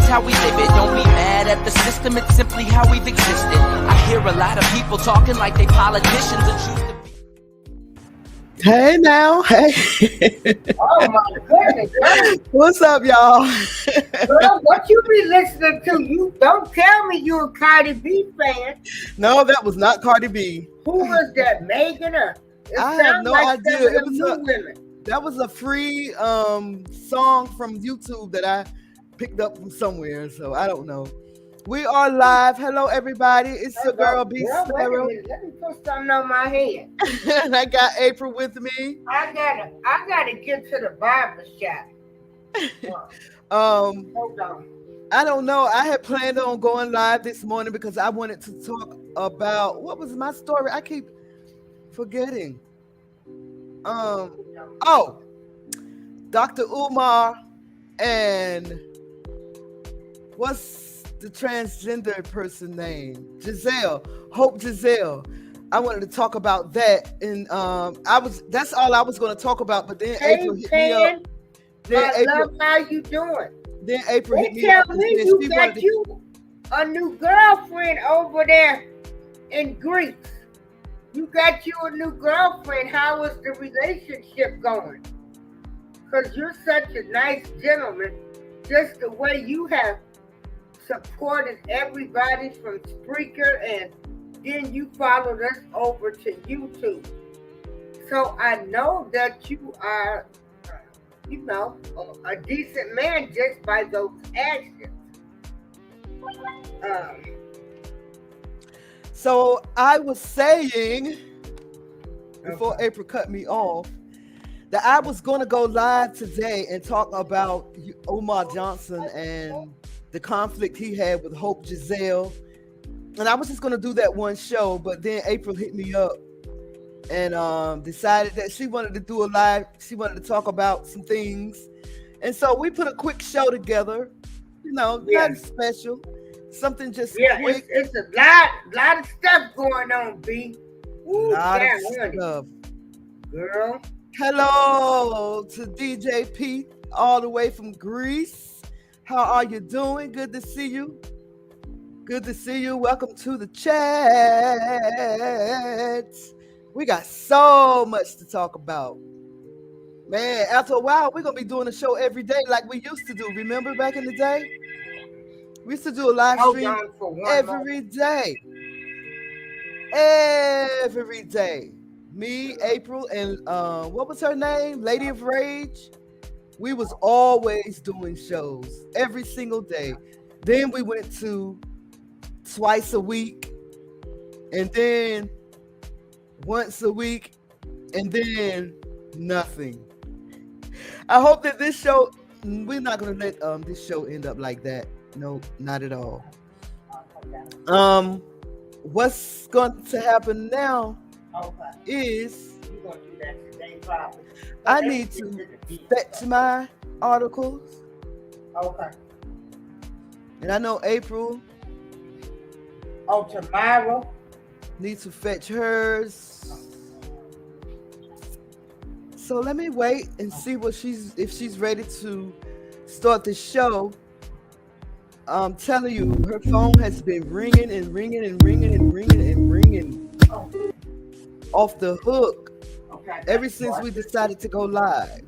how we live it. Don't be mad at the system, it's simply how we've existed. I hear a lot of people talking like they politicians and choose to be. Hey now, hey. Oh my goodness. What's up, y'all? Girl, what you be listening to? You don't tell me you're a Cardi B fan. No, that was not Cardi B. Who was that, Megan? I have no idea. It was that was a free song from YouTube that I picked up from somewhere, so I don't know. We are live. Hello, everybody. It's your girl, B. Sparrow. Let me put something on my head. And I got April with me. I gotta get to the barber shop. Hold on. I don't know. I had planned on going live this morning because I wanted to talk about what was my story. I keep forgetting. Dr. Umar and what's the transgender person name? Hope Giselle. I wanted to talk about that, and that's all I was going to talk about. But then April hit me up. Love, how you doing? Then April hit me tell up. Me you got you a new girlfriend over there in Greece. You got you a new girlfriend. How is the relationship going? Because you're such a nice gentleman. Just the way you have supported everybody from Spreaker, and then you followed us over to YouTube. So I know that you are, a decent man just by those actions. So I was saying, before April cut me off, that I was going to go live today and talk about Umar Johnson and the conflict he had with Hope Giselle. And I was just going to do that one show, but then April hit me up and decided that she wanted to do a live. She wanted to talk about some things. And so we put a quick show together, nothing special. Something just quick. It's a lot of stuff going on, B. Ooh, lot of stuff. Girl. Hello to DJ Pete, all the way from Greece. How are you doing? Good to see you. Good to see you. Welcome to the chat. We got so much to talk about. Man, after a while, we're going to be doing a show every day like we used to do. Remember back in the day? We used to do a live stream every day. Every day. Me, April, and what was her name? Lady of Rage. We was always doing shows every single day. Then we went to twice a week, and then once a week, and then nothing. I hope that this show, we're not going to let this show end up like that. No, not at all. What's going to happen now is I need to fetch my articles. Okay. And I know April. Tomorrow. Needs to fetch hers. So let me wait and see if she's ready to start the show. I'm telling you, her phone has been ringing and ringing and ringing and ringing and ringing off the hook ever since we decided to go live.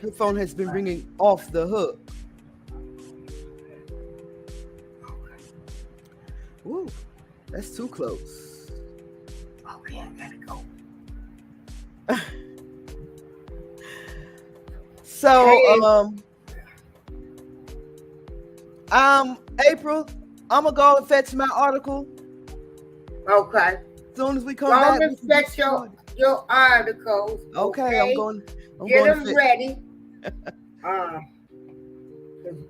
Her phone has been ringing off the hook. Ooh, that's too close. Okay, I gotta go. So, April, I'm gonna go and fetch my article. Okay. As soon as we come back, fetch your articles. Okay, I'm going. Get them ready.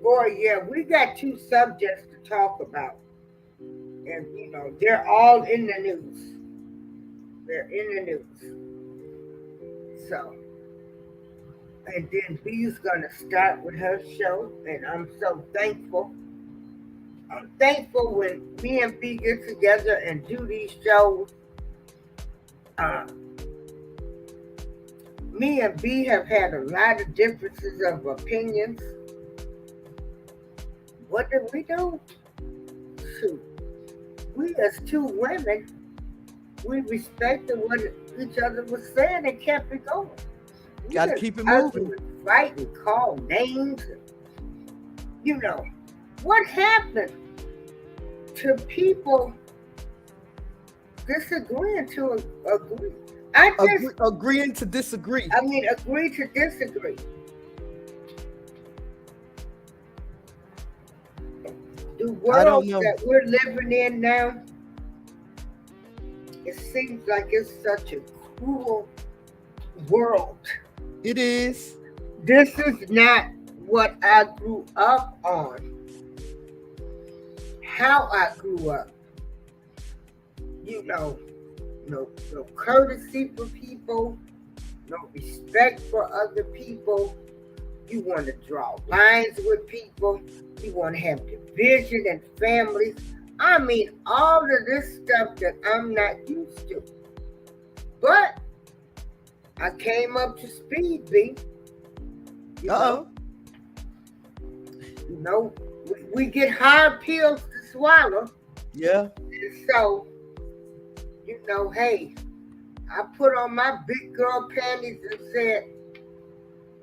Boy, we got two subjects to talk about, and they're all in the news. They're in the news. So, and then B's gonna start with her show, and I'm so thankful. I'm thankful when me and B get together and do these shows. Me and B have had a lot of differences of opinions, What did we do? Shoot. We as two women, we respected what each other was saying and kept it going. Got to keep it moving. Fight and call names. You know, what happened to people disagreeing to agree? Agreeing to disagree. I mean, agree to disagree. The world that we're living in now, it seems like it's such a cruel world. It is. This is not what I grew up on. How I grew up. You know, no courtesy for people, no respect for other people. You want to draw lines with people. You want to have division in families. I mean, all of this stuff that I'm not used to. But I came up to speed, B. You know, we get hard pills to swallow. Yeah. And so, you know, hey, I put on my big girl panties and said,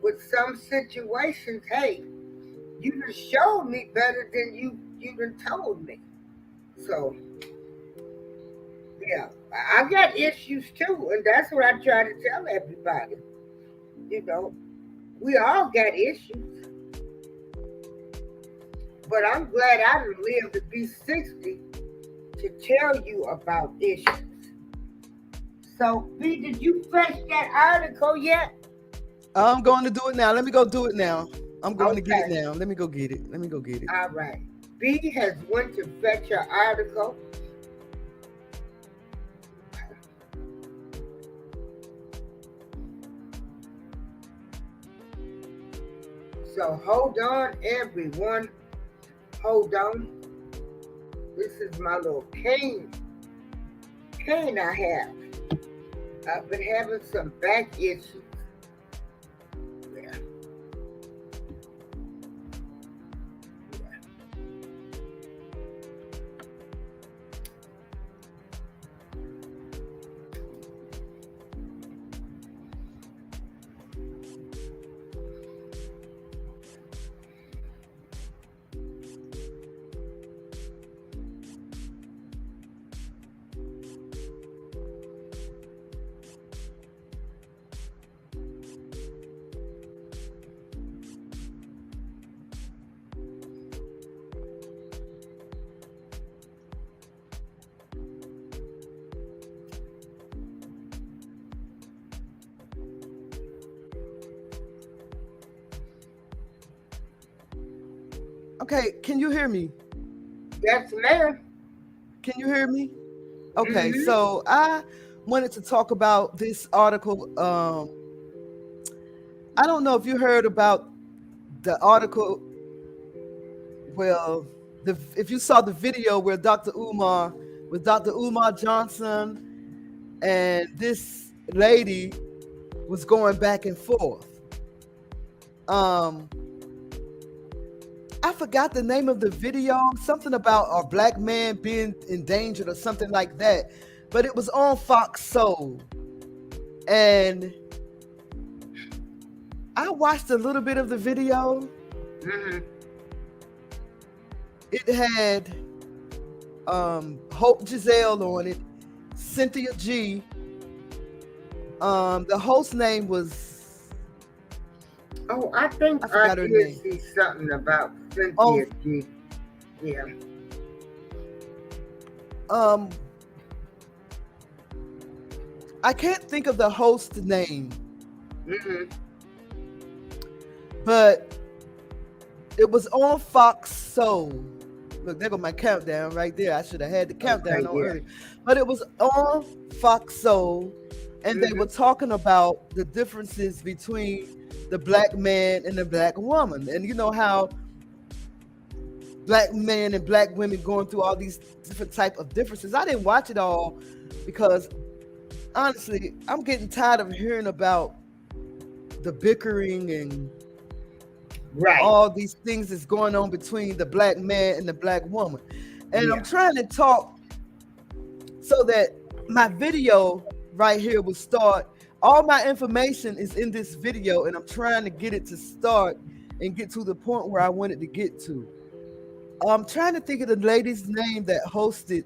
with some situations, hey, you done showed me better than you done told me. So, yeah, I got issues too, and that's what I try to tell everybody. You know, we all got issues. But I'm glad I done lived to be 60 to tell you about issues. So, B, did you fetch that article yet? I'm going to do it now. Let me go do it now. I'm going to get it now. Let me go get it. All right. B has went to fetch her article. So hold on, everyone. Hold on. This is my little cane I have. I've been having some back issues. Okay, can you hear me? Yes, ma'am. Can you hear me? Okay, so I wanted to talk about this article. I don't know if you heard about the article. Well, if you saw the video where Dr. Umar Johnson and this lady was going back and forth. I forgot the name of the video, something about a black man being endangered or something like that. But it was on Fox Soul. And I watched a little bit of the video. It had Hope Giselle on it, Cynthia G. The host name was... Oh, I think I did see something about Cynthia G. Yeah. I can't think of the host name. But it was on Fox Soul. Look, there go my countdown right there. I should have had the countdown on earlier. But it was on Fox Soul, and they were talking about the differences between the black man and the black woman. And you know how black men and black women going through all these different type of differences. I didn't watch it all because honestly, I'm getting tired of hearing about the bickering and Right. all these things that's going on between the black man and the black woman. And Yeah. I'm trying to talk so that my video right here will start. All my information is in this video, and I'm trying to get it to start and get to the point where I want it to get to. I'm trying to think of the lady's name that hosted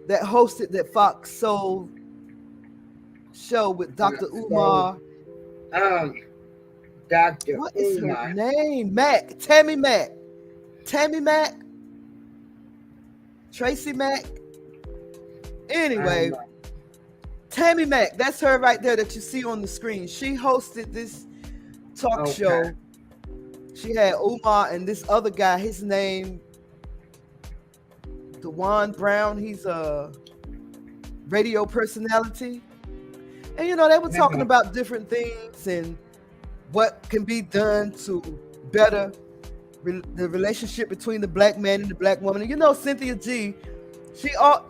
that Fox Soul show with Dr. Umar. Dr. What is Umar. her name? Tammy Mack, Tracy Mack. Anyway, Tammy Mack, that's her right there that you see on the screen. She hosted this talk show. She had Umar and this other guy, his name, Dewan Brown. He's a radio personality. And, they were talking about different things and what can be done to better the relationship between the black man and the black woman. And Cynthia G, Cynthia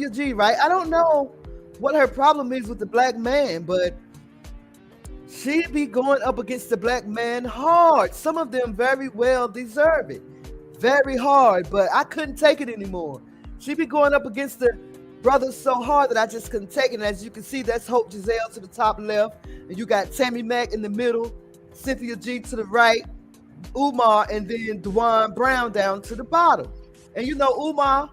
G, right? I don't know what her problem is with the black man, but she be going up against the black man hard. Some of them very well deserve it. Very hard, but I couldn't take it anymore. She be going up against the brothers so hard that I just couldn't take it. And as you can see, that's Hope Giselle to the top left. And you got Tammy Mack in the middle, Cynthia G to the right, Umar, and then Dewan Brown down to the bottom. And Umar,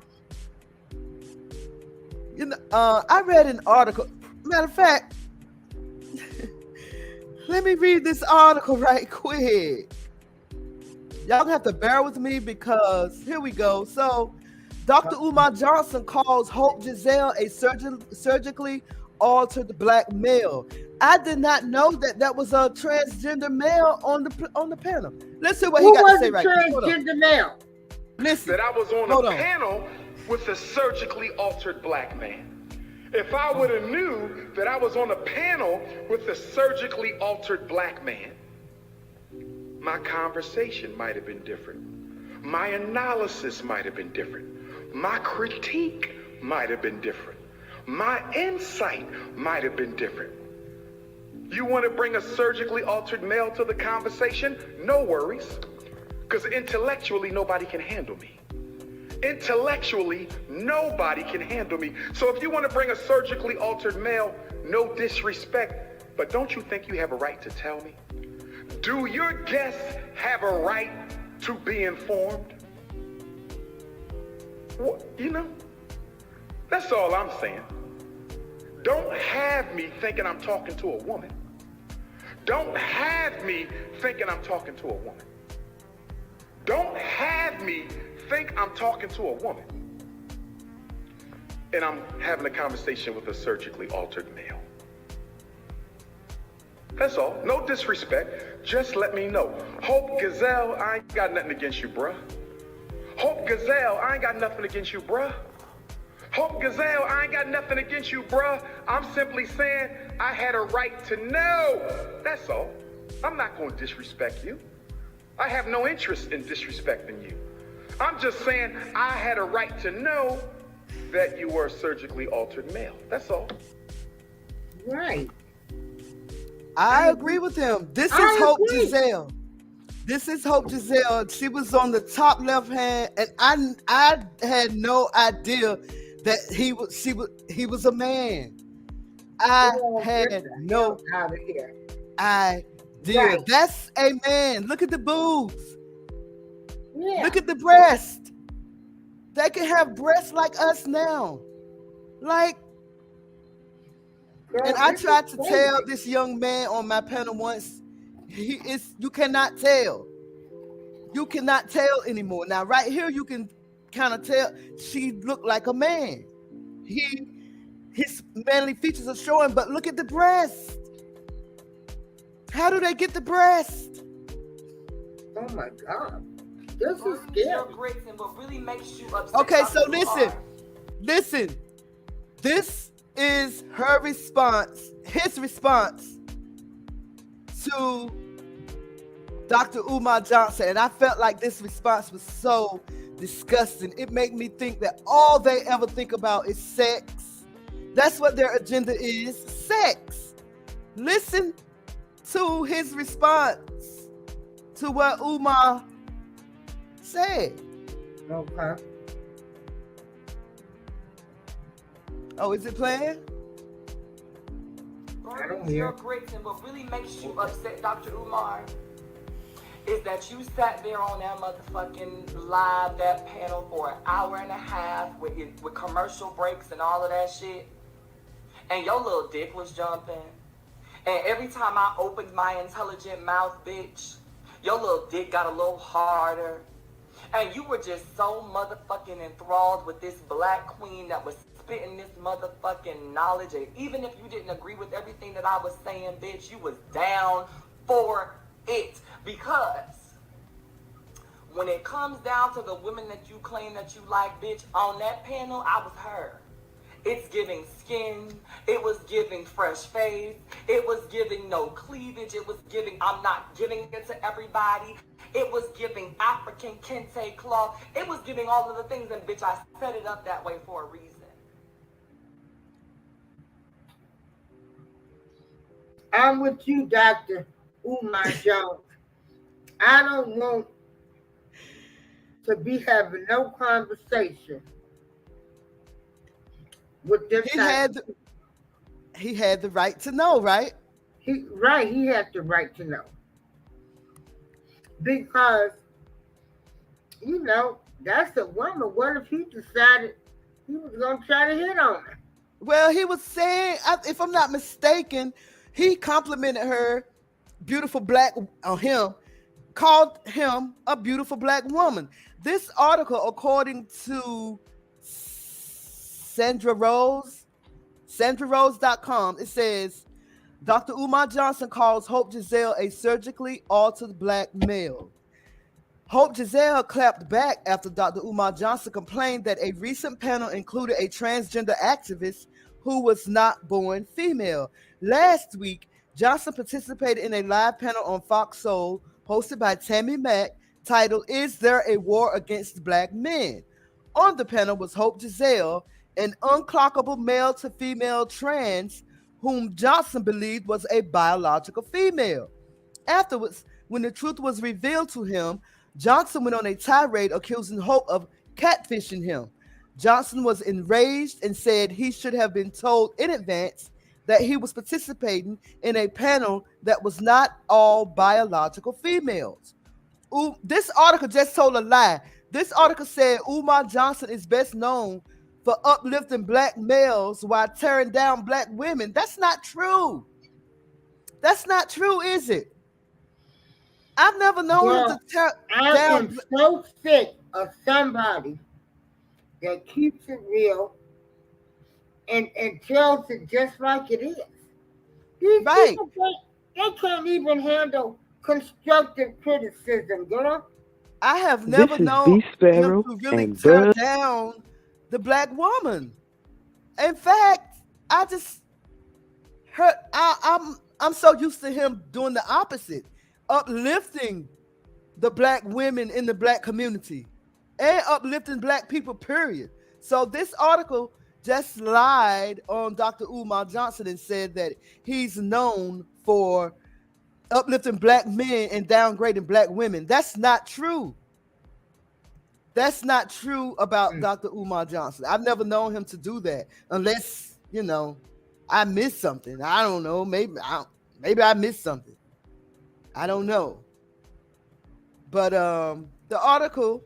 I read an article. Matter of fact, let me read this article right quick. Y'all gonna have to bear with me because here we go. So, Dr. Umar Johnson calls Hope Giselle a surgically altered black male. I did not know that was a transgender male on the panel. Let's see what he got to say right now. Who was a transgender male? Listen. That I was on a panel with a surgically altered black man. If I would have knew that I was on a panel with a surgically altered black man, my conversation might have been different. My analysis might have been different. My critique might have been different. My insight might have been different. You want to bring a surgically altered male to the conversation? No worries. Because intellectually, nobody can handle me. Intellectually, nobody can handle me. So if you want to bring a surgically altered male, no disrespect, but don't you think you have a right to tell me? Do your guests have a right to be informed? Well, that's all I'm saying. Don't have me thinking I'm talking to a woman. Don't have me thinking I'm talking to a woman. Don't have me think I'm talking to a woman. And I'm having a conversation with a surgically altered male. That's all. No disrespect. Just let me know. Hope Gazelle, I ain't got nothing against you, bruh. Hope Gazelle, I ain't got nothing against you, bruh. Hope Gazelle, I ain't got nothing against you, bruh. I'm simply saying I had a right to know. That's all. I'm not going to disrespect you. I have no interest in disrespecting you. I'm just saying I had a right to know that you were a surgically altered male. That's all. Right. I agree with him. This is Hope Giselle. This is Hope Giselle. She was on the top left hand, and I had no idea that he was a man. I had no idea. Right. That's a man. Look at the boobs. Yeah. Look at the breast. They can have breasts like us now. Like, and I tried to tell this young man on my panel once, you cannot tell. You cannot tell anymore. Now, right here, you can kind of tell she looked like a man. His manly features are showing, but look at the breast. How do they get the breast? Oh my God. This is scary. Okay, so listen. This is her response, his response to Dr. Umar Johnson. And I felt like this response was so disgusting. It made me think that all they ever think about is sex. That's what their agenda is, sex. Listen to his response to what Umar said. Okay. Oh, is it playing? I don't hear. Grits, and what really makes you upset, Dr. Umar, is that you sat there on that motherfucking live, that panel for an hour and a half with commercial breaks and all of that shit, and your little dick was jumping. And every time I opened my intelligent mouth, bitch, your little dick got a little harder. And you were just so motherfucking enthralled with this black queen that was spitting this motherfucking knowledge. And even if you didn't agree with everything that I was saying, bitch, you was down for it. Because when it comes down to the women that you claim that you like, bitch, on that panel, I was her. It's giving skin. It was giving fresh face. It was giving no cleavage. It was giving, I'm not giving it to everybody. It was giving African kente cloth. It was giving all of the things, and bitch, I set it up that way for a reason. I'm with you, Dr. Umar Jones. I don't want to be having no conversation with this. He had the right to know, right? He had the right to know. Because, you know, that's a woman. What if he decided he was going to try to hit on her? Well, he was saying, if I'm not mistaken, he complimented her, beautiful black, on him, called him a beautiful black woman. This article, according to SandraRose.com, it says, Dr. Umar Johnson calls Hope Giselle a surgically altered black male. Hope Giselle clapped back after Dr. Umar Johnson complained that a recent panel included a transgender activist who was not born female. Last week, Johnson participated in a live panel on Fox Soul hosted by Tammy Mack titled, Is There a War Against Black Men? On the panel was Hope Giselle, an unclockable male to female trans whom Johnson believed was a biological female. Afterwards, when the truth was revealed to him, Johnson went on a tirade accusing Hope of catfishing him. Johnson was enraged and said he should have been told in advance that he was participating in a panel that was not all biological females. This article just told a lie. This article said Umar Johnson is best known for uplifting black males while tearing down black women. That's not true. That's not true, is it? I've never known him to tear I down. am so sick of somebody that keeps it real and tells it just like it is. These people, they can't even handle constructive criticism, girl. I have never known him to really tear down the black woman. In fact, I just heard I'm so used to him doing the opposite, uplifting the black women in the black community and uplifting black people, period. So this article just lied on Dr. Umar Johnson and said that he's known for uplifting black men and downgrading black women. That's not true. That's not true about Dr. Umar Johnson. I've never known him to do that unless, you know, I missed something. I don't know. Maybe I missed something. I don't know. But the article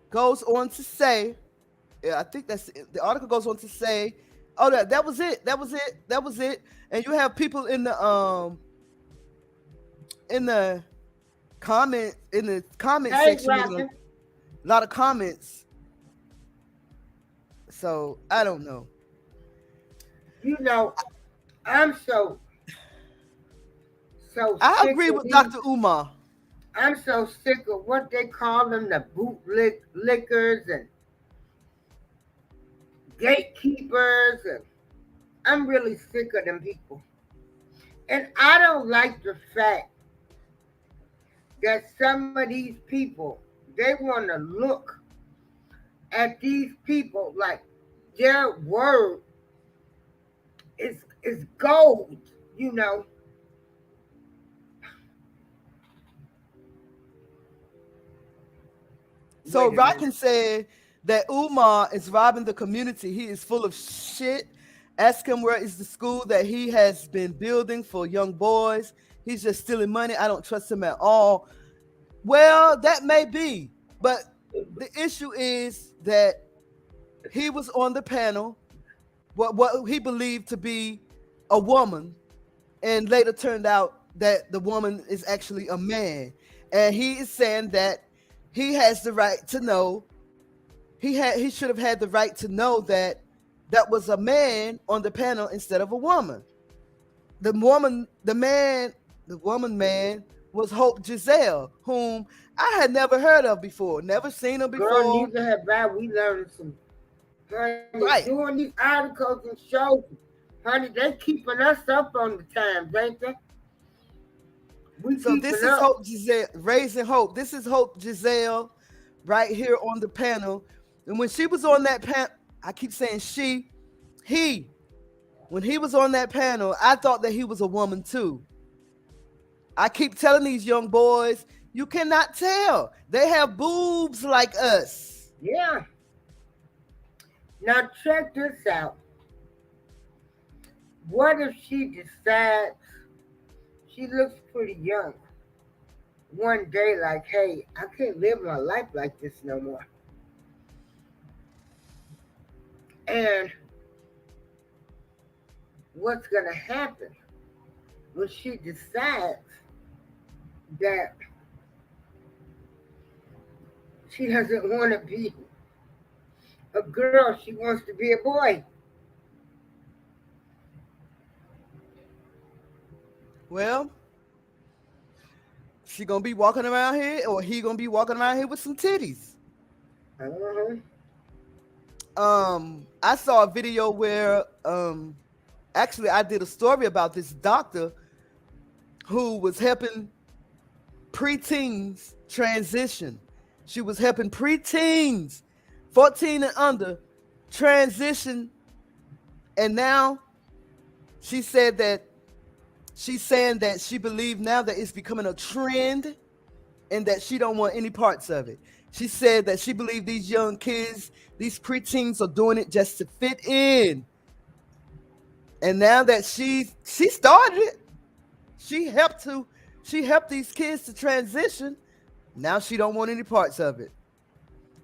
goes on to say, I think that's it. The article goes on to say, oh, that was it. That was it. And you have people in the comment section. A lot of comments. So I don't know. You know, I'm so I agree with Dr. Umar. I'm so sick of what they call them, the bootlickers and gatekeepers, and I'm really sick of them people. And I don't like the fact that some of these people, they want to look at these people like their word is gold, you know. So Wait a minute. Rakin said that Umar is robbing the community. He is full of shit. Ask him where is the school that he has been building for young boys. He's just stealing money. I don't trust him at all. Well, that may be, but the issue is that he was on the panel, what he believed to be a woman, and later turned out that the woman is actually a man. And he is saying that he has the right to know. He should have had the right to know that that was a man on the panel instead of a woman. The woman man was Hope Giselle, whom I had never heard of before, never seen her before. Girl, neither have I. We learned some. Honey, Right. Doing these articles and shows, honey, they keeping us up on the times, ain't they? We So this is up. Hope Giselle, Raising Hope. This is Hope Giselle right here on the panel. And when she was on that panel, I keep saying when he was on that panel, I thought that he was a woman too. I keep telling these young boys, you cannot tell. They have boobs like us. Yeah. Now check this out. What if she decides she looks pretty young? One day, like, hey, I can't live my life like this no more. And what's going to happen when she decides that she doesn't want to be a girl, she wants to be a boy? Well, she gonna be walking around here, or he gonna be walking around here with some titties. Uh-huh. I saw a video where actually I did a story about this doctor who was helping preteens transition. She was helping preteens 14 and under transition, and now she's saying that she believes now that it's becoming a trend and that she don't want any parts of it. She said that she believed these young kids, these preteens, are doing it just to fit in. And now that she started it, she helped these kids to transition. Now she don't want any parts of it.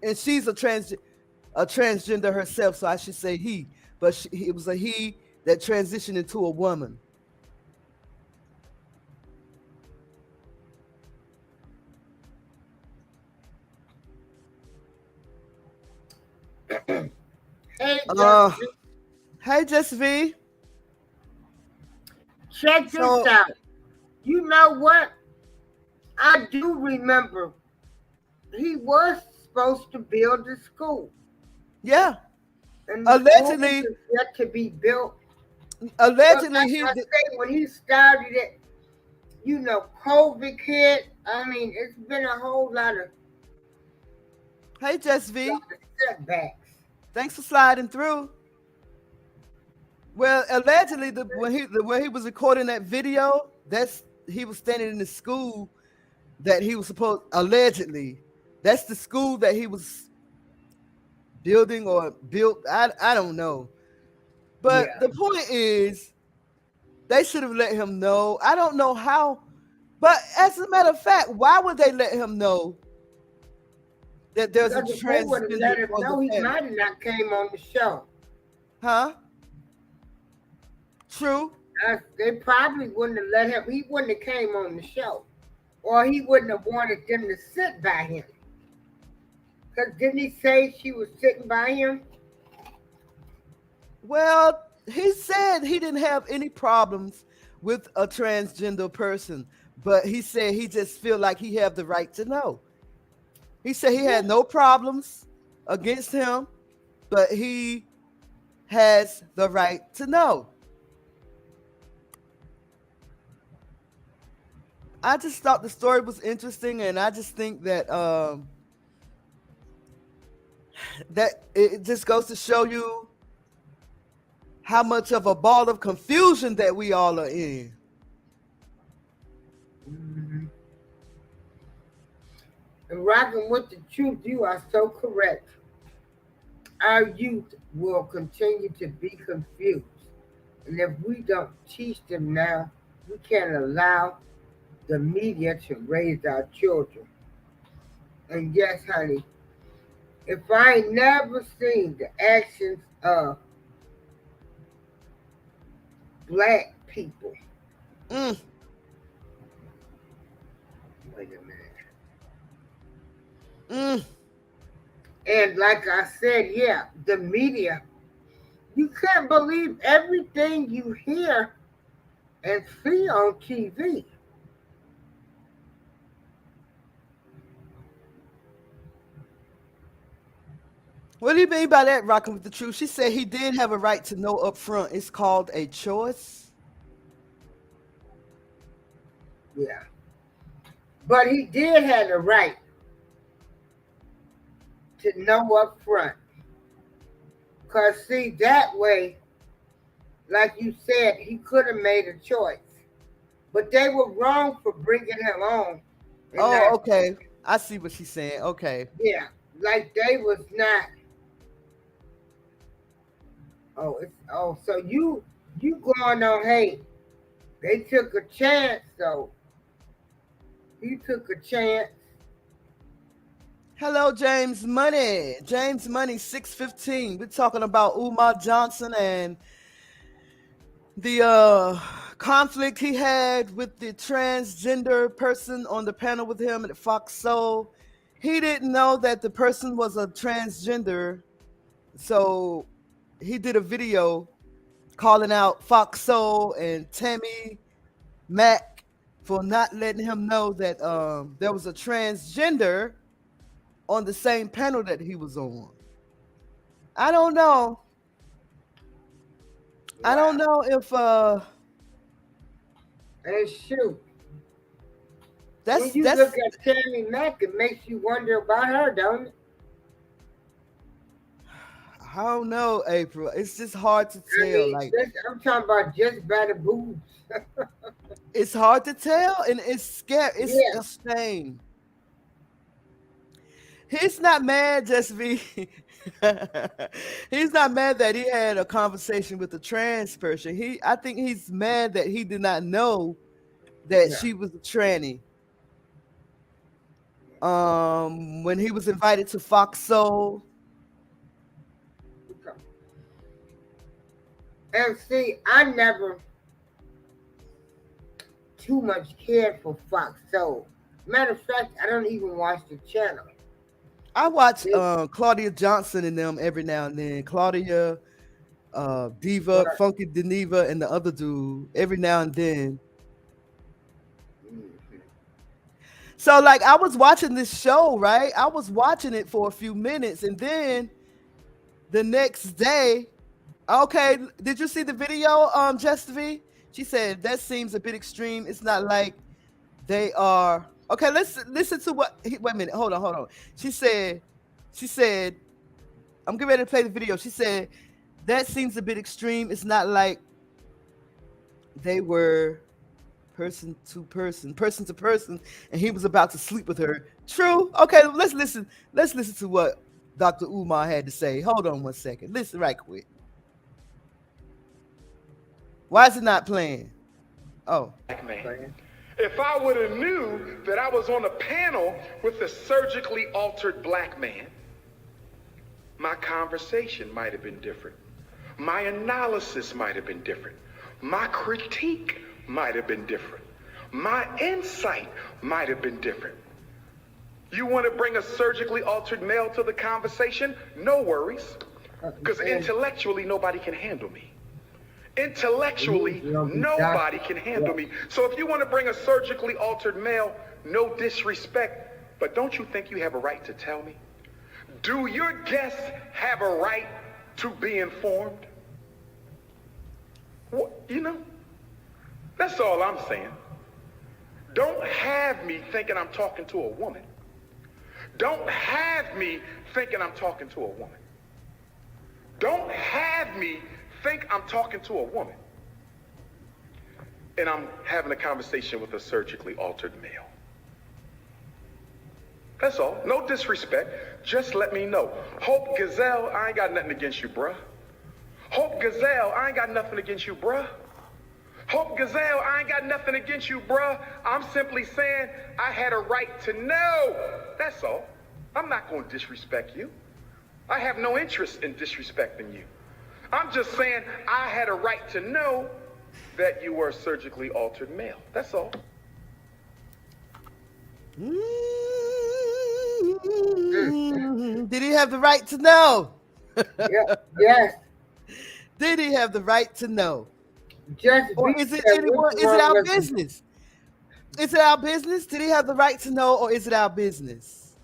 And she's a transgender herself, so I should say he. But it was a he that transitioned into a woman. Hey, Jess V. Check this out. You know what? I do remember he was supposed to build a school. Yeah. And allegedly, yet to be built. Allegedly, when he started it, you know, COVID hit. I mean, it's been a whole lot of. Hey, Jess V. Setbacks. Thanks for sliding through. Well, allegedly, when he was recording that video, he was standing in the school that he was supposed. Allegedly, that's the school that he was building or built. I don't know, but the point is, they should have let him know. I don't know how, but as a matter of fact, why would they let him know that there's a transgender? Let him know he might have not came on the show. Huh? True. They probably wouldn't have let him. He wouldn't have came on the show, or he wouldn't have wanted them to sit by him. Because didn't he say she was sitting by him? Well, he said he didn't have any problems with a transgender person, but he said he just feel like he had the right to know. He said he had no problems against him, but he has the right to know. I just thought the story was interesting, and I just think that that it just goes to show you how much of a ball of confusion that we all are in. Mm-hmm. And rocking with the truth, you are so correct. Our youth will continue to be confused. And if we don't teach them now, we can't allow the media to raise our children. And yes, honey, if I ain't never seen the actions of black people, Mm, wait a minute. mm. And like I said, yeah, the media, you can't believe everything you hear and see on TV. What do you mean by that, rocking with the truth? She said he did have a right to know up front. It's called a choice. Yeah. But he did have the right to know up front. Because, see, that way, like you said, he could have made a choice. But they were wrong for bringing him on. And Oh, okay. I see what she's saying. Okay. yeah, like they was not. So you going on? Hey, they took a chance, so he took a chance. Hello, James Money. James Money 615. We're talking about Umar Johnson and the conflict he had with the transgender person on the panel with him at Fox Soul. He didn't know that the person was a transgender, so he did a video calling out Fox Soul and Tammy Mack for not letting him know that there was a transgender on the same panel that he was on. I don't know. I don't know if And shoot, that's when you look at Tammy Mack, it makes you wonder about her, don't it? I don't know, April. It's just hard to tell. I mean, Like I'm talking about just by the boobs. it's hard to tell, and it's scary. It's Yeah. a shame. He's not mad, just be. He's not mad that he had a conversation with a trans person. I think he's mad that he did not know that Yeah. she was a tranny. When he was invited to Fox Soul. And see, I never too much cared for Fox Soul. Matter of fact, I don't even watch the channel. I watch Claudia Johnson and them every now and then. Claudia, Diva, Right. Funky Deneva, and the other dude every now and then. Mhm. So like I was watching this show, right? I was watching it for a few minutes, and then the next day, okay, did you see the video, Just V? She said that seems a bit extreme. It's not like they are okay. Let's listen to what. Wait a minute. Hold on. She said, I'm getting ready to play the video. She said that seems a bit extreme. It's not like they were person to person, and he was about to sleep with her. True. Okay, let's listen. Let's listen to what Dr. Umar had to say. Hold on one second. Listen right quick. Why is it not playing? Oh. Black man. If I would have knew that I was on a panel with a surgically altered black man, my conversation might have been different. My analysis might have been different. My critique might have been different. My insight might have been different. You want to bring a surgically altered male to the conversation? No worries. Because intellectually, nobody can handle me. Intellectually, nobody can handle me. So if you want to bring a surgically altered male, no disrespect, but don't you think you have a right to tell me? Do your guests have a right to be informed? You know, that's all I'm saying. Don't have me thinking I'm talking to a woman. Don't have me thinking I'm talking to a woman. Don't have me think I'm talking to a woman and I'm having a conversation with a surgically altered male. That's all. No disrespect. Just let me know. Hope Gazelle, I ain't got nothing against you, bruh. Hope Gazelle, I ain't got nothing against you, bruh. Hope Gazelle, I ain't got nothing against you, bruh. I'm simply saying I had a right to know. That's all. I'm not going to disrespect you. I have no interest in disrespecting you. I'm just saying I had a right to know that you were a surgically altered male. That's all. Did he have the right to know? Yes. Did he have the right to know? Just or is it anyone? Is it our business? Is it our business? Did he have the right to know, or is it our business?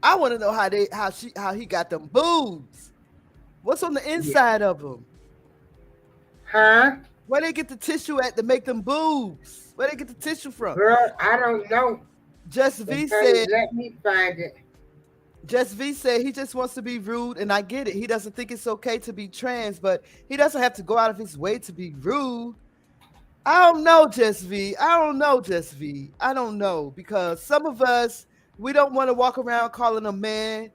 I want to know how he got them boobs. What's on the inside of them? Huh? Where they get the tissue at to make them boobs? Where they get the tissue from? Girl, I don't know. Just V said. Let me find it. Just V said he just wants to be rude, and I get it. He doesn't think it's okay to be trans, but he doesn't have to go out of his way to be rude. I don't know, Just V. I don't know, because some of us, we don't want to walk around calling a man.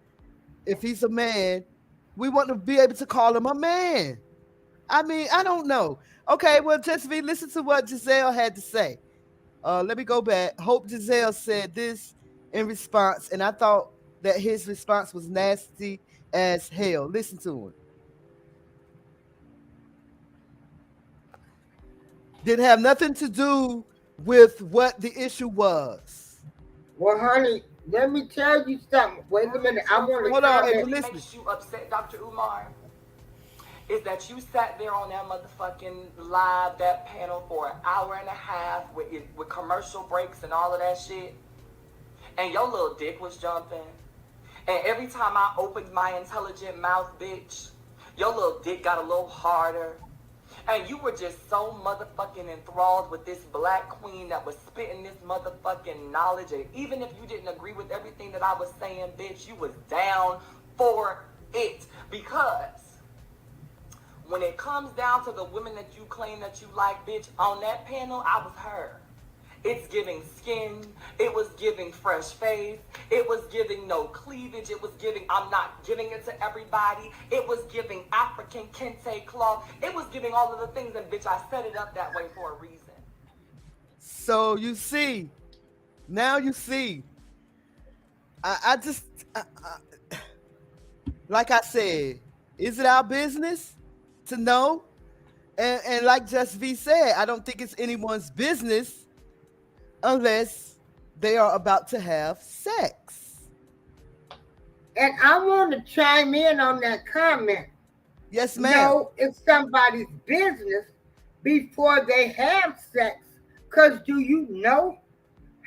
If he's a man, we want to be able to call him a man. I mean, I don't know. Okay, well, Just V, listen to what Giselle had to say. Let me go back. Hope Giselle said this in response, and I thought that his response was nasty as hell. Listen to him. Didn't have nothing to do with what the issue was. Well, honey, let me tell you something. Wait a minute. I want to. Hold on, what makes you upset, Dr. Umar, is that you sat there on that motherfucking live, that panel for an hour and a half with commercial breaks and all of that shit, and your little dick was jumping. And every time I opened my intelligent mouth, bitch, your little dick got a little harder. And you were just so motherfucking enthralled with this black queen that was spitting this motherfucking knowledge. And even if you didn't agree with everything that I was saying, bitch, you was down for it. Because when it comes down to the women that you claim that you like, bitch, on that panel, I was her. It's giving skin. It was giving fresh face. It was giving no cleavage. It was giving, I'm not giving it to everybody. It was giving African kente cloth. It was giving all of the things, and bitch, I set it up that way for a reason. So you see, now you see, I just, like I said, is it our business to know? And like Just V said, I don't think it's anyone's business unless they are about to have sex. And I want to chime in on that comment. Yes, ma'am. No, it's somebody's business before they have sex. Because do you know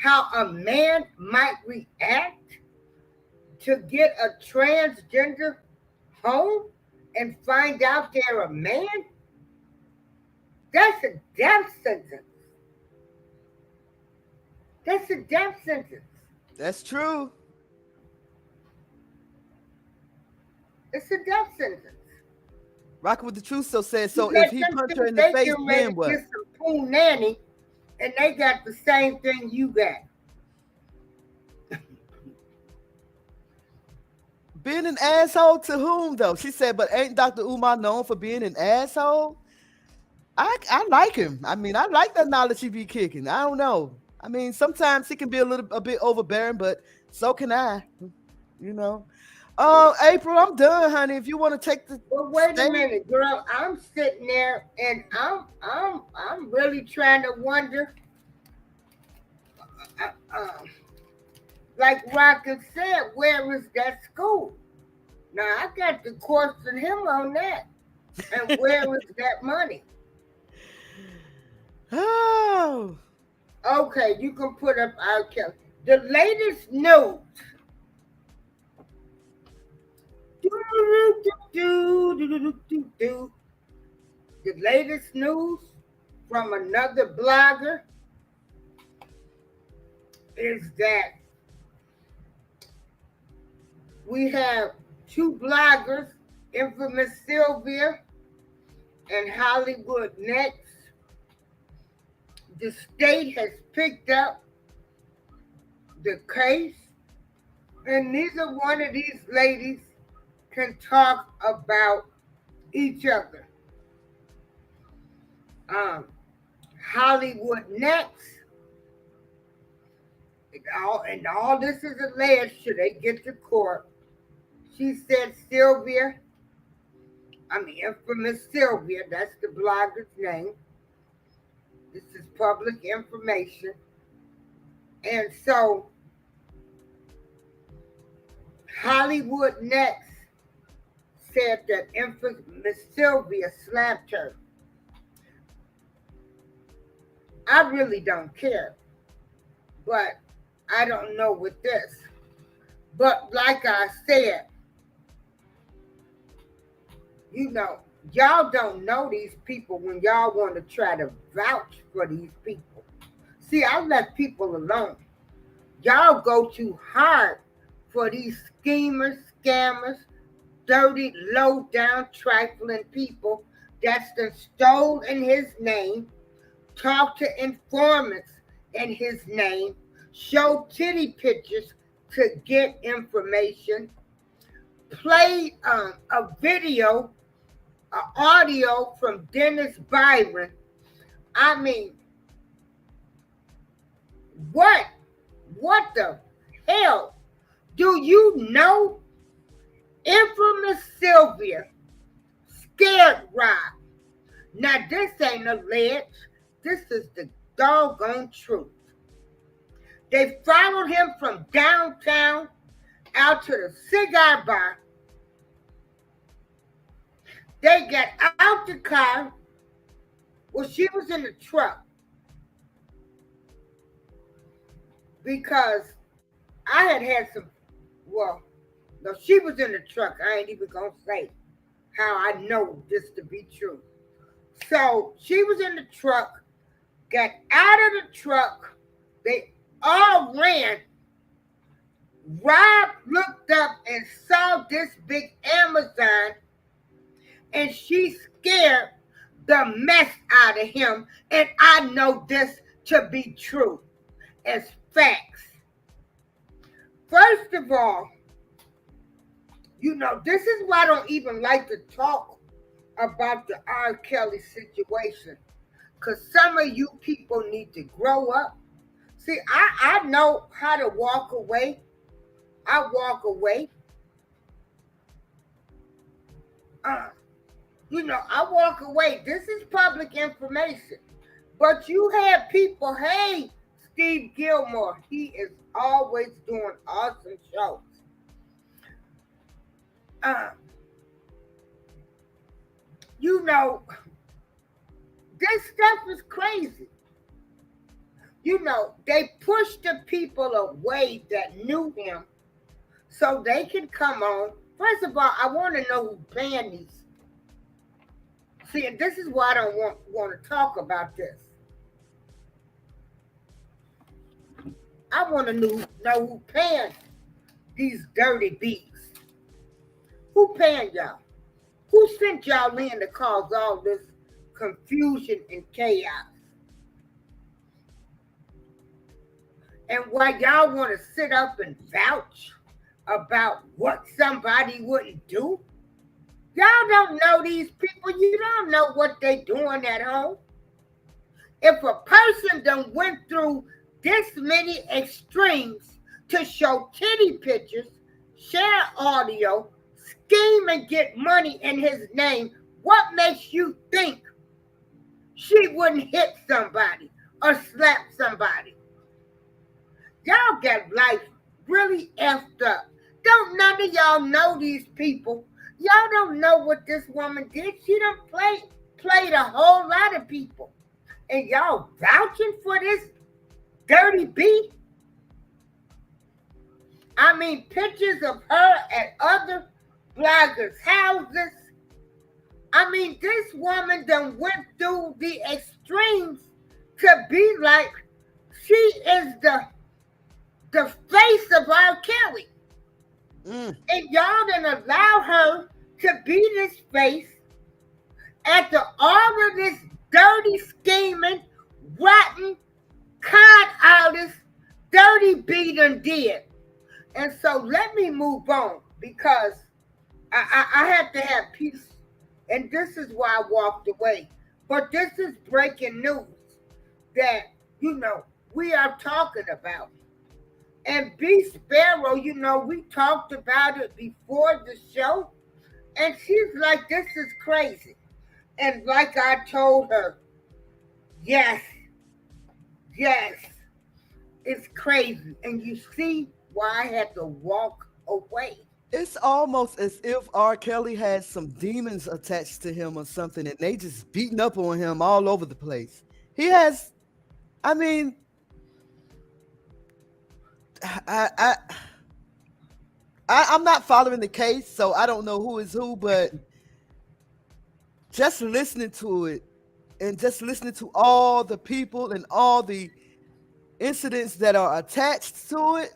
how a man might react to get a transgender home and find out they're a man? That's a death sentence. That's a death sentence. That's true. It's a death sentence. Rockin' with the Truth so said, so if he punched her in the face, then what? Get some pool nanny, and they got the same thing you got. Being an asshole to whom, though? She said, but ain't Dr. Umar known for being an asshole? I like him. I mean, I like that knowledge he be kicking. I don't know. I mean, sometimes he can be a bit overbearing, but so can I, you know. April, I'm done, honey. If you want to take the wait a minute, girl. I'm sitting there and I'm really trying to wonder. Like Rocket said, where is that school? Now I got to question him on that. And where is that money? Oh. Okay, you can put up our count. The latest news. The latest news from another blogger is that we have two bloggers, Infamous Sylvia and Hollywood Next. The state has picked up the case, and neither one of these ladies can talk about each other. Hollywood Next, and all this is alleged should they get to court. She said infamous Sylvia, that's the blogger's name. This is public information. And so Hollywood Next said that infamous Sylvia slapped her. I really don't care, but I don't know with this. But like I said, y'all don't know these people when y'all want to try to vouch for these people. See, I let people alone. Y'all go too hard for these schemers, scammers, dirty, low-down, trifling people that's done stole in his name, talk to informants in his name, show titty pictures to get information, play a video, audio from Dennis Byron. I mean, what the hell? Do you know infamous Sylvia scared Rob? Now, this ain't alleged. This is the doggone truth. They followed him from downtown out to the cigar bar. They got out the car. Well, she was in the truck. Because I had some, no, she was in the truck. I ain't even going to say how I know this to be true. So she was in the truck, got out of the truck. They all ran. Rob looked up and saw this big Amazon, and she scared the mess out of him. And I know this to be true as facts. First of all, this is why I don't even like to talk about the R. Kelly situation. Because some of you people need to grow up. See, I know how to walk away. I walk away. I walk away. This is public information. But you have people, hey, Steve Gilmore, he is always doing awesome shows. This stuff is crazy. They push the people away that knew him so they can come on. First of all, I want to know who planned these. See, and this is why I don't want to talk about this. I want to know who panned these dirty beats. Who panned y'all? Who sent y'all in to cause all this confusion and chaos? And why y'all want to sit up and vouch about what somebody wouldn't do? Y'all don't know these people. You don't know what they doing at home. If a person done went through this many extremes to show titty pictures, share audio, scheme and get money in his name, what makes you think she wouldn't hit somebody or slap somebody? Y'all got life really effed up. Don't none of y'all know these people. Y'all don't know what this woman did. She done played a whole lot of people. And y'all vouching for this dirty beat? I mean, pictures of her at other bloggers' houses. I mean, this woman done went through the extremes to be like she is the face of R. Kelly. And y'all done allow her to be this face after all of this dirty scheming, rotten, con artist, dirty be done did. And so let me move on because I have to have peace. And this is why I walked away. But this is breaking news that, we are talking about. And B Sparrow, we talked about it before the show. And she's like, this is crazy. And like I told her, yes, it's crazy. And you see why I had to walk away. It's almost as if R. Kelly had some demons attached to him or something, and they just beating up on him all over the place. He has, I mean, I'm not following the case, so I don't know who is who, but just listening to it and just listening to all the people and all the incidents that are attached to it,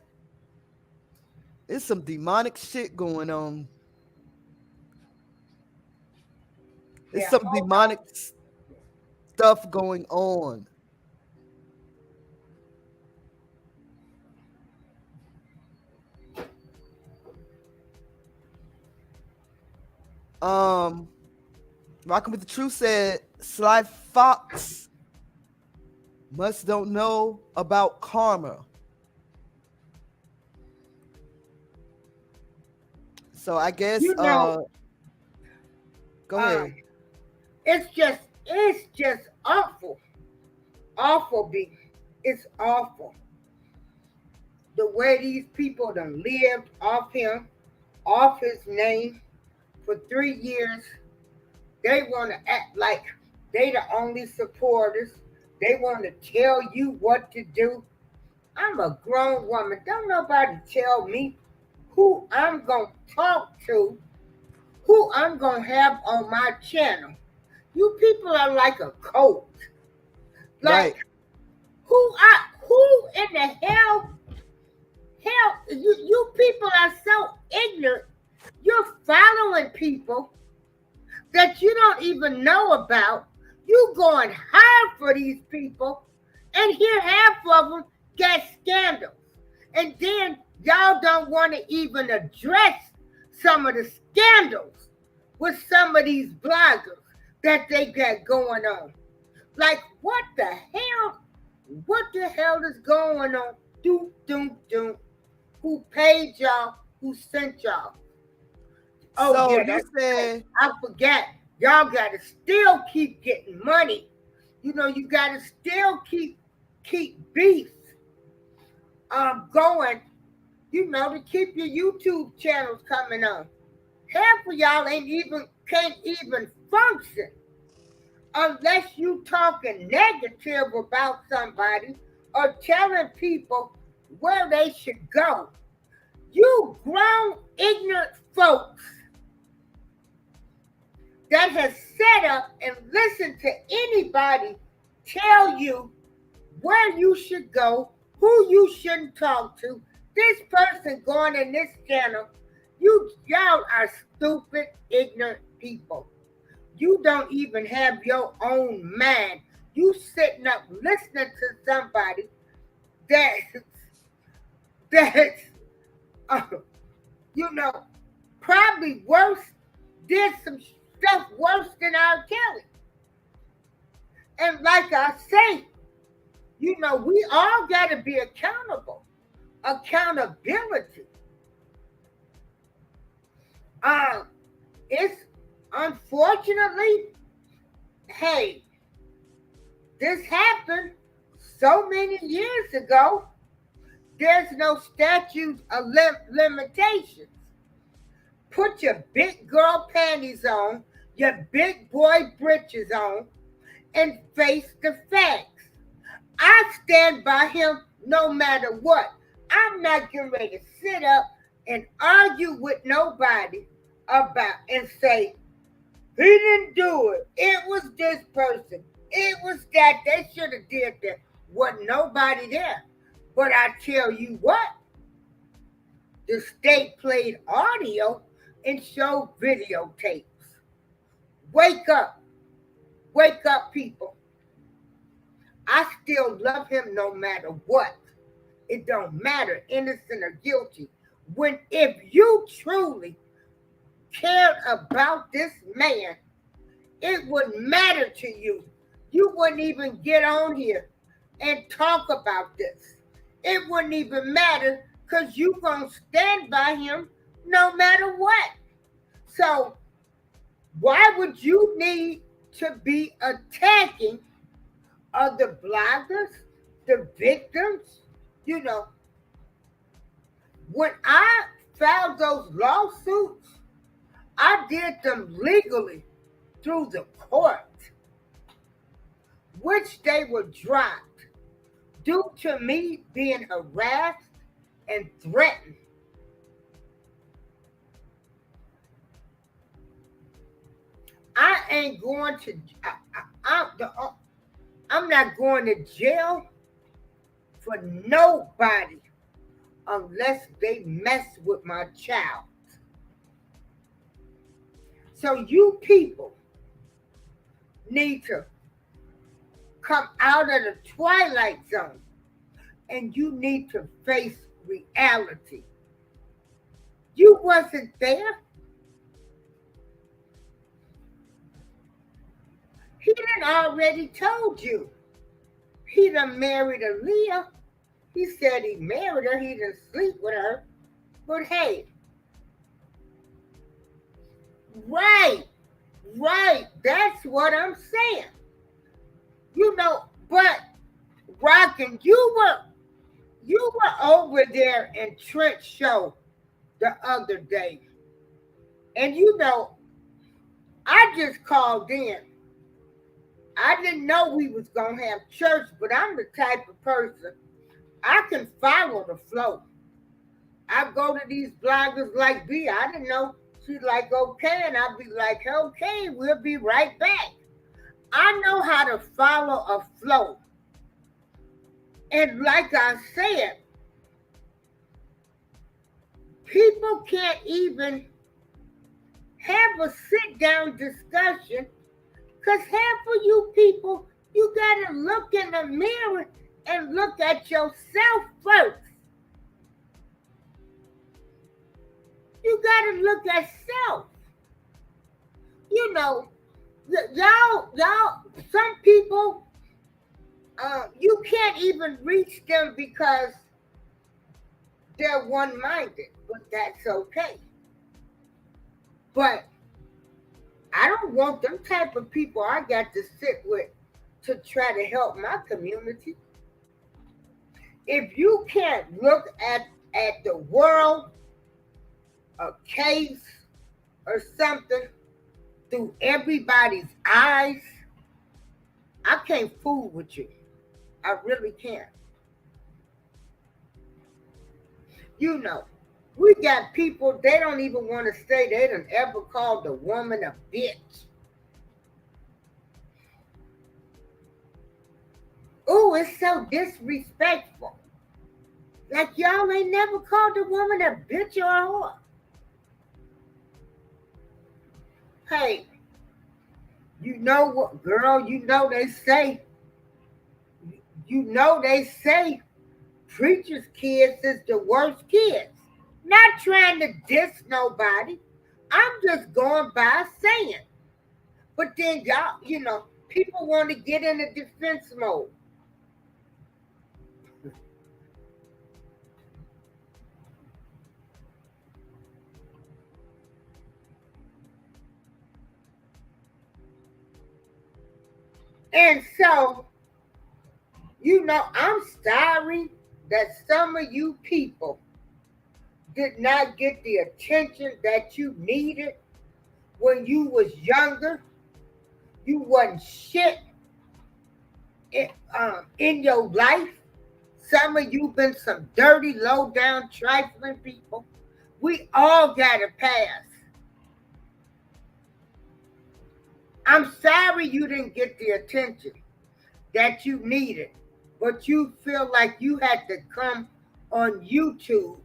it's some demonic shit going on. It's some demonic stuff going on. Rockin' with the Truth said Sly Fox must don't know about karma. So I guess go ahead. It's just awful. Awful, B. It's awful. The way these people done lived off him, off his name for 3 years. They want to act like they the only supporters. They want to tell you what to do. I'm a grown woman. Don't nobody tell me who I'm going to talk to, who I'm going to have on my channel. You people are like a cult. Like, right. Who in the hell, you people are so ignorant. You're following people that you don't even know about. You going hard for these people, and here half of them get scandals. And then y'all don't want to even address some of the scandals with some of these bloggers that they got going on. Like, what the hell? What the hell is going on? Who paid y'all? Who sent y'all? Oh, so yeah, you said, I forgot. Y'all got to still keep getting money. You got to still keep beef going, to keep your YouTube channels coming on. Half of y'all can't even function unless you talking negative about somebody or telling people where they should go. You grown, ignorant folks that has set up and listened to anybody tell you where you should go, who you shouldn't talk to. This person going in this channel, y'all are stupid, ignorant people. You don't even have your own mind. You sitting up listening to somebody that's probably worse, did some stuff worse than R. Kelly. And like I say, we all got to be accountable. Accountability. It's unfortunately, hey, this happened so many years ago. There's no statute of limitations. Put your big girl panties on, your big boy britches on, and face the facts. I stand by him no matter what. I'm not getting ready to sit up and argue with nobody about and say, he didn't do it. It was this person. It was that. They should have did that. Wasn't nobody there. But I tell you what, the state played audio and showed videotapes. Wake up. Wake up, people. I still love him no matter what. It don't matter, innocent or guilty. When if you truly cared about this man, it wouldn't matter to you. You wouldn't even get on here and talk about this. It wouldn't even matter because you're going to stand by him no matter what. So why would you need to be attacking other bloggers, the victims? You know, when I filed those lawsuits, I did them legally through the court, which they were dropped due to me being harassed and threatened. I ain't going to, I'm not going to jail for nobody unless they mess with my child. So you people need to come out of the twilight zone and you need to face reality. You wasn't there. He done already told you. He done married Aaliyah. He said he married her. He didn't sleep with her. But hey, right. That's what I'm saying. You know, but Rockin', you were over there in Trent's show the other day. And you know, I just called in. I didn't know we was going to have church, but I'm the type of person, I can follow the flow. I go to these bloggers like B. I didn't know. She's like, okay. And I'll be like, okay, we'll be right back. I know how to follow a flow. And like I said, people can't even have a sit-down discussion because half of you people, you got to look in the mirror and look at yourself first. You got to look at self. You know, y'all, some people, you can't even reach them because they're one-minded, but that's okay. But I don't want them type of people I got to sit with to try to help my community. If you can't look at the world, a case or something through everybody's eyes, I can't fool with you. I really can't. You know, we got people, they don't even want to say they done ever called a woman a bitch. Oh, it's so disrespectful. Like y'all ain't never called a woman a bitch or a whore. Hey, you know what, girl, you know they say preachers' kids is the worst kids. Not trying to diss nobody. I'm just going by saying. But then y'all, you know, people want to get in a defense mode. And so, you know, I'm sorry that some of you people did not get the attention that you needed when you was younger. You wasn't shit in your life. Some of you been some dirty, low-down, trifling people. We all got a past. I'm sorry you didn't get the attention that you needed, but you feel like you had to come on YouTube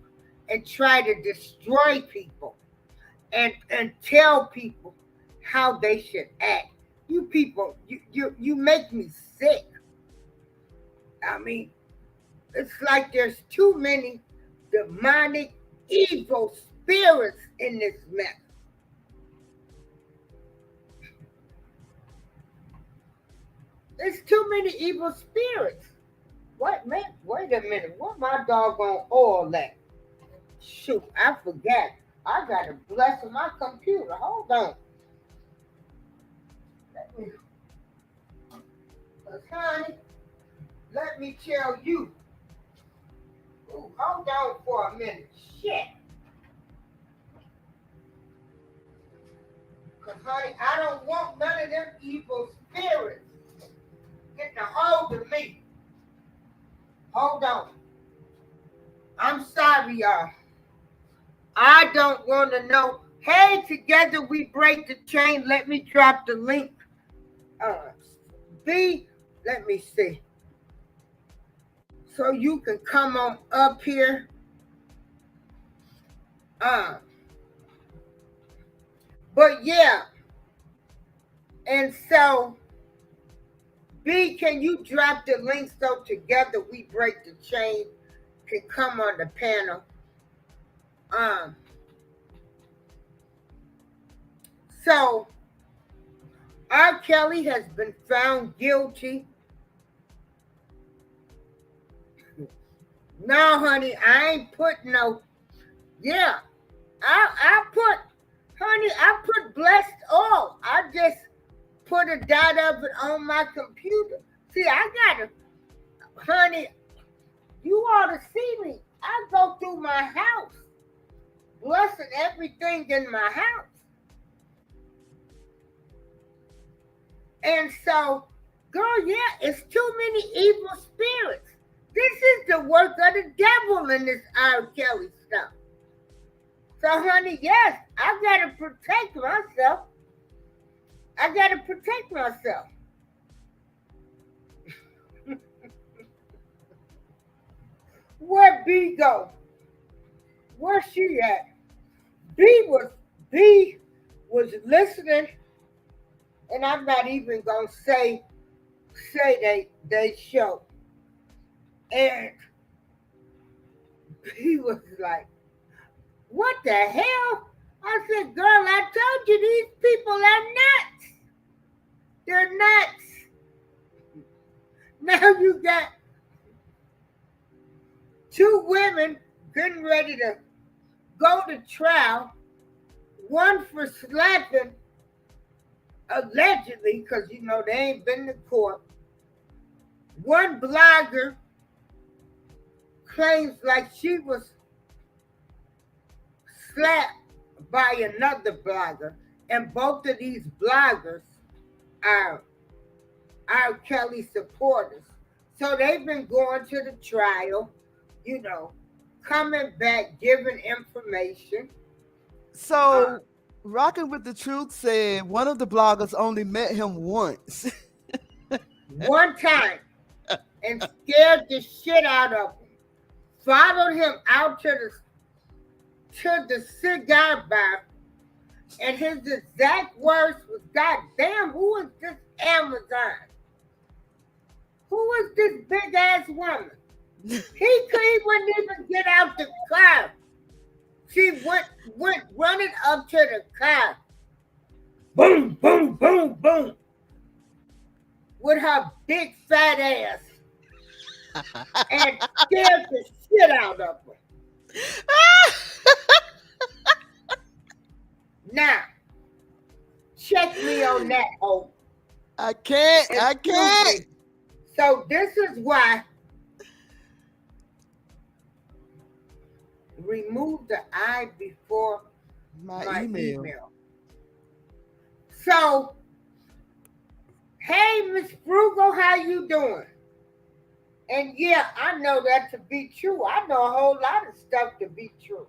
and try to destroy people and tell people how they should act. You people, you make me sick. I mean, It's like there's too many demonic, evil spirits in this mess. There's too many evil spirits. What, man? Wait a minute. What my doggone oil at? Shoot, I forgot. I gotta bless my computer. Hold on. Honey, let me tell you. Ooh, hold on for a minute. Shit. Because, honey, I don't want none of them evil spirits getting a hold of me. Hold on. I'm sorry, y'all. I don't want to know. Hey, together we break the chain. Let me drop the link. Let me see. So you can come on up here. But yeah. And so, B, can you drop the link so together we break the chain can come on the panel? So, R. Kelly has been found guilty. No, honey, I ain't put no. Yeah, I put blessed oil. I just put a dot of it on my computer. See, I gotta, honey, you ought to see me. I go through my house, blessing everything in my house. And so, girl, yeah, it's too many evil spirits. This is the work of the devil in this R. Kelly stuff. So, honey, yes, I gotta protect myself. I gotta protect myself. Where B go? Where's she at? B was listening, and I'm not even gonna say they show. And he was like, what the hell? I said, girl, I told you these people are nuts. They're nuts. Now you got two women getting ready to go to trial. One for slapping, allegedly, because, you know, they ain't been to court. One blogger claims like she was slapped by another blogger, and both of these bloggers are R. Kelly supporters. So they've been going to the trial, you know, coming back, giving information. So, Rocking with the Truth said one of the bloggers only met him once. One time, and scared the shit out of him. Followed him out to the cigar bar, and his exact words was, God damn, who is this Amazon? Who is this big ass woman? He wouldn't even get out the car. She went running up to the car. Boom, boom, boom, boom. With her big fat ass. And scared the shit out of her. Now, check me on that, Hope. I can't. So this is why remove the I before my email. So, hey, Miss Frugal, how you doing? And yeah, I know that to be true. I know a whole lot of stuff to be true.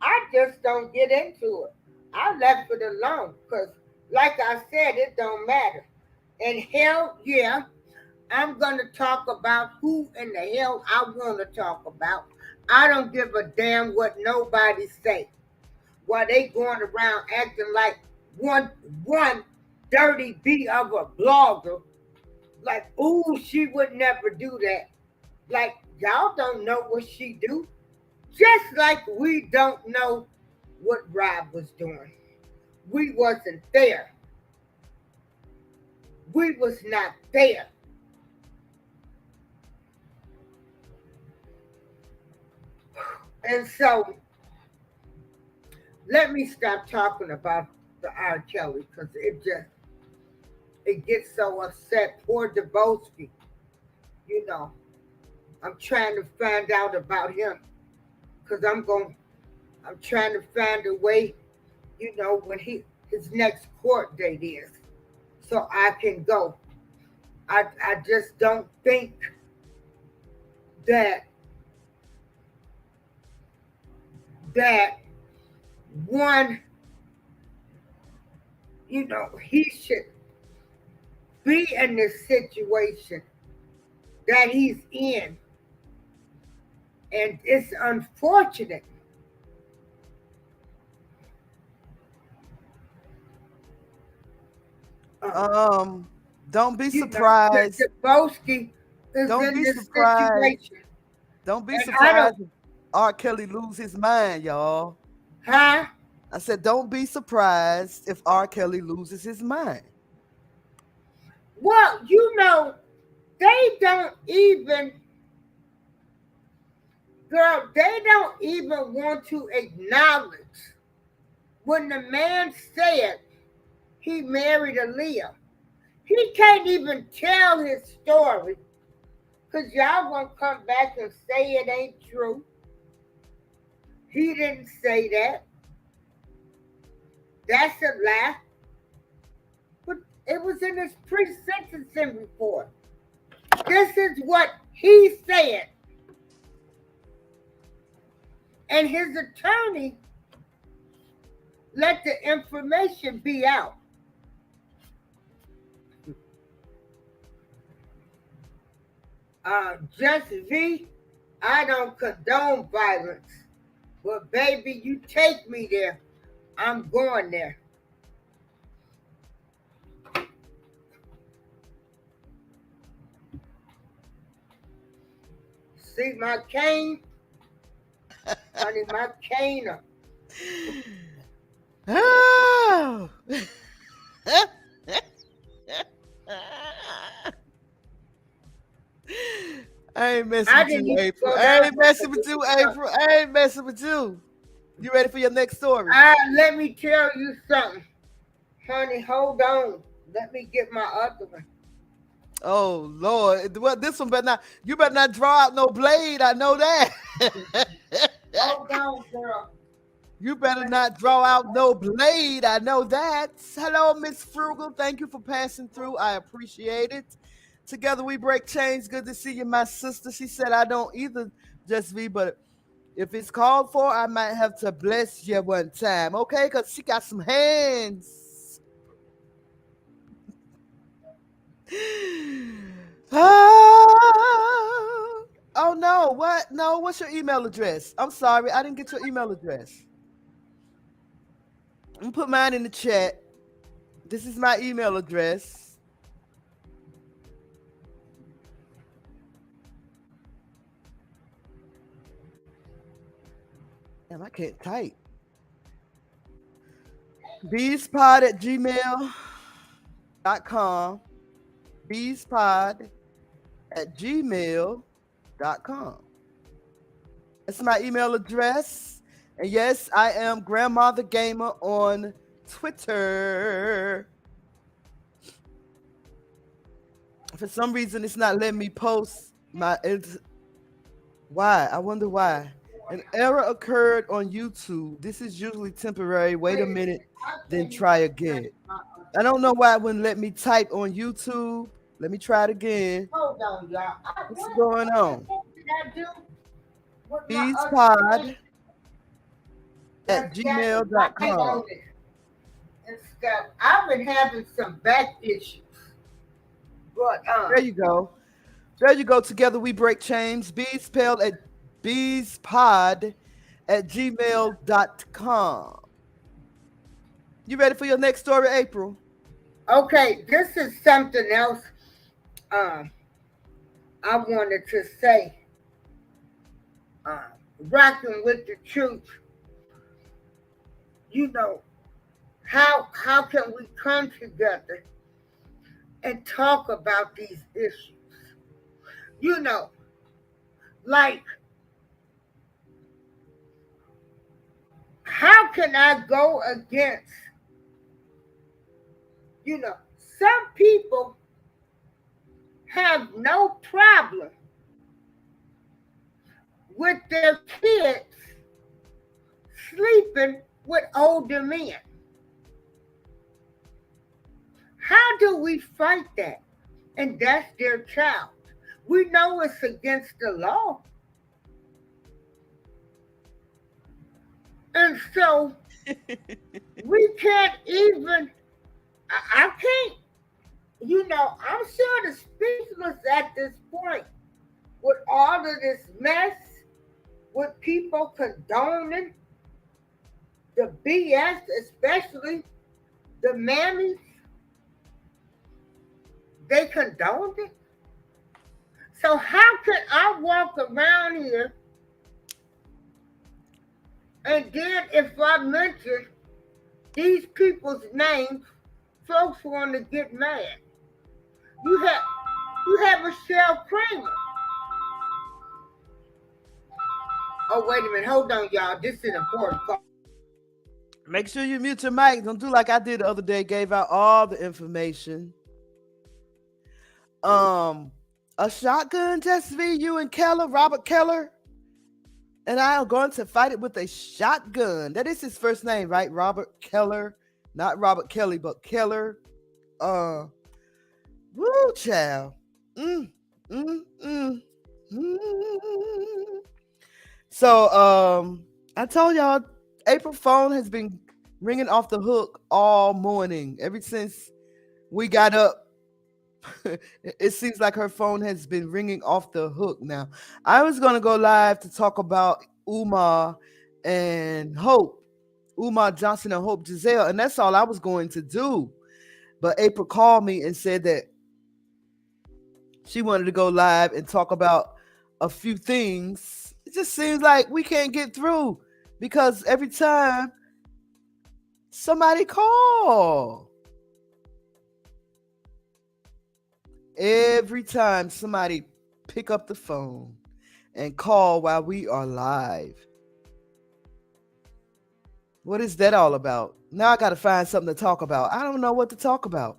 I just don't get into it. I left it alone because, like I said, it don't matter. And hell yeah, I'm going to talk about who in the hell I want to talk about. I don't give a damn what nobody say. While they going around acting like one dirty B of a blogger, like, ooh, she would never do that. Like y'all don't know what she do. Just like we don't know what Rob was doing. We wasn't there. We was not there. And so let me stop talking about the R. Kelly because it gets so upset. Poor Debosky, you know. I'm trying to find out about him because I'm trying to find a way, when his next court date is, so I can go. I just don't think that that one, he should be in this situation that he's in, and it's unfortunate. Don't be surprised. Debosky is Don't in be this surprised. situation. Don't be And surprised if R. Kelly lose his mind, y'all. Huh? I said, don't be surprised if R. Kelly loses his mind. Well, they don't even, girl, they don't even want to acknowledge when the man said he married Aaliyah. He can't even tell his story because y'all gonna come back and say it ain't true. He didn't say that. That's a lie. But it was in his pre-sentencing report. This is what he said. And his attorney let the information be out. Just V, I don't condone violence. But baby, you take me there, I'm going there. See my cane? Honey, my cane up. Oh. I ain't messing with you, April. I ain't messing with you, April. I ain't messing with you. You ready for your next story? Let me tell you something. Honey, hold on. Let me get my other one. Oh Lord. Well, this one you better not draw out no blade. I know that. Hold on, girl. You better not draw out no blade. I know that. Hello, Miss Frugal. Thank you for passing through. I appreciate it. Together we break chains. Good to see you, my sister. She said I don't either, just me, but if it's called for, I might have to bless you one time. Okay? Because she got some hands. Oh no, what? No, what's your email address? I'm sorry, I didn't get your email address. I'm gonna put mine in the chat. This is my email address. Damn, I can't type. beespod@gmail.com. beespod@gmail.com. That's my email address. And yes, I am Grandmother Gamer on Twitter. For some reason, it's not letting me post why? I wonder why. An error occurred on YouTube. This is usually temporary. Wait a minute, then try again. I don't know why it wouldn't let me type on YouTube. Let me try it again. Hold on, y'all. What's going on? What did I do? beespod@gmail.com. And stuff. I've been having some back issues. But there you go. There you go. Together we break chains. Bees spelled at beespod@gmail.com. You ready for your next story, April? Okay, this is something else. I wanted to say, uh, rocking with the truth, you know, how can we come together and talk about these issues? You know, like, how can I go against, some people have no problem with their kids sleeping with older men. How do we fight that? And that's their child. We know it's against the law. And so we can't even, I can't, I'm sure the speechless at this point with all of this mess, with people condoning the BS, especially the mammies. They condoned it. So how can I walk around here and then if I mention these people's names, folks want to get mad? You have Michelle Kramer. Oh, wait a minute. Hold on, y'all. This is an important call. Make sure you mute your mic. Don't do like I did the other day, gave out all the information. A shotgun test v. you and Keller, Robert Keller, and I are going to fight it with a shotgun. That is his first name, right? Robert Keller, not Robert Kelly, but Keller. Woo, child. So, I told y'all, April phone has been ringing off the hook all morning. Ever since we got up, it seems like her phone has been ringing off the hook now. I was going to go live to talk about Umar and Hope. Umar Johnson and Hope Giselle, and that's all I was going to do. But April called me and said that she wanted to go live and talk about a few things. It just seems like we can't get through because every time somebody call, every time somebody pick up the phone and call while we are live. What is that all about? Now I got to find something to talk about. I don't know what to talk about.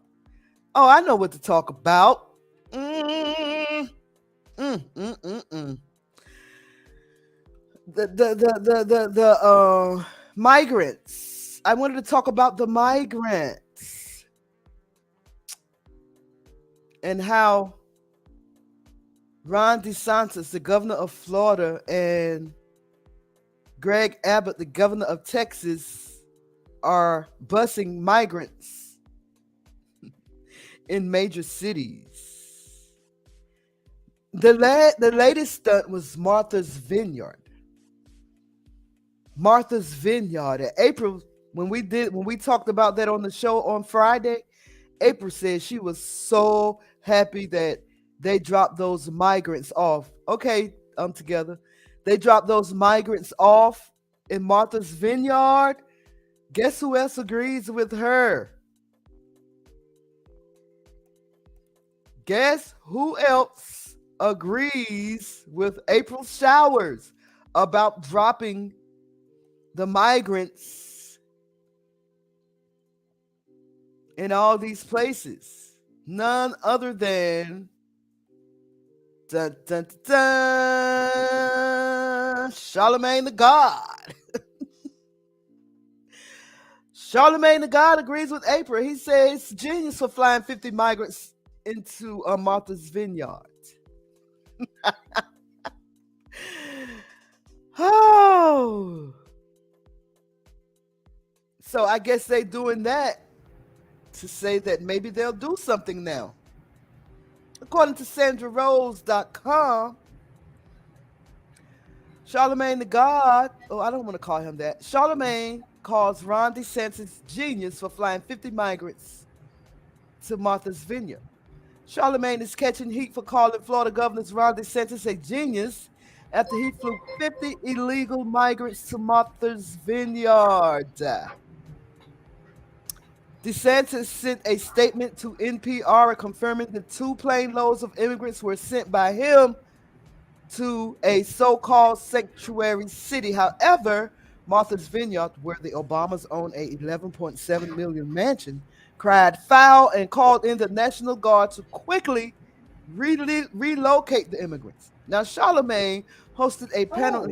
Oh, I know what to talk about. The migrants. I wanted to talk about the migrants and how Ron DeSantis, the governor of Florida, and Greg Abbott, the governor of Texas, are busing migrants in major cities. The latest stunt was Martha's Vineyard. Martha's Vineyard. And April, when we talked about that on the show on Friday, April said she was so happy that they dropped those migrants off. Okay, I'm together. They dropped those migrants off in Martha's Vineyard. Guess who else agrees with her? Guess who else agrees with April Showers about dropping the migrants in all these places? None other than dun, dun, dun, dun, Charlemagne the God. Charlemagne the God agrees with April. He says it's genius for flying 50 migrants into Martha's Vineyard. Oh. So I guess they're doing that to say that maybe they'll do something now. According to SandraRose.com, Charlemagne the God, I don't want to call him that. Charlemagne calls Ron DeSantis genius for flying 50 migrants to Martha's Vineyard. Charlemagne is catching heat for calling Florida Governor Ron DeSantis a genius after he flew 50 illegal migrants to Martha's Vineyard. DeSantis sent a statement to NPR confirming the 2 plane loads of immigrants were sent by him to a so-called sanctuary city. However, Martha's Vineyard, where the Obamas own a $11.7 million mansion, cried foul and called in the National Guard to quickly relocate the immigrants. Now, Charlemagne hosted a panel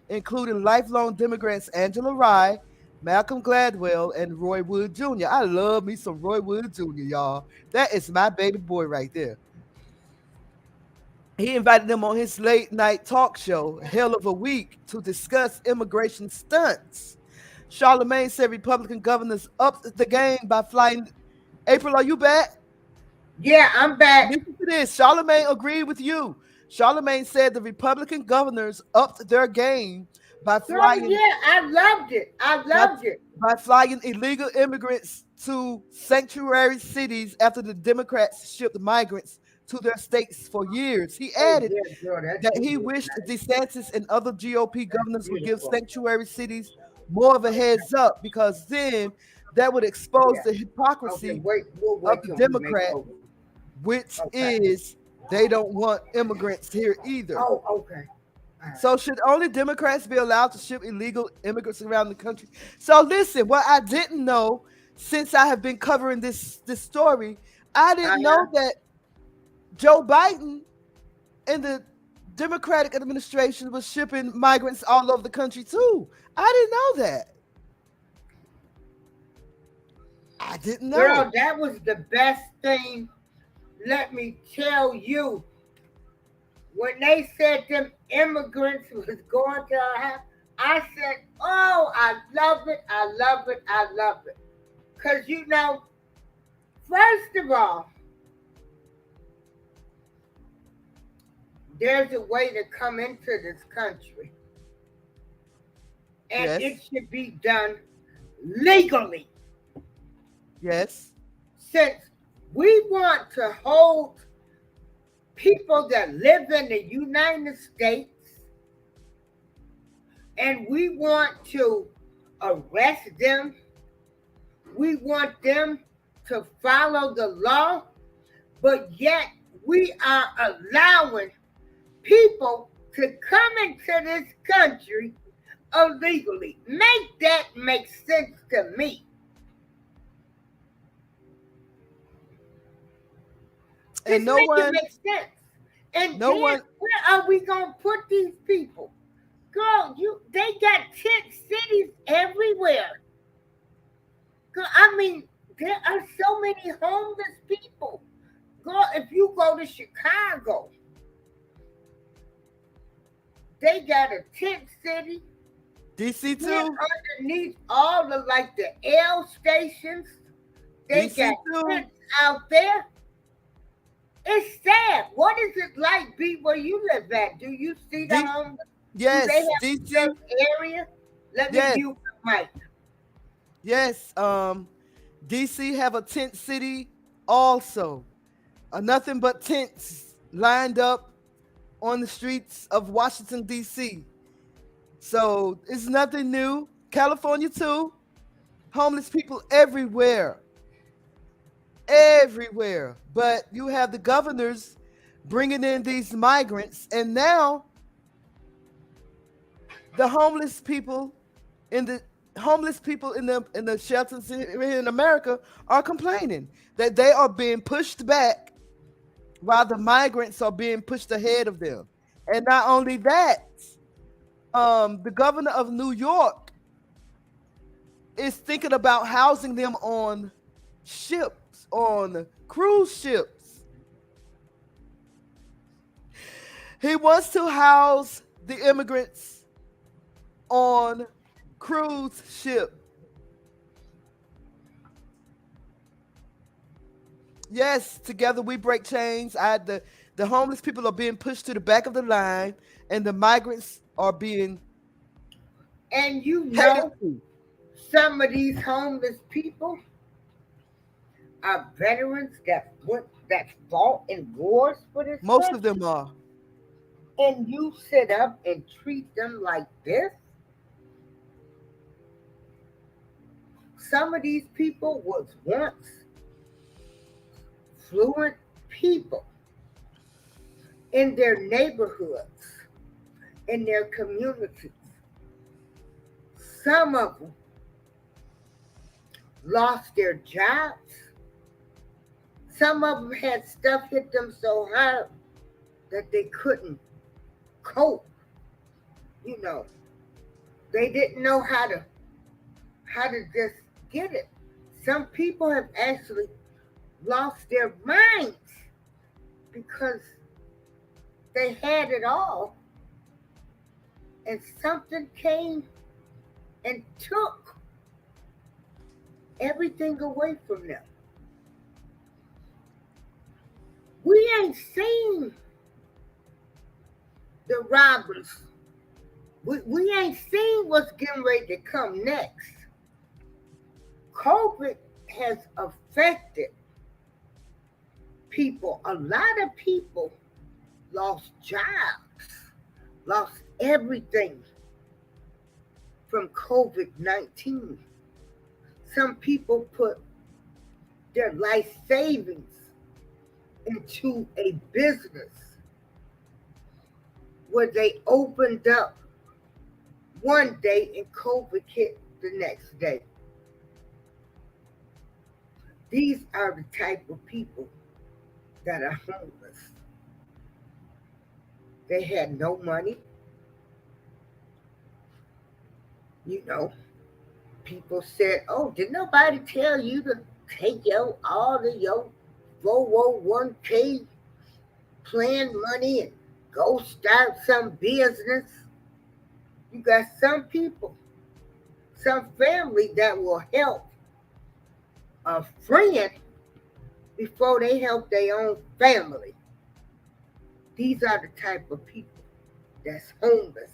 including lifelong Democrats Angela Rye, Malcolm Gladwell, and Roy Wood Jr. I love me some Roy Wood Jr., y'all. That is my baby boy right there. He invited them on his late night talk show, Hell of a Week, to discuss immigration stunts. Charlemagne said Republican governors upped the game by flying. April, are you back? Yeah, I'm back. Listen to this. Charlemagne agreed with you. Charlemagne said the Republican governors upped their game by flying. Yeah, I loved it. By flying illegal immigrants to sanctuary cities after the Democrats shipped migrants to their states for years. He added that he wished DeSantis and other GOP governors would give sanctuary cities more of a heads up, because then that would expose the hypocrisy of the Democrat, which is they don't want immigrants here either. Oh, okay. Right. So should only Democrats be allowed to ship illegal immigrants around the country? So listen, what I didn't know, since I have been covering this story, I didn't know that Joe Biden and the Democratic administration was shipping migrants all over the country too. I didn't know that. I didn't know. Girl, that was the best thing. Let me tell you. When they said them immigrants was going to our house, I said, oh, I love it, I love it, I love it. Because, you know, first of all, there's a way to come into this country. And it should be done legally. Yes. Since we want to hold people that live in the United States, and we want to arrest them, we want them to follow the law, but yet we are allowing people to come into this country illegally. Make that make sense to me. And no one makes sense. And no then, one. Where are we gonna put these people? Girl, they got tent cities everywhere. Girl, I mean, there are so many homeless people. Girl, if you go to Chicago, they got a tent city. DC too. Underneath all the the L stations, they DC got tents out there. It's sad. What is it like, B, where you live at? Do you see the homeless? Yes, do they have DC area. Let me use the mic. Yes, DC have a tent city also. Nothing but tents lined up on the streets of Washington, D.C. So it's nothing new. California too. Homeless people everywhere. Everywhere. But you have the governors bringing in these migrants, and now the homeless people in the shelters here in America are complaining that they are being pushed back while the migrants are being pushed ahead of them. And not only that, the governor of New York is thinking about housing them on ships, on cruise ships. He wants to house the immigrants on cruise ship. Yes, together we break chains. The homeless people are being pushed to the back of the line, and the migrants are being. And you know, some of these homeless people are veterans that went that fought in wars for this Most country, of them are. and you sit up and treat them like this? Some of these people was once fluent people in their neighborhoods, in their communities. Some of them lost their jobs. Some of them had stuff hit them so hard that they couldn't cope. You know, they didn't know how to just get it. Some people have actually lost their minds because they had it all, and something came and took everything away from them. We ain't seen the robbers. We ain't seen what's getting ready to come next. COVID has affected people. A lot of people lost jobs, lost everything from COVID-19. Some people put their life savings into a business where they opened up one day and COVID hit the next day. These are the type of people that are homeless. They had no money. You know, people said, oh, did nobody tell you to take all of your 401k plan money and go start some business? You got some people, some family that will help a friend before they help their own family. These are the type of people that's homeless,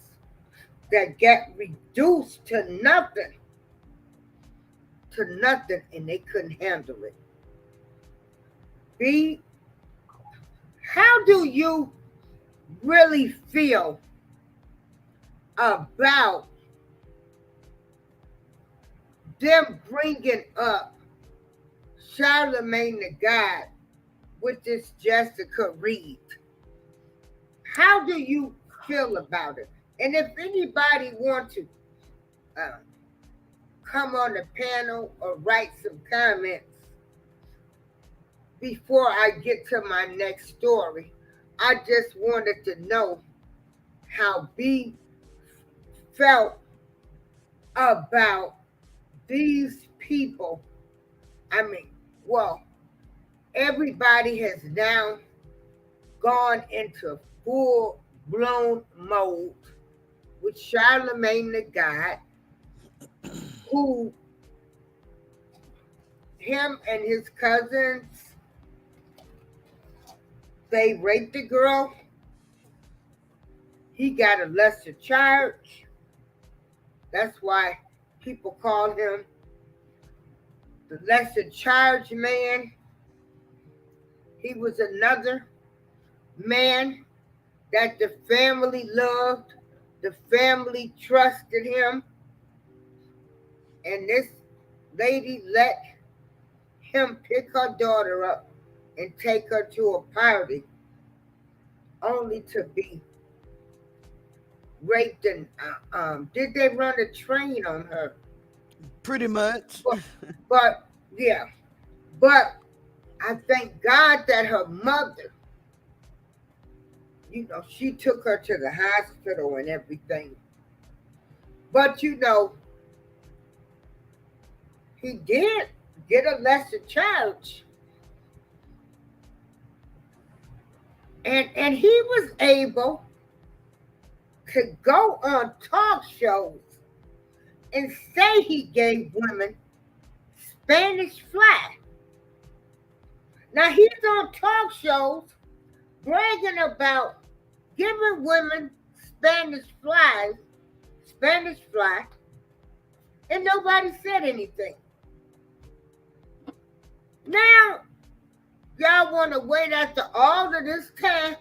that get reduced to nothing, and they couldn't handle it. B, how do you really feel about them bringing up Charlemagne the God with this Jessica Reed? How do you feel about it? And if anybody wants to come on the panel or write some comments before I get to my next story, I just wanted to know how B felt about these people. I mean, well, everybody has now gone into full-blown mode with Charlemagne the God, who him and his cousins, they raped the girl. He got a lesser charge. That's why people call him the lesser charge man. He was another man that the family loved. The family trusted him. And this lady let him pick her daughter up and take her to a party, only to be raped. And did they run a train on her? Pretty much. But yeah, but I thank God that her mother, you know, she took her to the hospital and everything. But you know, he did get a lesser charge. And he was able to go on talk shows and say he gave women Spanish fly. Now he's on talk shows bragging about giving women Spanish fly, and nobody said anything. Now, Y'all want to wait after all of this time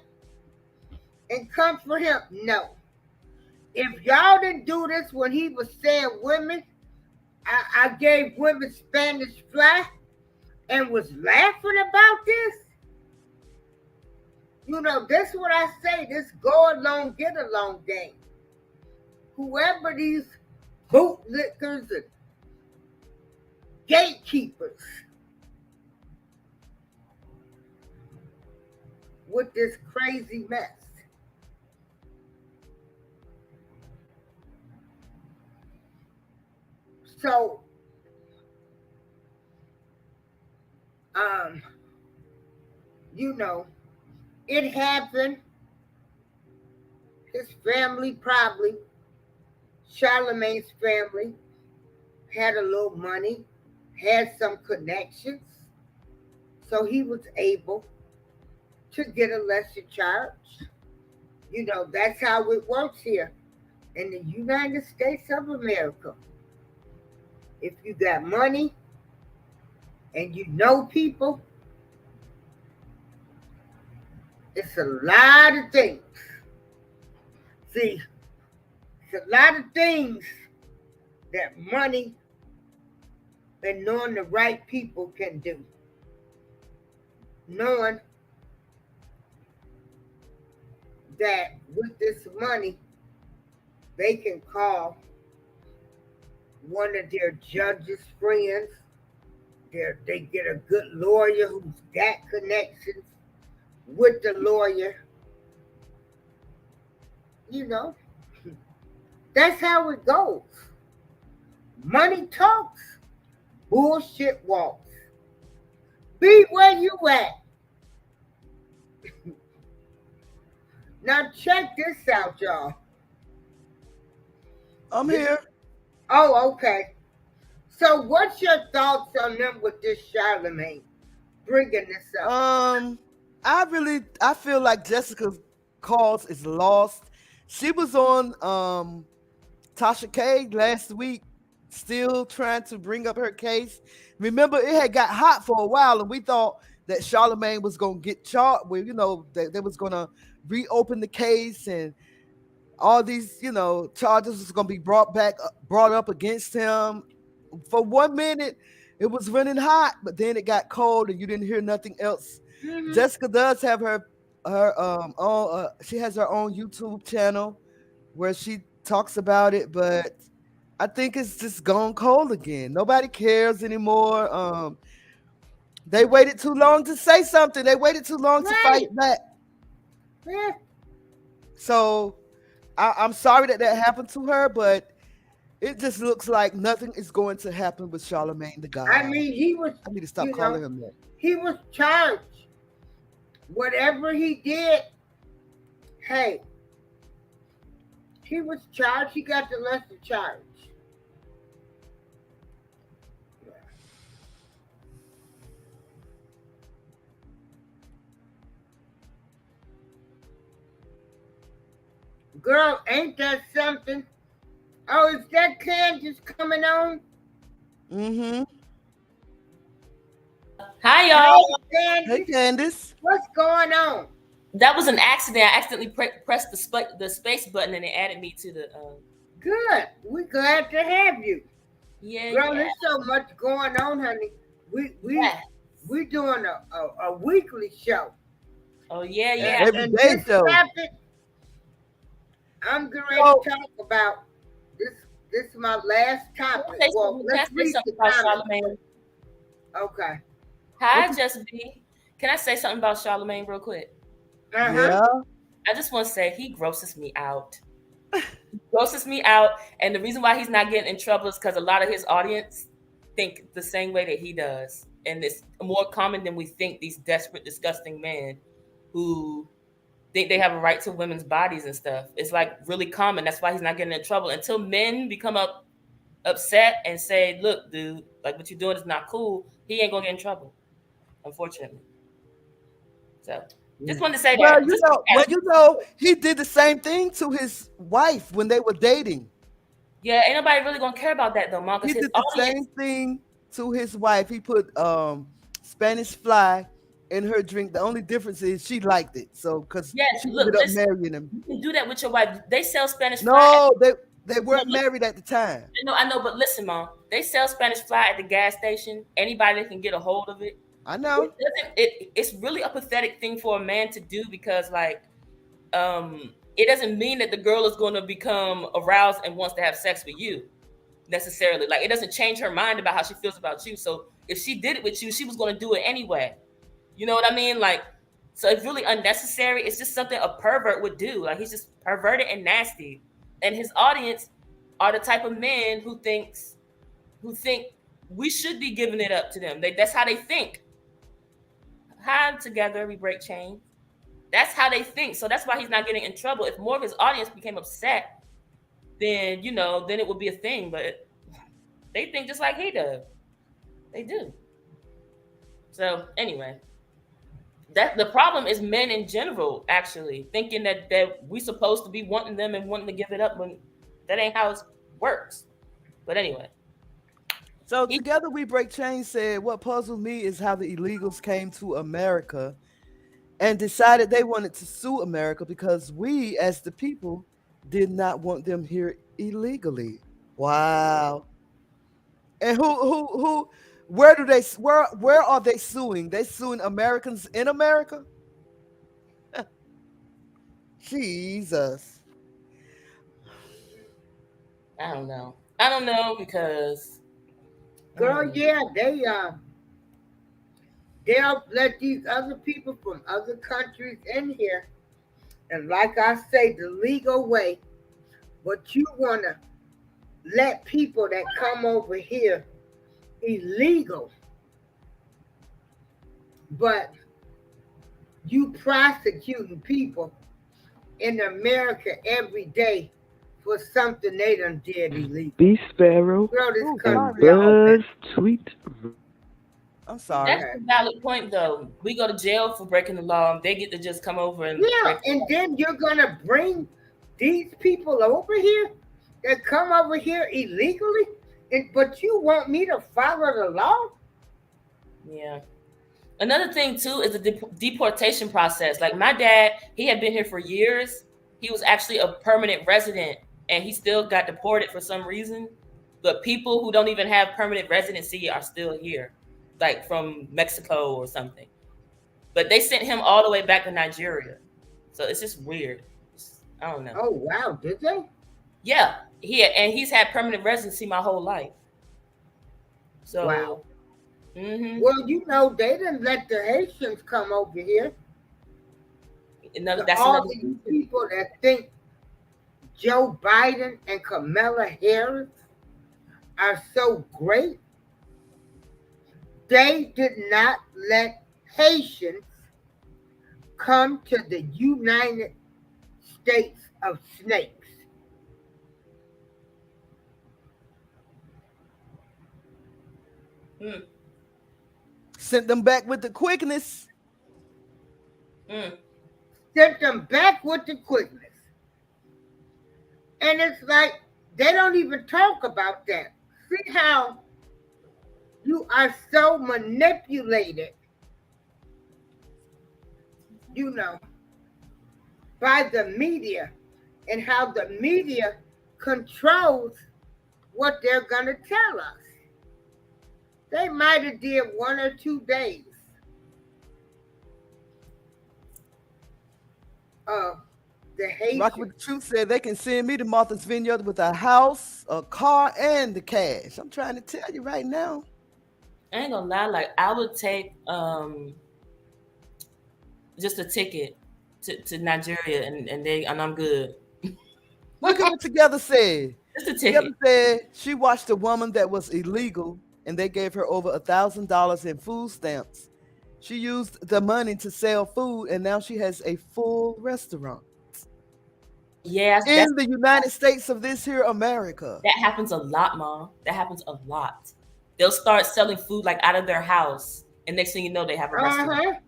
and come for him? No. If y'all didn't do this when he was saying women, I gave women Spanish fly and was laughing about this. You know, this is what I say, this go along, get along game. Whoever these bootlickers and gatekeepers with this crazy mess. So, you know, it happened. His family probably, Charlamagne's family, had a little money, had some connections, so he was able to get a lesser charge. You know, that's how it works here in the United States of America. If you got money and you know people, it's a lot of things. See, it's a lot of things that money and knowing the right people can do. Knowing that with this money, they can call one of their judges' friends. They get a good lawyer who's got connections with the lawyer. You know, that's how it goes. Money talks, bullshit walks. Be where you at. Now check this out, y'all. I'm here. Oh, okay. So what's your thoughts on them with this Charlamagne bringing this up? I feel like Jessica's cause is lost. She was on Tasha K last week, still trying to bring up her case. Remember, it had got hot for a while, and we thought that Charlamagne was gonna get charged with, you know, that they was gonna reopen the case and all these, you know, charges was gonna be brought up against him. For 1 minute, it was running hot, but then it got cold, and you didn't hear nothing else. Mm-hmm. Jessica does have her own. She has her own YouTube channel where she talks about it, but I think it's just gone cold again. Nobody cares anymore. They waited too long to say something. They waited too long to fight back. Yeah. So I'm sorry that happened to her, but it just looks like nothing is going to happen with Charlamagne the God. I mean, I need to stop calling him that. He was charged. Whatever he did, hey, he was charged. He got the lesser charge. Girl, ain't that something? Oh, is that Candace coming on? Mm-hmm. Hi, y'all. Hey, Candace. What's going on? That was an accident. I accidentally pressed the space button and it added me to the. Good. We're glad to have you. Yeah. Girl, there's so much going on, honey. We doing a weekly show. Oh yeah. Every day show. I'm going to talk about this. This is my last topic. Well, let's read something about Charlamagne. Okay. Hi, Just B. Can I say something about Charlamagne real quick? Uh-huh. Yeah. I just want to say he grosses me out. And the reason why he's not getting in trouble is because a lot of his audience think the same way that he does. And it's more common than we think, these desperate, disgusting men who think they have a right to women's bodies and stuff. It's like really common. That's why he's not getting in trouble. Until men become upset and say, look, dude, like what you're doing is not cool, he ain't gonna get in trouble, unfortunately. So just wanted to say that. You know, he did the same thing to his wife when they were dating. Yeah, ain't nobody really gonna care about that though, Mom. He did the same thing to his wife. He put Spanish fly in her drink. The only difference is she liked it. So because Yes, she look, ended up listen, marrying him. you can do that with your wife. They sell Spanish fly. No, they No, weren't listen, married at the time. I know, but listen, Mom. They sell Spanish fly at the gas station. Anybody that can get a hold of it. I know. It's really a pathetic thing for a man to do because, like, it doesn't mean that the girl is going to become aroused and wants to have sex with you necessarily. Like, it doesn't change her mind about how she feels about you. So if she did it with you, she was going to do it anyway. You know what I mean? Like, so it's really unnecessary. It's just something a pervert would do. Like, he's just perverted and nasty. And his audience are the type of men who think we should be giving it up to them. That's how they think. Hide together, we break chains. That's how they think. So that's why he's not getting in trouble. If more of his audience became upset, then then it would be a thing. But they think just like he does. They do. So anyway, that the problem is men in general actually thinking that we supposed to be wanting them and wanting to give it up when that ain't how it works. But anyway. So Together We Break Chains said, what puzzled me is how the illegals came to America and decided they wanted to sue America because we, as the people, did not want them here illegally. Wow. And where are they suing? They suing Americans in America? Jesus. I don't know because Girl, yeah, they'll let these other people from other countries in here, and like I say, the legal way. But you wanna let people that come over here illegal, but you prosecuting people in America every day for something they done did illegal. B Sparrow Girl, this Ooh, country sorry. BuzzTweet. I'm sorry. that's a valid point though. We go to jail for breaking the law. They get to just come over and yeah, and then you're gonna bring these people over here that come over here illegally, but you want me to follow the law? Yeah. Another thing too is the deportation process. Like my dad, he had been here for years. He was actually a permanent resident, and he still got deported for some reason. But people who don't even have permanent residency are still here, like from Mexico or something. But they sent him all the way back to Nigeria. So it's just weird. I don't know. Oh wow, did they? Yeah, he's had permanent residency my whole life. So wow. Mm-hmm. Well, they didn't let the Haitians come over here. That's all these people that think Joe Biden and Kamala Harris are so great, they did not let Haitians come to the United States of Snakes. Sent them back with the quickness. Sent them back with the quickness. And it's like, they don't even talk about that. See how you are so manipulated, by the media, and how the media controls what they're going to tell us. They might have did 1 or 2 days of the Haitian. Rock with the Truth said they can send me to Martha's Vineyard with a house, a car, and the cash. I'm trying to tell you right now. I ain't gonna lie, like I would take just a ticket to Nigeria and I'm good. Look at what Together said. Just a ticket. Together said she watched a woman that was illegal and they gave her over $1,000 in food stamps. She used the money to sell food and now she has a full restaurant. Yeah, in the United States of this here America. That happens a lot, Mom. That happens a lot. They'll start selling food like out of their house, and next thing you know, they have a restaurant.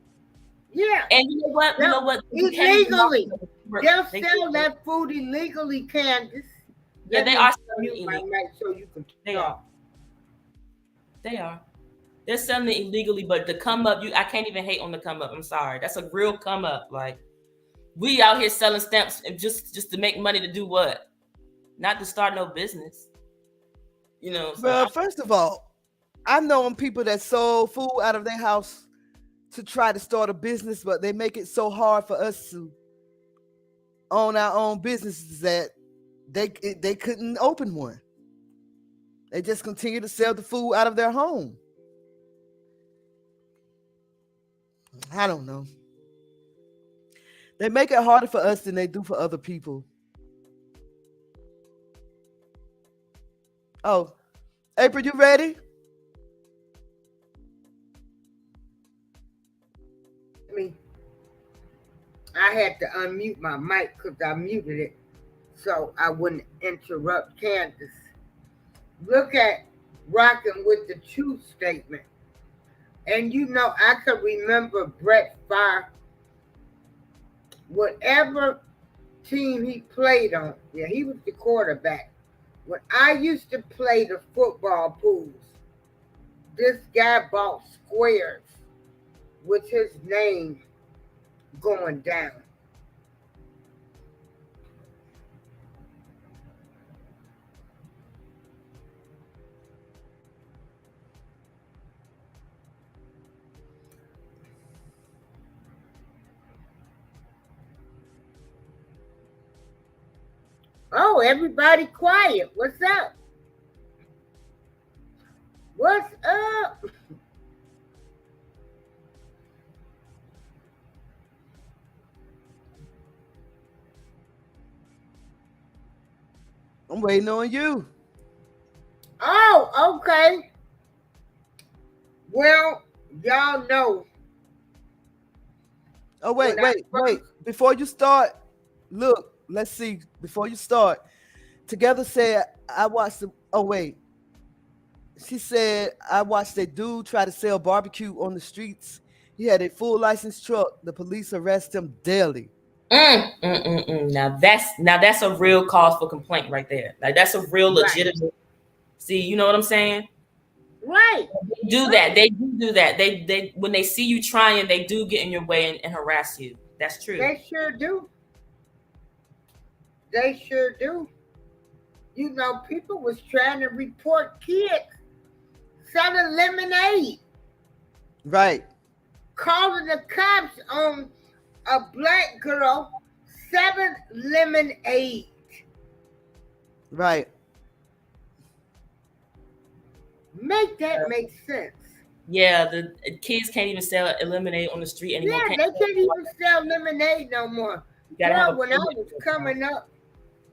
Yeah. And you know what? Illegally. They'll sell that food illegally, Candace. Yeah, they are selling illegally. So you can They are. They're selling it illegally, but the come up, I can't even hate on the come up. I'm sorry. That's a real come up. Like, we out here selling stamps and just to make money to do what? Not to start no business. You know, so Well, first of all, I know people that sold food out of their house to try to start a business, but they make it so hard for us to own our own businesses that they couldn't open one. They just continue to sell the food out of their home. I don't know. They make it harder for us than they do for other people. Oh, April, you ready? I had to unmute my mic because I muted it so I wouldn't interrupt Candace. Look at rocking with the truth statement. And you know, I could remember Brett Favre, whatever team he played on, yeah, he was the quarterback. When I used to play the football pools, this guy bought squares with his name going down. Oh, everybody quiet. What's up? What's up? I'm waiting on you. Oh, okay. Well, y'all know. Oh, wait. Before you start, look, let's see. Before you start, Together said, I watched the, oh, wait. She said, I watched a dude try to sell barbecue on the streets. He had a full license truck. The police arrest him daily. Now that's a real cause for complaint right there. Like, that's a real legitimate. Right. See, you know what I'm saying? Right. They do that. They do that. They when they see you trying, they do get in your way and harass you. That's true. They sure do. They sure do. You know, people was trying to report kids selling lemonade. Right. Calling the cops on a black girl selling lemonade. Right. Make that make sense. Yeah, the kids can't even sell lemonade on the street anymore. Yeah, they can't even sell lemonade no more. Girl, when I was coming up,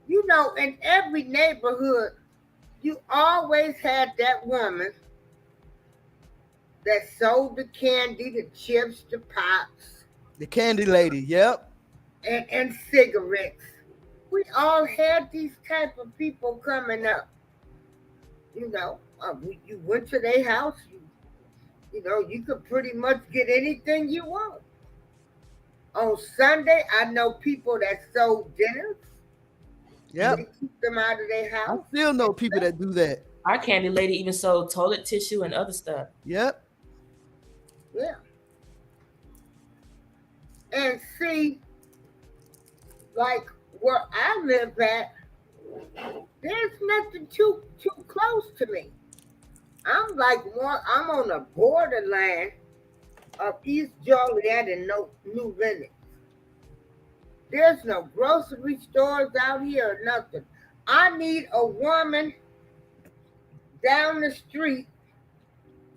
you know, in every neighborhood, you always had that woman that sold the candy, the chips, the pops. The candy lady, yep. And cigarettes. We all had these type of people coming up. You know, you went to their house, you know, you could pretty much get anything you want. On Sunday, I know people that sold dinners. Yep. They keep them out of their house. I still know people that do that. Our candy lady even sold toilet tissue and other stuff. Yep. Yeah. And see, like where I live at, there's nothing too close to me. I'm on the borderline of East Joliet and New Lenox. There's no grocery stores out here or nothing. I need a woman down the street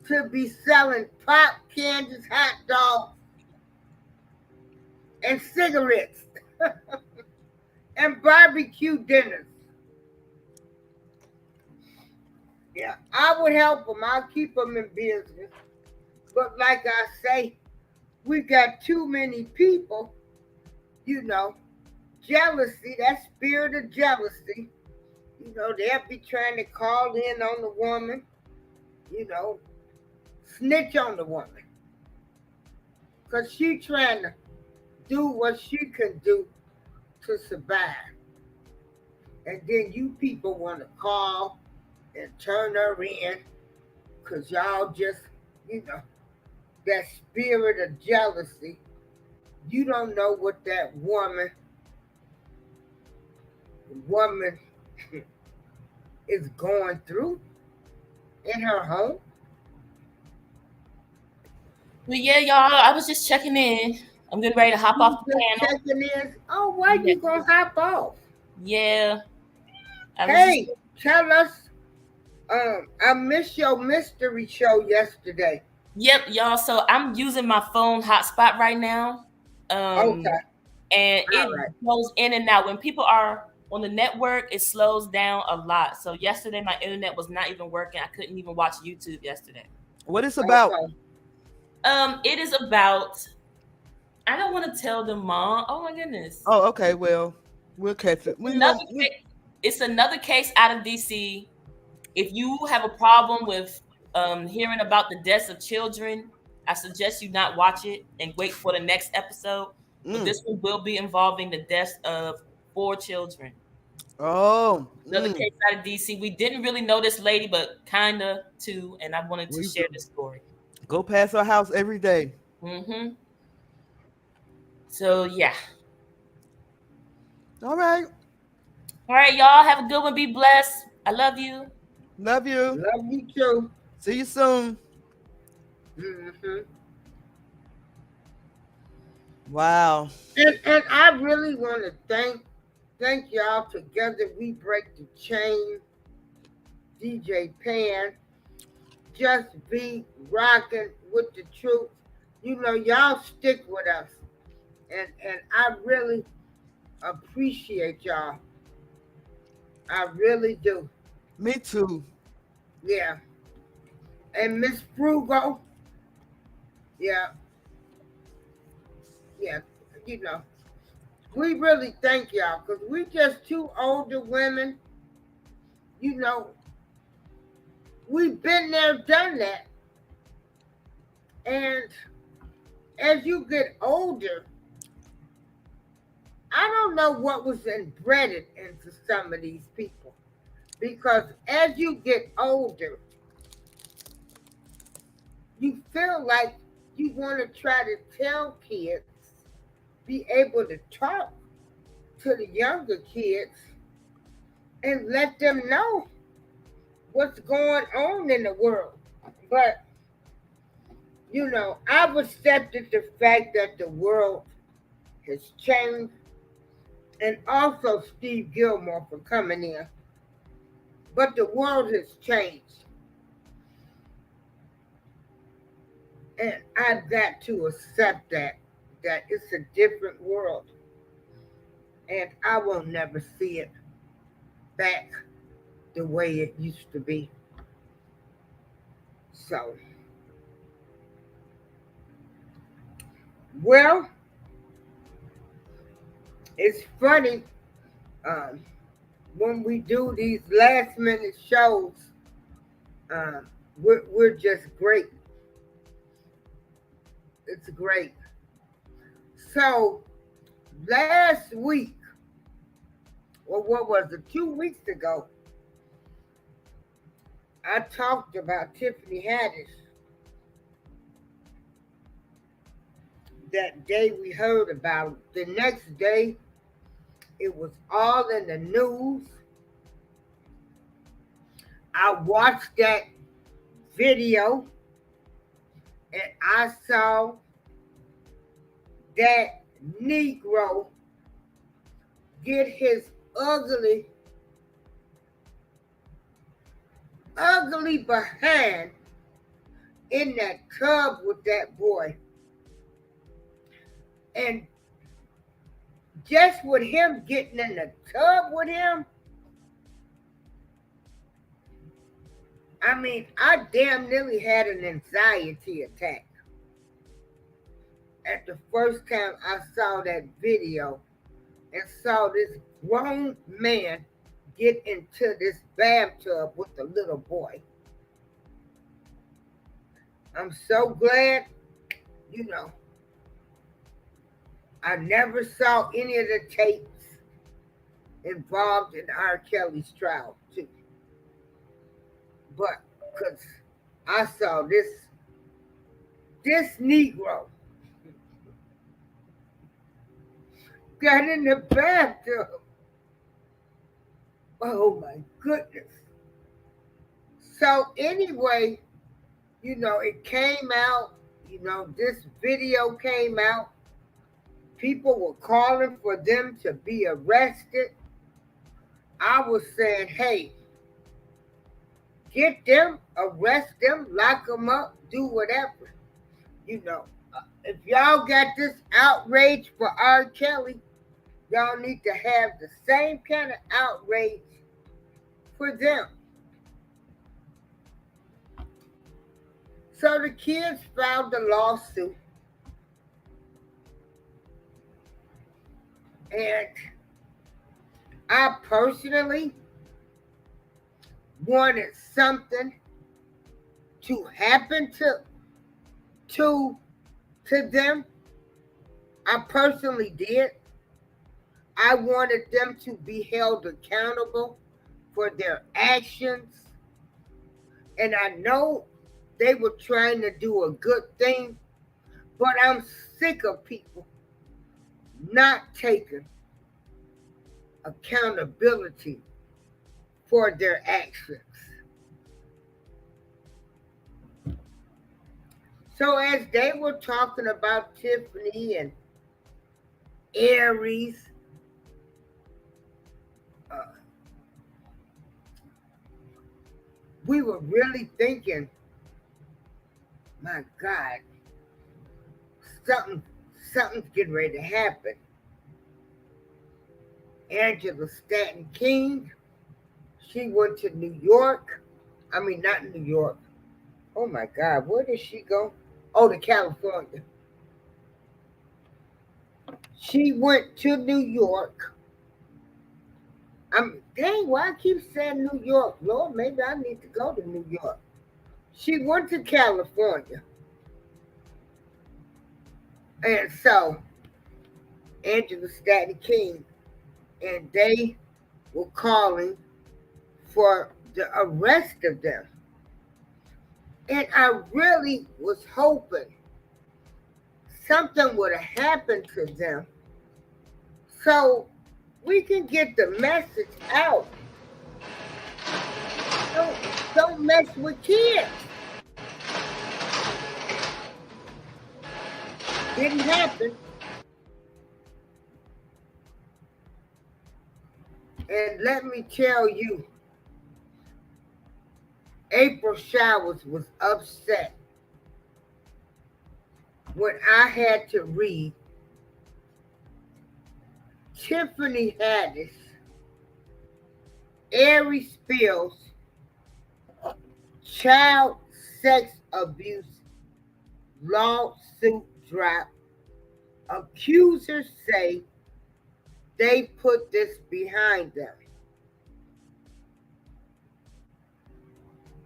to be selling pop, candies, hot dogs, and cigarettes, and barbecue dinners. Yeah, I would help them. I'll keep them in business. But like I say, we got too many people, you know, jealousy, that spirit of jealousy. You know, they'll be trying to call in on the woman, you know, snitch on the woman. Because she trying to do what she can do to survive. And then you people want to call and turn her in because y'all just you know, that spirit of jealousy. You don't know what that woman is going through in her home. But yeah, y'all, I was just checking in. I'm getting ready to hop You off the just panel. checking in. Oh, why Yeah. you gonna hop off? Yeah. Hey, tell us. I missed your mystery show yesterday. Yep, y'all. So I'm using my phone hotspot right now. Okay. And All it right. goes in and out. When people are on the network, it slows down a lot. So yesterday my internet was not even working. I couldn't even watch YouTube yesterday. What it's about? Okay. It is about, I don't want to tell them, Mom. Oh my goodness. Oh, okay. Well, we'll catch it. It's another case out of DC. If you have a problem with hearing about the deaths of children, I suggest you not watch it and wait for the next episode. But this one will be involving the deaths of 4 children. Oh, Another case out of DC. We didn't really know this lady, but kind of too. And I wanted to share this story. Go past our house every day. Mm-hmm. So, yeah. All right. All right, y'all. Have a good one. Be blessed. I love you. Love you. Love you too. See you soon. Mm-hmm. Wow. And I really want to thank y'all. Together we break the chain. DJ Pan, just be rocking with the truth. You know, y'all stick with us, and I really appreciate y'all. I really do. Me too. Yeah. And Miss Frugal, yeah, you know, we really thank y'all because we just 2 older women. You know, we've been there, done that. And as you get older, I don't know what was embedded into some of these people. Because as you get older, you feel like you want to try to tell kids, be able to talk to the younger kids and let them know what's going on in the world. But, you know, I've accepted the fact that the world has changed, and also Steve Gilmore for coming in. But the world has changed. And I've got to accept that it's a different world. And I will never see it back the way it used to be. So, well, it's funny when we do these last minute shows, we're just great. It's great. So, last week, or what was it, 2 weeks ago, I talked about Tiffany Haddish. That day we heard about it. The next day, it was all in the news. I watched that video and I saw that Negro get his ugly behind in that tub with that boy. And just with him getting in the tub with him, I mean, I damn nearly had an anxiety attack at the first time I saw that video and saw this grown man get into this bathtub with a little boy. I'm so glad, you know, I never saw any of the tapes involved in R. Kelly's trial, too. But, because I saw this this Negro got in the bathtub. Oh my goodness. So anyway, it came out, this video came out. People were calling for them to be arrested. I was saying, hey, get them, arrest them, lock them up, do whatever. If y'all got this outrage for R. Kelly, y'all need to have the same kind of outrage for them. So the kids filed a lawsuit. And I personally wanted something to happen to them. I personally did. I wanted them to be held accountable for their actions. And I know they were trying to do a good thing, but I'm sick of people not taking accountability for their actions. So as they were talking about Tiffany and Aries, we were really thinking, my God, something's getting ready to happen. Angela Stanton King, she went to New York. I mean, not New York. Oh my God, where did she go? Oh, to California. She went to New York. Dang, why I keep saying New York? Lord, maybe I need to go to New York. She went to California. And so, Angela Stanton King, and they were calling for the arrest of them. And I really was hoping something would have happened to them so we can get the message out. Don't mess with kids. Didn't happen. And let me tell you, April Showers was upset when I had to read Tiffany Haddish, Aries Spears, child sex abuse lawsuit drop. Accusers say they put this behind them.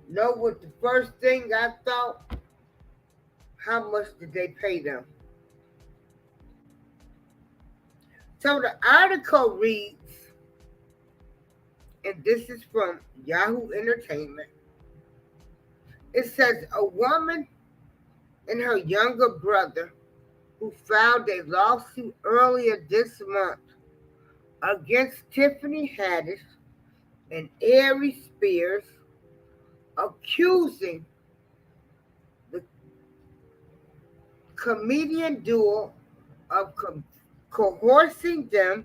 Know what the first thing I thought? How much did they pay them? So the article reads, and this is from Yahoo Entertainment. It says a woman and her younger brother who filed a lawsuit earlier this month against Tiffany Haddish and Aries Spears, accusing the comedian duo of coercing them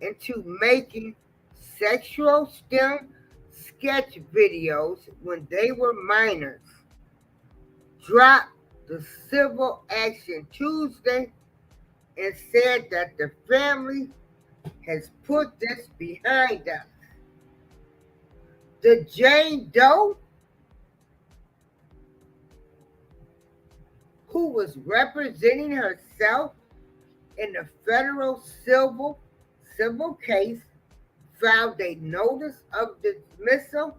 into making sexual STEM sketch videos when they were minors, dropped the civil action Tuesday and said that the family has put this behind us. The Jane Doe, who was representing herself in the federal civil case, filed a notice of dismissal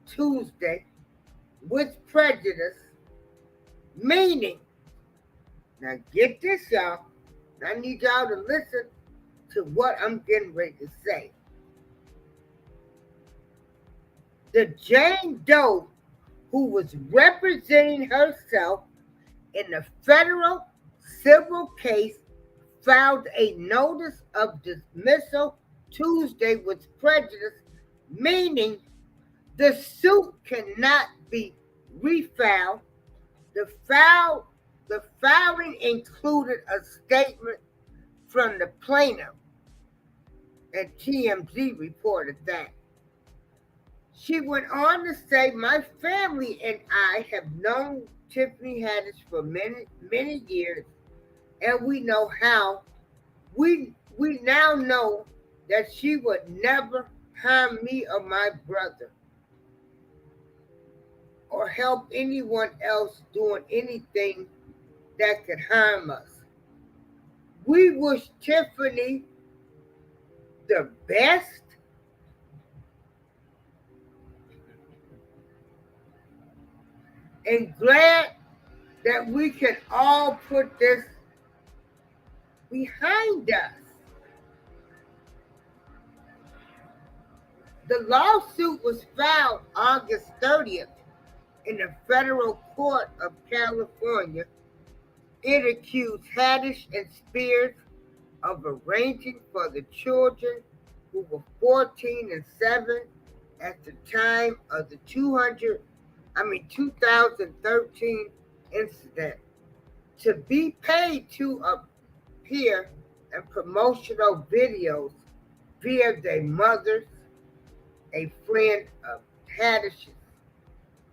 Tuesday with prejudice, meaning, now get this, y'all. I need y'all to listen to what I'm getting ready to say. The Jane Doe, who was representing herself in the federal civil case filed a notice of dismissal Tuesday with prejudice, meaning the suit cannot be refiled. The filing included a statement from the plaintiff, and TMZ reported that. She went on to say, "My family and I have known Tiffany Haddish for many, many years, and we know how. We now know that she would never harm me or my brother or help anyone else doing anything that could harm us. We wish Tiffany the best, and glad that we can all put this behind us." The lawsuit was filed August 30th in the federal court of California. It accused Haddish and Spears of arranging for the children, who were 14 and 7 at the time of the 2013 incident, to be paid to appear in promotional videos via their mothers, a friend of Haddish's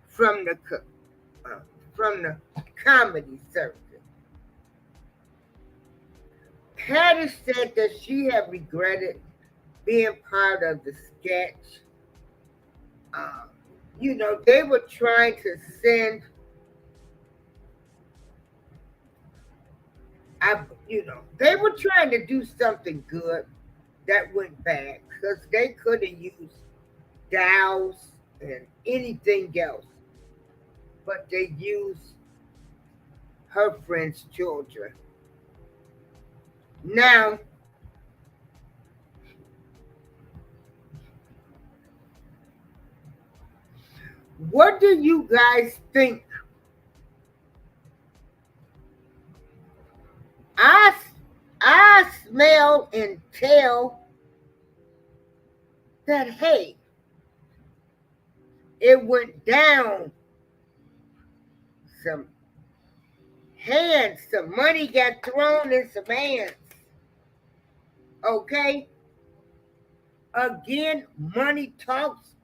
from the comedy circuit. Haddish said that she had regretted being part of the sketch. They were trying to send, they were trying to do something good that went bad because they couldn't use dolls and anything else, but they used her friend's children. Now, what do you guys think? I smell and tell that, hey, it went down. Some hands, some money got thrown in some hands. Okay? Again, money talks,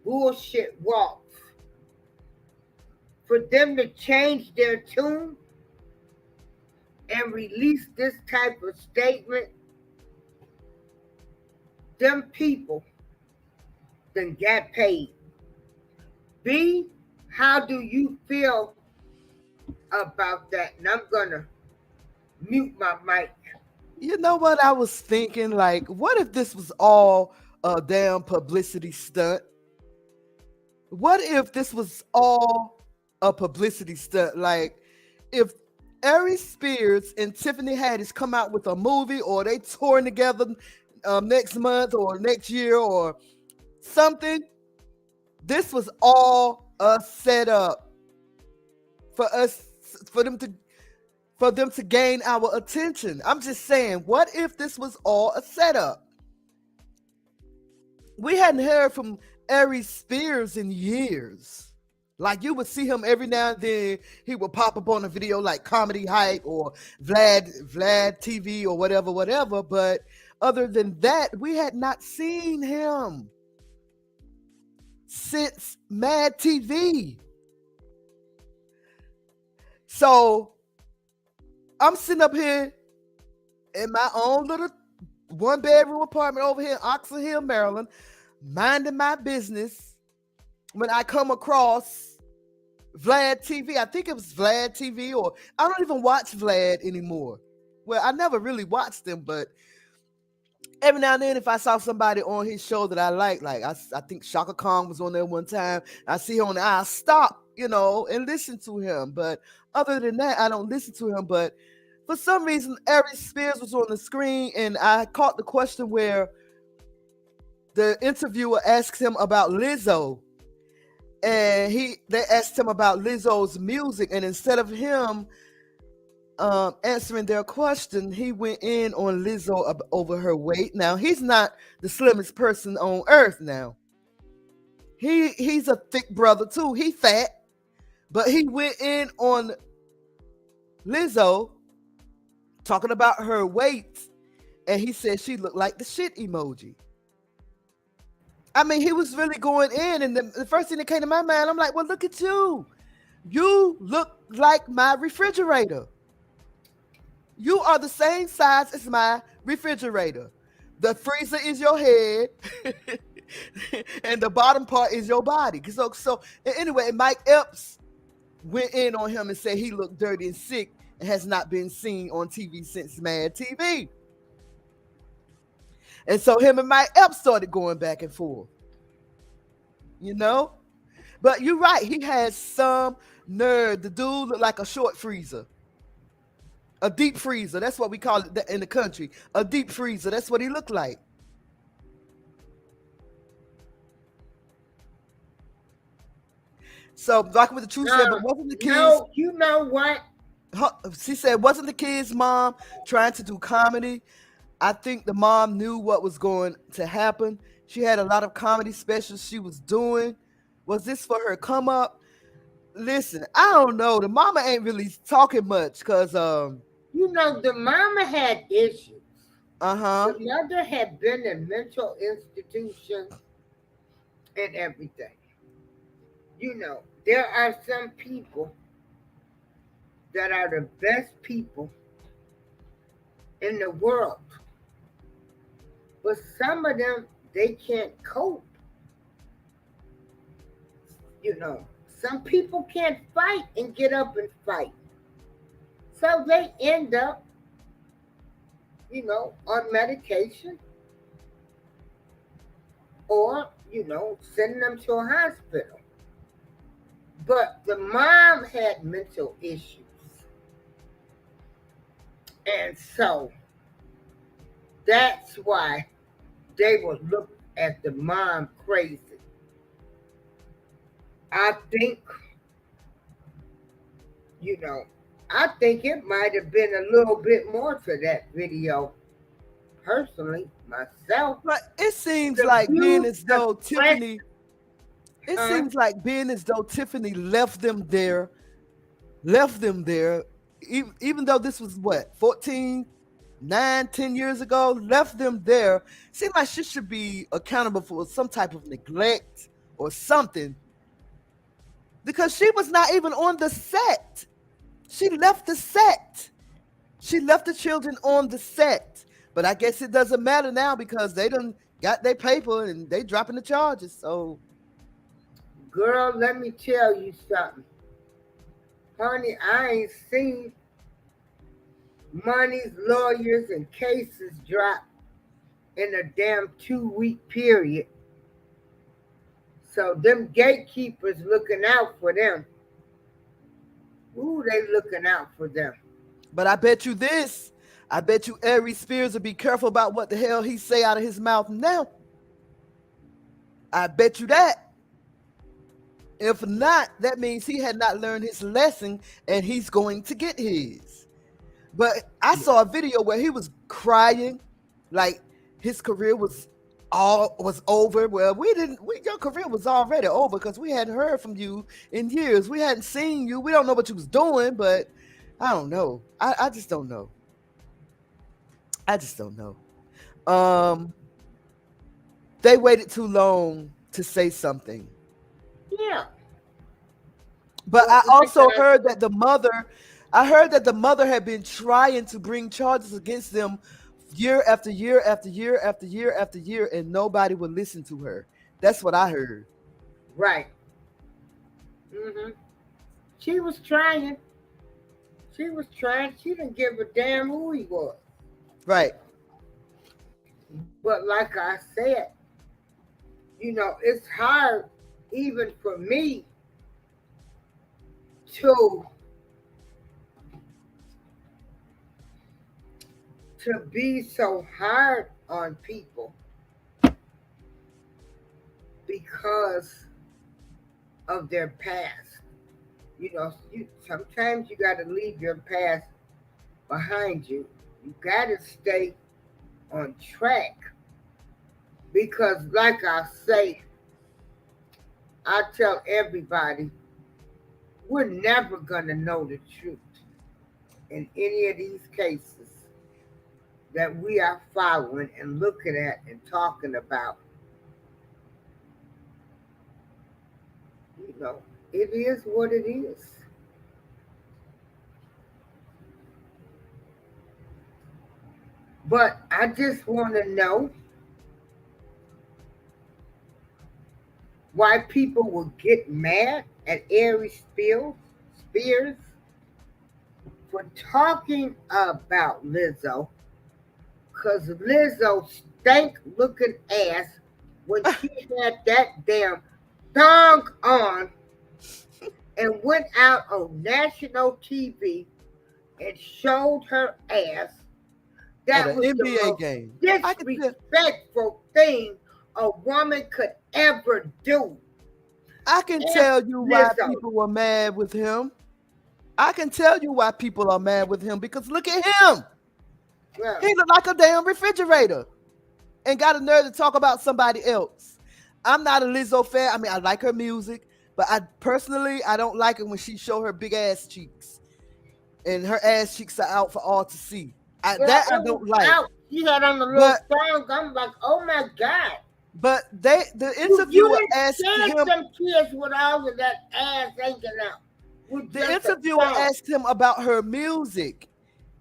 bullshit walks. For them to change their tune and release this type of statement, them people then got paid. B, how do you feel about that? And I'm gonna mute my mic. You know what I was thinking? Like, what if this was all a damn publicity stunt? What if this was all a publicity stunt? Like, if Aries Spears and Tiffany Haddish come out with a movie, or they touring together next month or next year or something, this was all a setup for them to gain our attention. I'm just saying, what if this was all a setup? We hadn't heard from Aries Spears in years. Like, you would see him every now and then. He would pop up on a video like Comedy Hype or Vlad TV or whatever. But other than that, we had not seen him since Mad TV. So I'm sitting up here in my own little 1-bedroom apartment over here in Oxford Hill, Maryland, minding my business, when I come across Vlad TV. I think it was Vlad TV, or I don't even watch Vlad anymore. Well, I never really watched him, but every now and then, if I saw somebody on his show that I like I think Shaka Khan was on there one time, I see him on there, I'll stop, and listen to him. But other than that, I don't listen to him. But for some reason, Aries Spears was on the screen, and I caught the question where the interviewer asked him about Lizzo. and they asked him about Lizzo's music, and instead of him answering their question, he went in on Lizzo over her weight. Now, he's not the slimmest person on earth. Now, he's a thick brother too. He fat, but he went in on Lizzo talking about her weight, and he said she looked like the shit emoji. I mean, he was really going in, and the first thing that came to my mind, I'm like, well, look at you. You look like my refrigerator. You are the same size as my refrigerator. The freezer is your head, and the bottom part is your body. So anyway, Mike Epps went in on him and said he looked dirty and sick and has not been seen on TV since Mad TV. And so him and Mike Epps started going back and forth. You know? But you're right. He has some nerve. The dude looked like a short freezer. A deep freezer. That's what we call it in the country. A deep freezer. That's what he looked like. So, Doctor with the Truth said, but wasn't the kids... No, you know what? She said, wasn't the kid's mom trying to do comedy? I think the mom knew what was going to happen. She had a lot of comedy specials she was doing. Was this for her come up? Listen, I don't know. The mama ain't really talking much because you know, the mama had issues. Uh-huh. The mother had been in mental institutions and everything. You know, there are some people that are the best people in the world. But some of them, they can't cope. You know, some people can't fight and get up and fight. So they end up, you know, on medication or, you know, sending them to a hospital. But the mom had mental issues. And so that's why they would look at the mom crazy. I think, you know, I think it might have been a little bit more to that video, personally, myself. But it seems like being as though Tiffany, seems like being as though Tiffany left them there, even though this was what, 10 years ago, left them there. Seems like she should be accountable for some type of neglect or something. Because she was not even on the set. She left the set. She left the children on the set. But I guess it doesn't matter now because they done got their paper and they dropping the charges. So, girl, let me tell you something. Honey, I ain't seen monies, lawyers, and cases drop in a damn 2-week period. So them gatekeepers looking out for them. Ooh, they looking out for them. But I bet you this. I bet you Ari Spears will be careful about what the hell he say out of his mouth now. I bet you that. If not, that means he had not learned his lesson and he's going to get his. But I saw a video where he was crying like his career was over. Well, your career was already over because we hadn't heard from you in years. We hadn't seen you. We don't know what you was doing, but I don't know. I just don't know. I just don't know. They waited too long to say something. Yeah. But I also heard that the mother had been trying to bring charges against them year after year after year after year after year, and nobody would listen to her. That's what I heard. Right. Mm-hmm. She was trying. She didn't give a damn who he was. Right. But like I said, you know, it's hard even for me to be so hard on people because of their past. Sometimes you got to leave your past behind you. You got to stay on track because, like I say, I tell everybody, we're never gonna know the truth in any of these cases that we are following and looking at and talking about. It is what it is. But I just want to know why people will get mad at Ari Spears for talking about Lizzo, because Lizzo stank looking ass when she had that damn thong on and went out on national TV and showed her ass. That At an was the NBA most game. disrespectful thing a woman could ever do. I can tell you why people were mad with him. I can tell you why people are mad with him, because look at him. Yeah. He looked like a damn refrigerator and got a nerve to talk about somebody else. I'm not a Lizzo fan. I mean, I like her music, but I don't like it when she show her big ass cheeks and her ass cheeks are out for all to see. I don't like. She had on the little song. I'm like, oh my God. But the interviewer asked him. Some kids with all of that ass hanging out. The interviewer asked him about her music.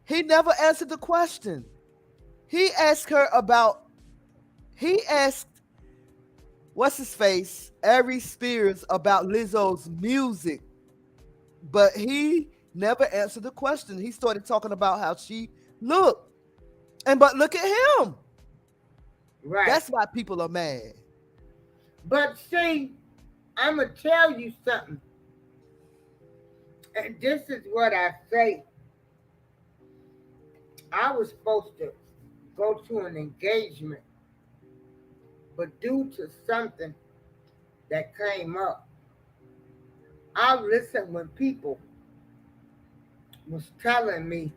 He never answered the question. He asked what's his face, Ari Spears, about Lizzo's music, but he never answered the question. He started talking about how she looked, but look at him. Right. That's why people are mad. But see, I'm gonna tell you something, and this is what I say. I was supposed to go to an engagement, but due to something that came up, I listened when people was telling me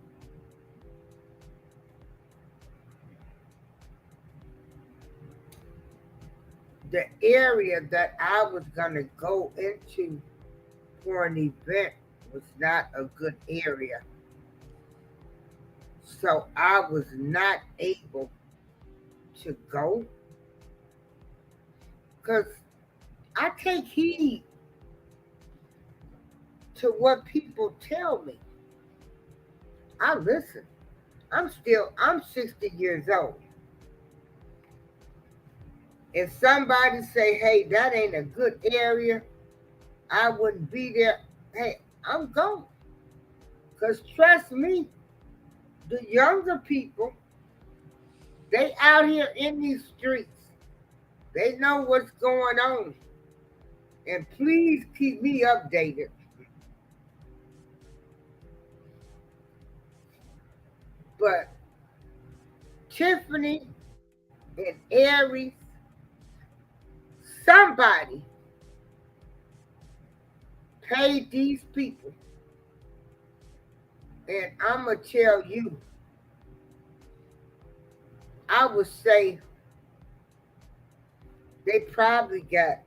the area that I was going to go into for an event was not a good area. So I was not able to go because I take heed to what people tell me. I listen. I'm 60 years old. If somebody say, hey, that ain't a good area, I wouldn't be there. Hey, I'm gone. Because trust me, the younger people, they out here in these streets. They know what's going on. And please keep me updated. But Tiffany and Aries, somebody paid these people. And I'm going to tell you, I would say they probably got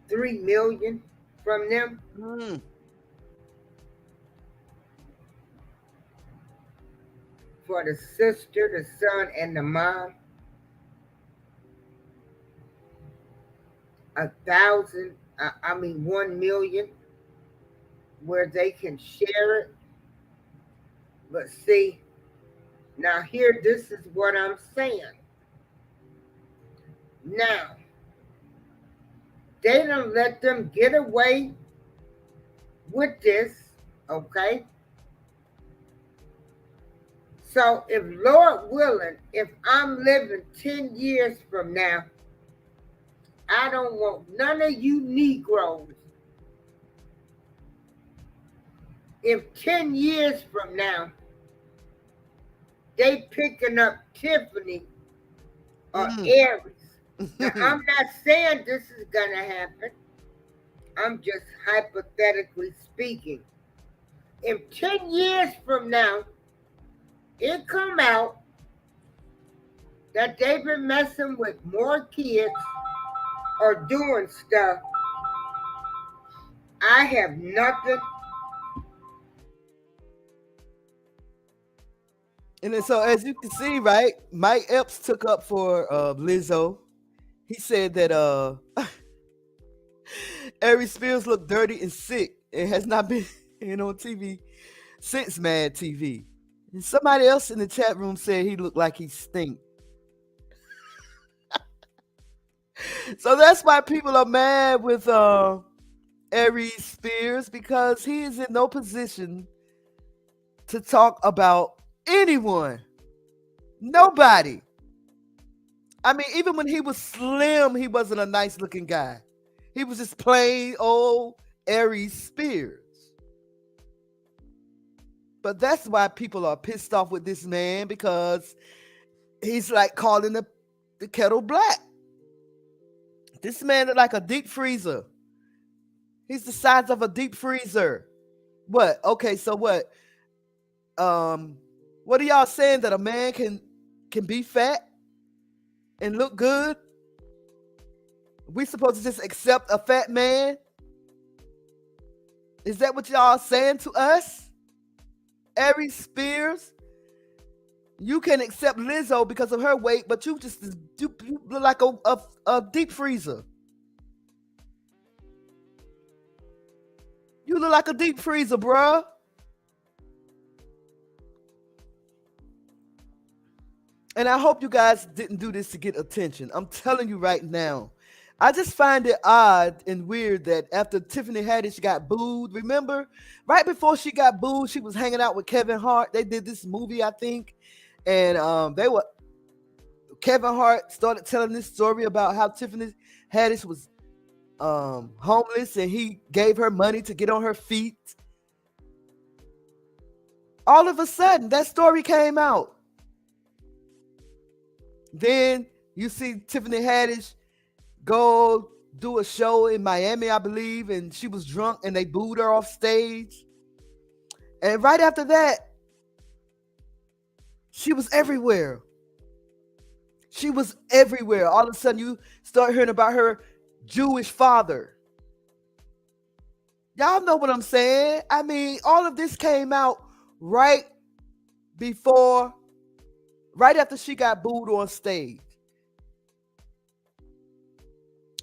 $3 million from them. For the sister, the son, and the mom. 1 million where they can share it. But see, now here, this is what I'm saying. Now, they don't let them get away with this, okay? So if Lord willing, if I'm living 10 years from now, I don't want none of you Negroes. If 10 years from now, they picking up Tiffany or Aries. Now, I'm not saying this is going to happen. I'm just hypothetically speaking. If 10 years from now, it come out that they've been messing with more kids or doing stuff, I have nothing. And then, so as you can see, right, Mike Epps took up for Lizzo. He said that Aries Spears looked dirty and sick and has not been on TV since Mad TV. And somebody else in the chat room said he looked like he stink. So that's why people are mad with Aries Spears, because he is in no position to talk about anyone. Nobody. I mean, even when he was slim, he wasn't a nice looking guy. He was just plain old Aries Spears. But that's why people are pissed off with this man, because he's like calling the kettle black. This man look like a deep freezer. He's the size of a deep freezer. What? Okay, so what? What are y'all saying, that a man can be fat and look good? We supposed to just accept a fat man? Is that what y'all saying to us? Aries Spears, you can accept Lizzo because of her weight, but you look like a deep freezer. You look like a deep freezer, bruh. And I hope you guys didn't do this to get attention. I'm telling you right now. I just find it odd and weird that after Tiffany Haddish got booed, remember? Right before she got booed, she was hanging out with Kevin Hart. They did this movie, I think. And Kevin Hart started telling this story about how Tiffany Haddish was homeless and he gave her money to get on her feet. All of a sudden, that story came out. Then you see Tiffany Haddish go do a show in Miami, I believe, and she was drunk and they booed her off stage. And right after that, she was everywhere. She was everywhere. All of a sudden, you start hearing about her Jewish father. Y'all know what I'm saying? I mean, all of this came out right after she got booed on stage.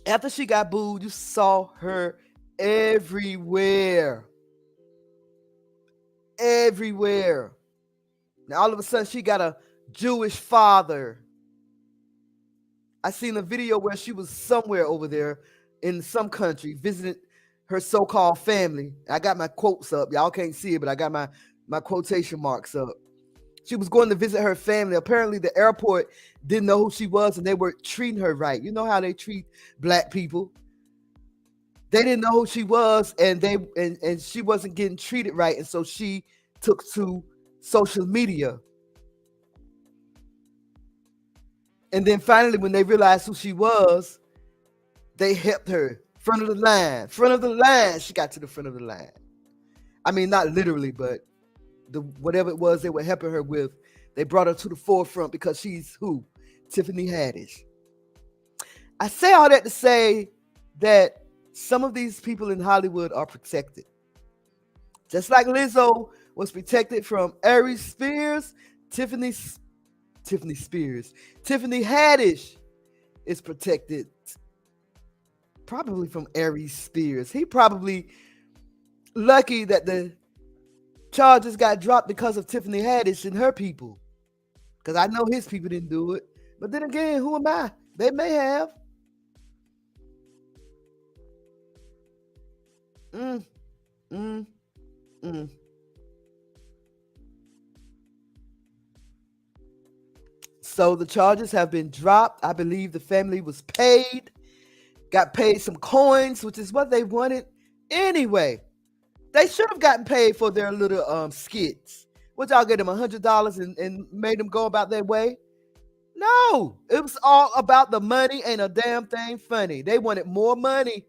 After she got booed, you saw her everywhere. Everywhere. Now, all of a sudden, she got a Jewish father. I seen a video where she was somewhere over there in some country visiting her so-called family. I got my quotes up. Y'all can't see it, but I got my quotation marks up. She was going to visit her family. Apparently, the airport didn't know who she was, and they were treating her right. You know how they treat black people. They didn't know who she was, and she wasn't getting treated right, and so she took to social media. And then finally, when they realized who she was, they helped her. Front of the line. She got to the front of the line. I mean, not literally, but whatever it was they were helping her with, they brought her to the forefront because she's who? Tiffany Haddish. I say all that to say that some of these people in Hollywood are protected. Just like Lizzo was protected from Aries Spears, Tiffany Haddish is protected probably from Aries Spears. He probably lucky that the charges got dropped because of Tiffany Haddish and her people. Because I know his people didn't do it. But then again, who am I? They may have. So the charges have been dropped. I believe the family was paid. Got paid some coins, which is what they wanted anyway. They should have gotten paid for their little skits. What y'all get them $100 and made them go about their way? No, it was all about the money. Ain't a damn thing funny. They wanted more money.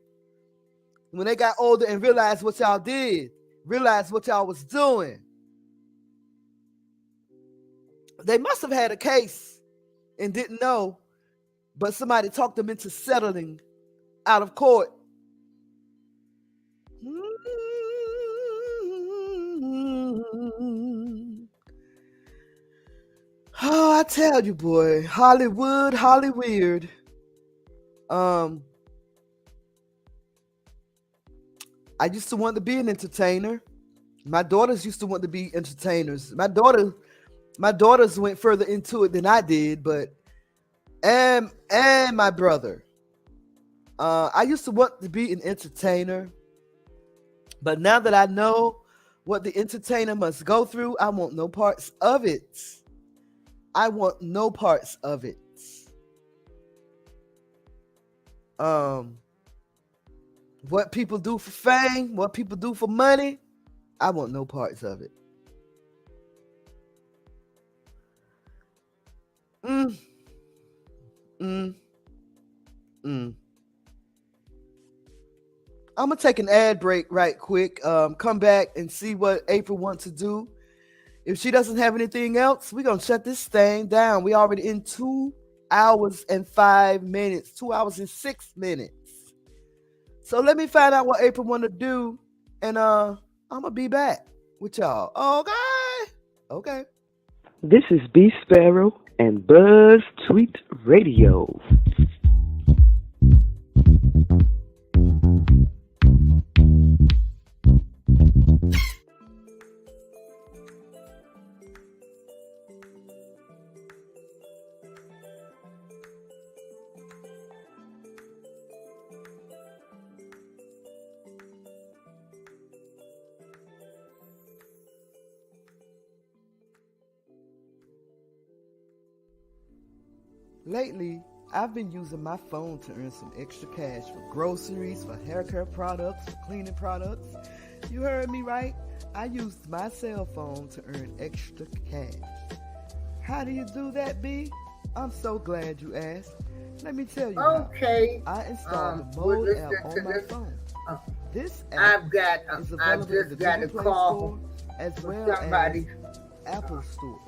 when they got older and realized what y'all did, realized what y'all was doing. They must have had a case and didn't know, but somebody talked them into settling out of court. Oh, I tell you, boy, Hollywood. I used to want to be an entertainer. My daughters used to want to be entertainers. My daughters went further into it than I did, but and my brother. I used to want to be an entertainer, but now that I know what the entertainer must go through, I want no parts of it. I want no parts of it. What people do for fame, what people do for money, I want no parts of it. I'm gonna take an ad break right quick. Come back and see what April wants to do. If she doesn't have anything else, we're gonna shut this thing down. We already in 2 hours and 5 minutes, 2 hours and 6 minutes. So let me find out what April want to do, and I'm gonna be back with y'all. Okay. This is B Sparrow and BuzzzTweet Radio. Lately, I've been using my phone to earn some extra cash for groceries, for hair care products, for cleaning products. You heard me right. I used my cell phone to earn extra cash. How do you do that, B? I'm so glad you asked. Let me tell you. Okay. I installed the ModeApp on my phone. This app I've just got a call as well somebody. as Apple Store.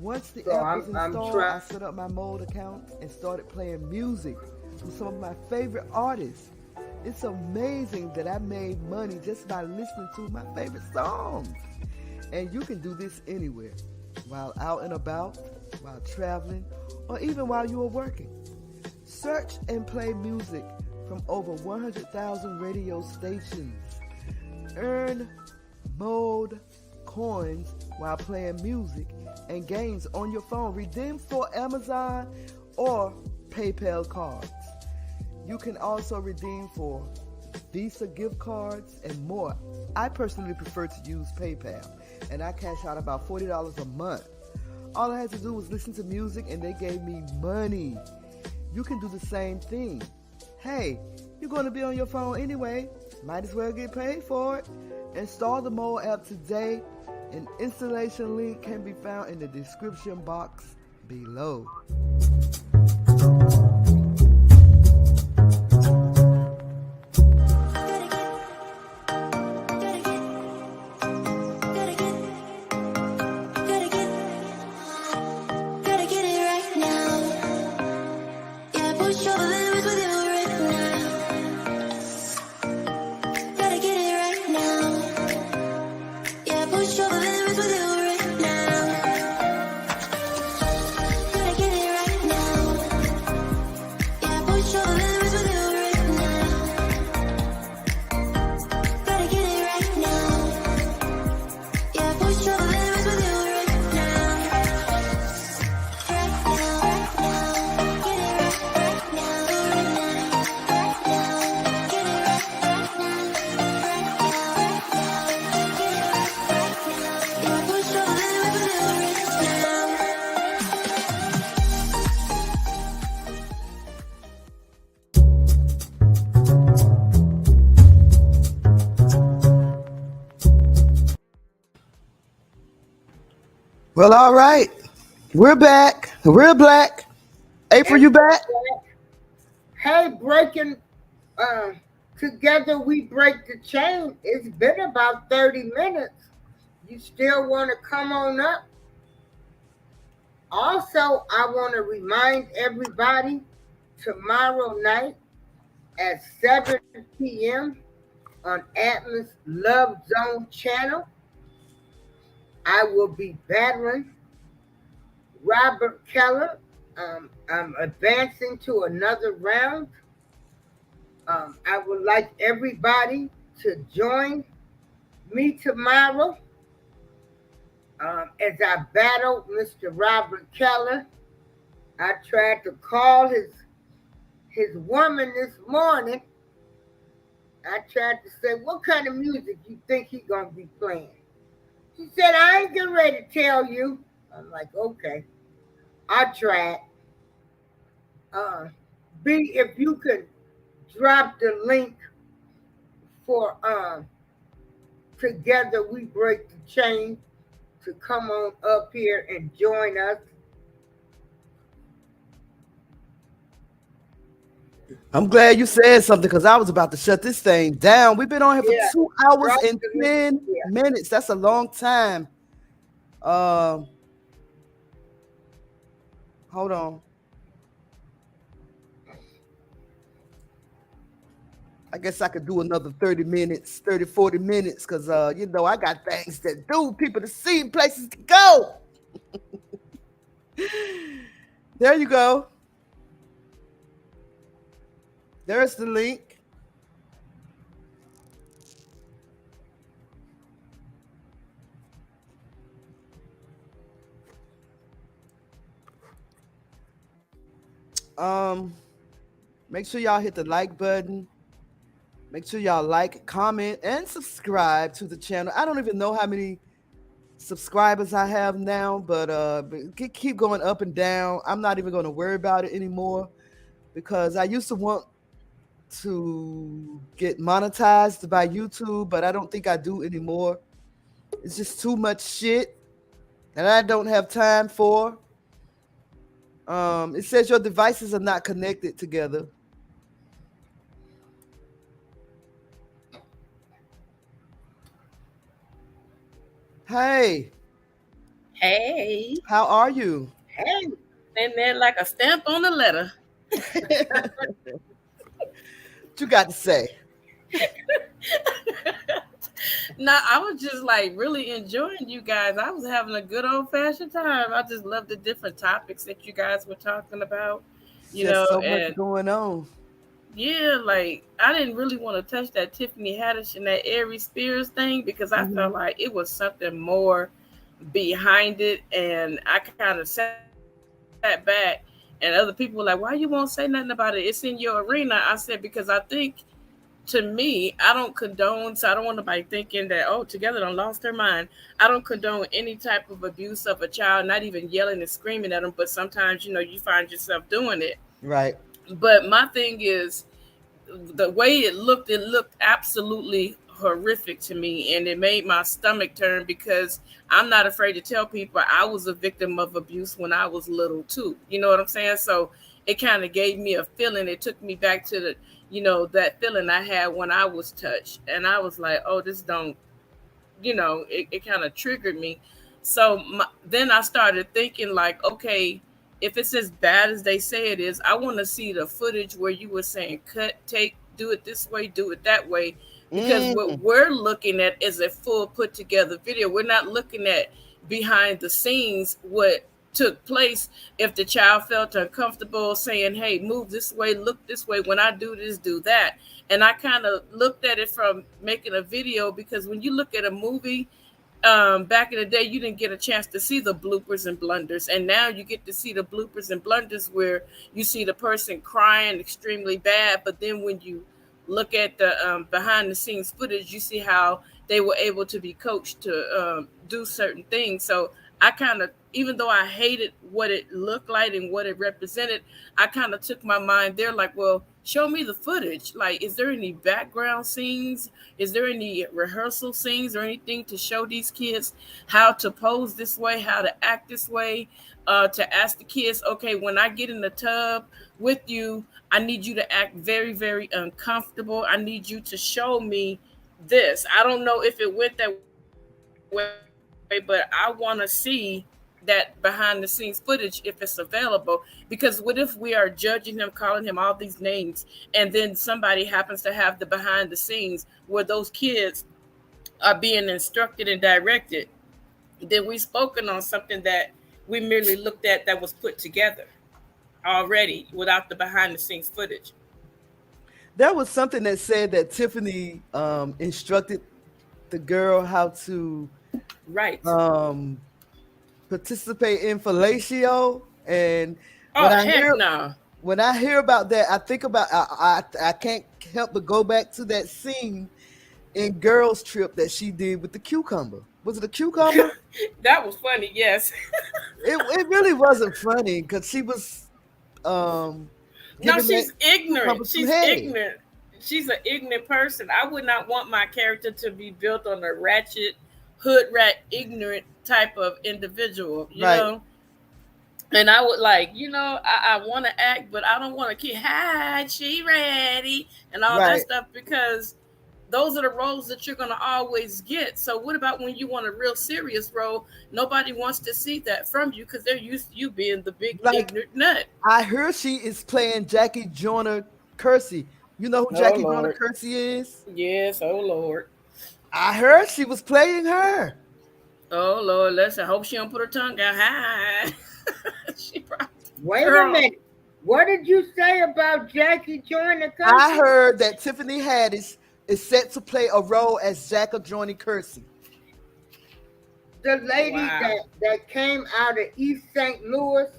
Once the So app was I'm installed, trying- I set up my Mode account and started playing music from some of my favorite artists. It's amazing that I made money just by listening to my favorite songs. And you can do this anywhere, while out and about, while traveling, or even while you are working. Search and play music from over 100,000 radio stations. Earn Mode coins while playing music and games on your phone. Redeem for Amazon or PayPal cards. You can also redeem for Visa gift cards and more. I personally prefer to use PayPal, and I cash out about $40 a month. All I had to do was listen to music and they gave me money. You can do the same thing. Hey, you're going to be on your phone anyway. Might as well get paid for it. Install the ModeApp today. An installation link can be found in the description box below. Well, all right. We're back. We're black. April, you back? Hey, breaking Together we break the chain. It's been about 30 minutes. You still want to come on up? Also, I want to remind everybody tomorrow night at 7 p.m. on Atlas Love Zone channel, I will be battling Robert Keller. I'm advancing to another round. I would like everybody to join me tomorrow as I battle Mr. Robert Keller. I tried to call his woman this morning. I tried to say, what kind of music you think he gonna be playing? She said, I ain't getting ready to tell you. I'm like, okay. I tried. B, if you could drop the link for Together We Break the Chain to come on up here and join us. I'm glad you said something because I was about to shut this thing down. We've been on here for 2 hours and 10 minutes. That's a long time. Hold on. I guess I could do another 30 minutes, 30, 40 minutes because, I got things to do, people to see, places to go. There you go. There's the link. Make sure y'all hit the like button. Make sure y'all like, comment, and subscribe to the channel. I don't even know how many subscribers I have now, but keep going up and down. I'm not even going to worry about it anymore because I used to want to get monetized by YouTube, but I don't think I do anymore. It's just too much shit that I don't have time for. It says your devices are not connected together. Hey. Hey. How are you? Hey. And there like a stamp on the letter. What you got to say? No, I was just like really enjoying you guys. I was having a good old fashioned time. I just love the different topics that you guys were talking about. Just so much going on. Yeah, like I didn't really want to touch that Tiffany Haddish and that Aries Spears thing because I felt like it was something more behind it, and I kind of sat back, and other people were like, "Why you won't say nothing about it? It's in your arena." I said because I think, to me, I don't condone. So I don't want nobody thinking that Together done lost their mind. I don't condone any type of abuse of a child, not even yelling and screaming at them. But sometimes you find yourself doing it. Right. But my thing is, the way it looked absolutely horrific to me, and it made my stomach turn because I'm not afraid to tell people I was a victim of abuse when I was little too. You know what I'm saying? So it kind of gave me a feeling. It took me back to the, that feeling I had when I was touched, and I was like, this don't, it kind of triggered me. So then I started thinking like, okay, if it's as bad as they say it is, I want to see the footage where you were saying cut, take, do it this way, do it that way. Because what we're looking at is a full put together video. We're not looking at behind the scenes what took place. If the child felt uncomfortable saying, hey, move this way, look this way, when I do this, do that. And I kind of looked at it from making a video because when you look at a movie, back in the day, you didn't get a chance to see the bloopers and blunders. And now you get to see the bloopers and blunders where you see the person crying extremely bad. But then when you look at the behind the scenes footage, you see how they were able to be coached to do certain things. So I kind of, even though I hated what it looked like and what it represented, I kind of took my mind there like, well, show me the footage. Like, is there any background scenes? Is there any rehearsal scenes or anything to show these kids how to pose this way, how to act this way? To ask the kids, okay, when I get in the tub with you, I need you to act very, very uncomfortable. I need you to show me this. I don't know if it went that way, but I want to see that behind the scenes footage if it's available. Because what if we are judging him, calling him all these names, and then somebody happens to have the behind the scenes where those kids are being instructed and directed? Then we've spoken on something that we merely looked at that was put together already without the behind the scenes footage. There was something that said that Tiffany instructed the girl how to participate in fellatio, and when I hear about that, I think about I can't help but go back to that scene in Girls Trip that she did with the cucumber. Was it a cucumber? That was funny, yes. It really wasn't funny because she was no, she's ignorant. She's ignorant. She's an ignorant person. I would not want my character to be built on a ratchet, hood rat, ignorant type of individual, you know? And I would I want to act, but I don't want to keep, hi, she ready, and all that stuff, because those are the roles that you're going to always get. So what about when you want a real serious role? Nobody wants to see that from you because they're used to you being the big ignorant nut. I heard she is playing Jackie Joyner Kersey. You know who Jackie Joyner Kersey is? Yes, oh Lord. I heard she was playing her. Oh Lord, I hope she don't put her tongue out high. Wait a minute. What did you say about Jackie Joyner Kersey? I heard that Tiffany Haddish is set to play a role as Jackie Joyner Kersey. The lady that came out of East St. Louis.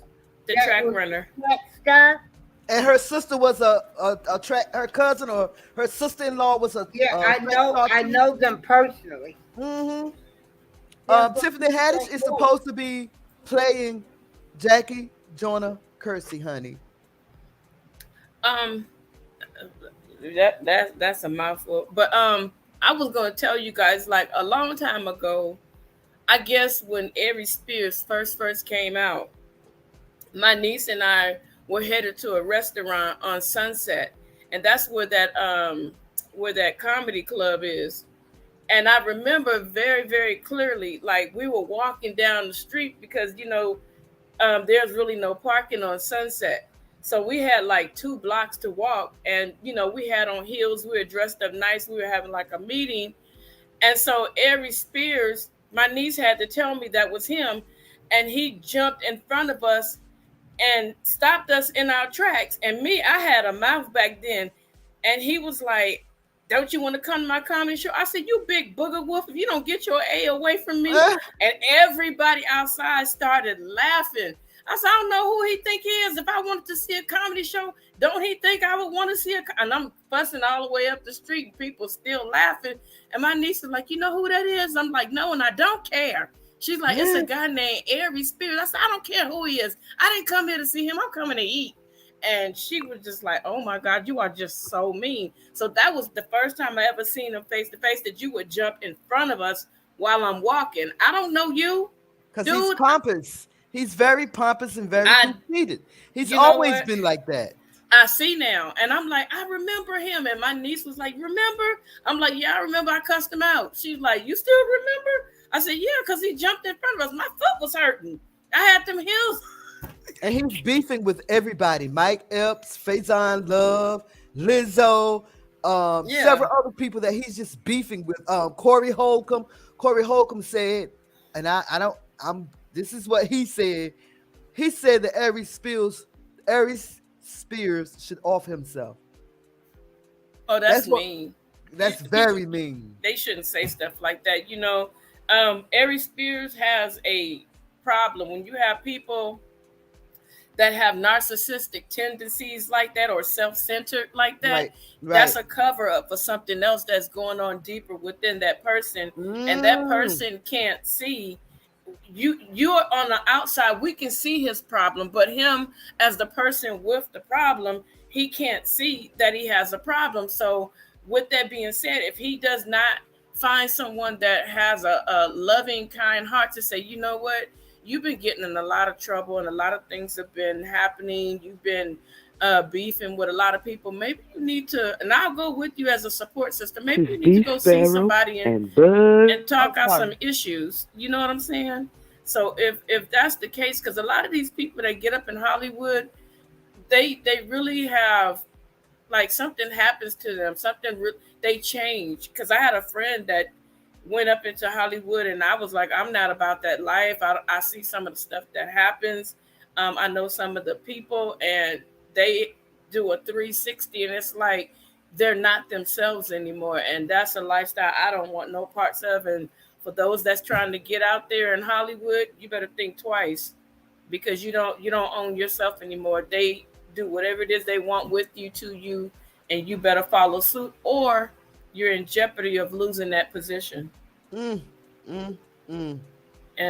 The track runner. Track star. And her sister was a track, her cousin or her sister-in-law was a I know them personally. Mm-hmm. Tiffany Haddish is supposed to be playing Jackie Joyner Kersey, honey. That's a mouthful. But I was gonna tell you guys, like a long time ago, I guess when Aries Spears first came out, my niece and I were headed to a restaurant on Sunset, and that's where that comedy club is. And I remember very, very clearly, like we were walking down the street because there's really no parking on Sunset. So we had like 2 blocks to walk, and we had on heels, we were dressed up nice, we were having like a meeting. And so Aries Spears, my niece had to tell me that was him, and he jumped in front of us and stopped us in our tracks. And me, I had a mouth back then, and he was like, "Don't you want to come to my comedy show?" I said, "You big booger wolf, if you don't get your A away from me." And everybody outside started laughing. I said, "I don't know who he think he is. If I wanted to see a comedy show, don't he think I would want to see and I'm fussing all the way up the street, and people still laughing. And my niece is like, "You know who that is?" I'm like, "No, and I don't care." She's like, "It's a guy named Aries Spears." I said, "I don't care who he is. I didn't come here to see him. I'm coming to eat." And she was just like, "Oh my God, you are just so mean." So that was the first time I ever seen him face to face, that you would jump in front of us while I'm walking. I don't know you. Because he's pompous. He's very pompous and very conceited. He's always been like that. I see now. And I'm like, I remember him. And my niece was like, "Remember?" I'm like, "Yeah, I remember. I cussed him out." She's like, "You still remember?" I said, "Yeah, because he jumped in front of us. My foot was hurting. I had them heels." And he's beefing with everybody. Mike Epps, Faison Love, Lizzo, several other people that he's just beefing with. Corey Holcomb. Corey Holcomb said, and this is what he said. He said that Aries Spears should off himself. Oh, that's mean. That's very mean. They shouldn't say stuff like that. Aries Spears has a problem when you have people that have narcissistic tendencies like that, or self-centered like that. Right. That's a cover up for something else that's going on deeper within that person. And that person can't see you're on the outside. We can see his problem, but him as the person with the problem, he can't see that he has a problem. So with that being said, if he does not find someone that has a loving, kind heart to say, you know what, you've been getting in a lot of trouble and a lot of things have been happening. You've been beefing with a lot of people. Maybe you need to, and I'll go with you as a support system. Maybe you need to go see somebody and talk out some issues. You know what I'm saying? So if that's the case, because a lot of these people that get up in Hollywood, they really have, like, something happens to them, they change. Because I had a friend that went up into Hollywood, and I was like, I'm not about that life. I see some of the stuff that happens. I know some of the people, and they do a 360, and it's like they're not themselves anymore. And that's a lifestyle I don't want no parts of. And for those that's trying to get out there in Hollywood, you better think twice, because you don't own yourself anymore. They do whatever it is they want with you, to you, and you better follow suit, or you're in jeopardy of losing that position. And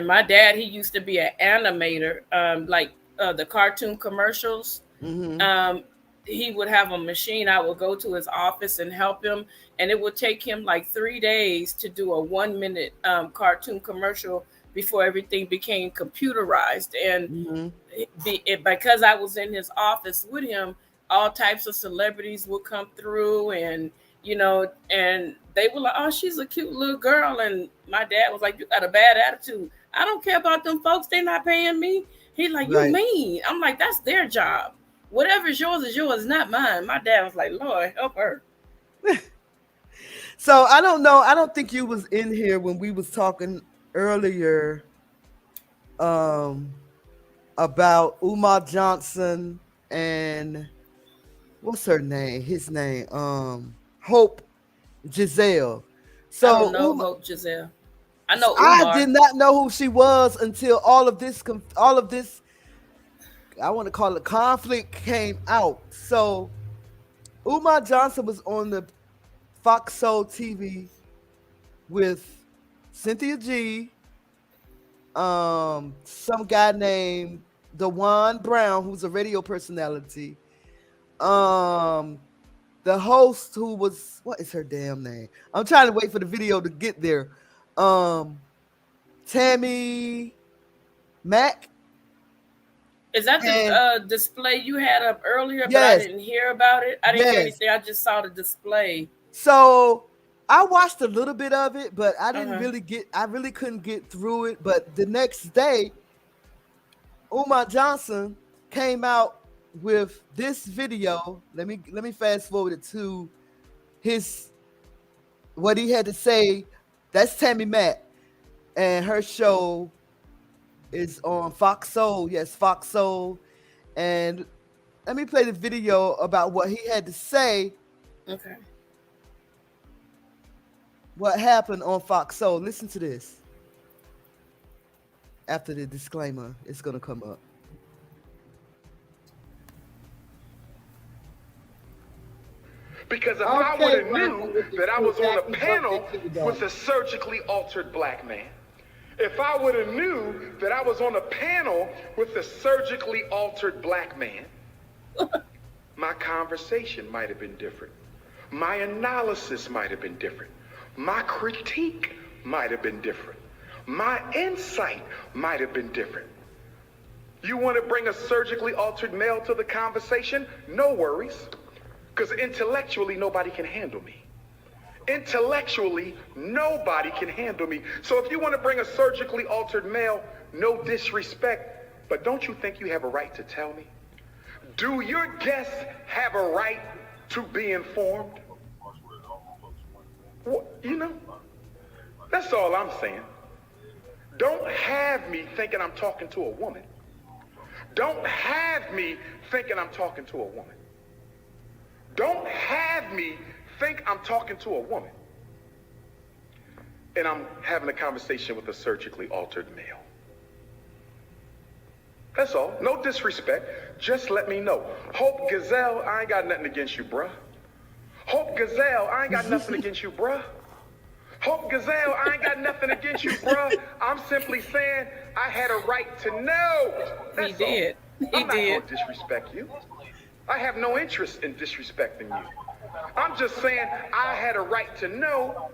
my dad, he used to be an animator, the cartoon commercials. He would have a machine. I would go to his office and help him, and it would take him like 3 days to do a 1-minute cartoon commercial before everything became computerized. And because I was in his office with him, all types of celebrities would come through, and and they were like, oh, she's a cute little girl. And my dad was like, you got a bad attitude. I don't care about them folks. They're not paying me. He's like, you mean? I'm like, that's their job. Whatever's yours is yours, not mine. My dad was like, Lord, help her. So I don't know. I don't think you was in here when we was talking earlier about Umar Johnson and what's her name? His name, Hope Giselle. So I don't know Hope Giselle. I know Umar. I did not know who she was until all of this, I want to call it conflict, came out. So Umar Johnson was on the Fox Soul TV with Cynthia G, some guy named DeJuan Brown, who's a radio personality. The host, who was, what is her damn name? I'm trying to wait for the video to get there. Tammy Mack. Is that the display you had up earlier? But I didn't hear about it. I didn't hear anything. I just saw the display. So I watched a little bit of it, but I didn't I really couldn't get through it. But the next day, Umar Johnson came out with this video. Let me fast forward it to what he had to say. That's Tammy Mack, and her show is on Fox Soul. Yes, Fox Soul. And let me play the video about what he had to say. Okay. What happened on Fox Soul. Listen to this. After the disclaimer, it's going to come up. Because if I would have knew that I was on a panel with a surgically altered black man, if I would have knew that I was on a panel with a surgically altered black man, my conversation might have been different. My analysis might have been different. My critique might have been different. My insight might have been different. You want to bring a surgically altered male to the conversation? No worries. Because intellectually, nobody can handle me. Intellectually, nobody can handle me. So if you want to bring a surgically altered male, no disrespect, but don't you think you have a right to tell me? Do your guests have a right to be informed? Well, that's all I'm saying. Don't have me thinking I'm talking to a woman. Don't have me thinking I'm talking to a woman. Don't have me think I'm talking to a woman and I'm having a conversation with a surgically altered male. That's all. No disrespect. Just let me know. Hope Gazelle, I ain't got nothing against you, bruh. Hope Gazelle, I ain't got nothing against you, bruh. Hope Gazelle, I ain't got nothing against you, bruh. I'm simply saying I had a right to know. That's he did. All. I'm not going to disrespect you. I have no interest in disrespecting you. I'm just saying I had a right to know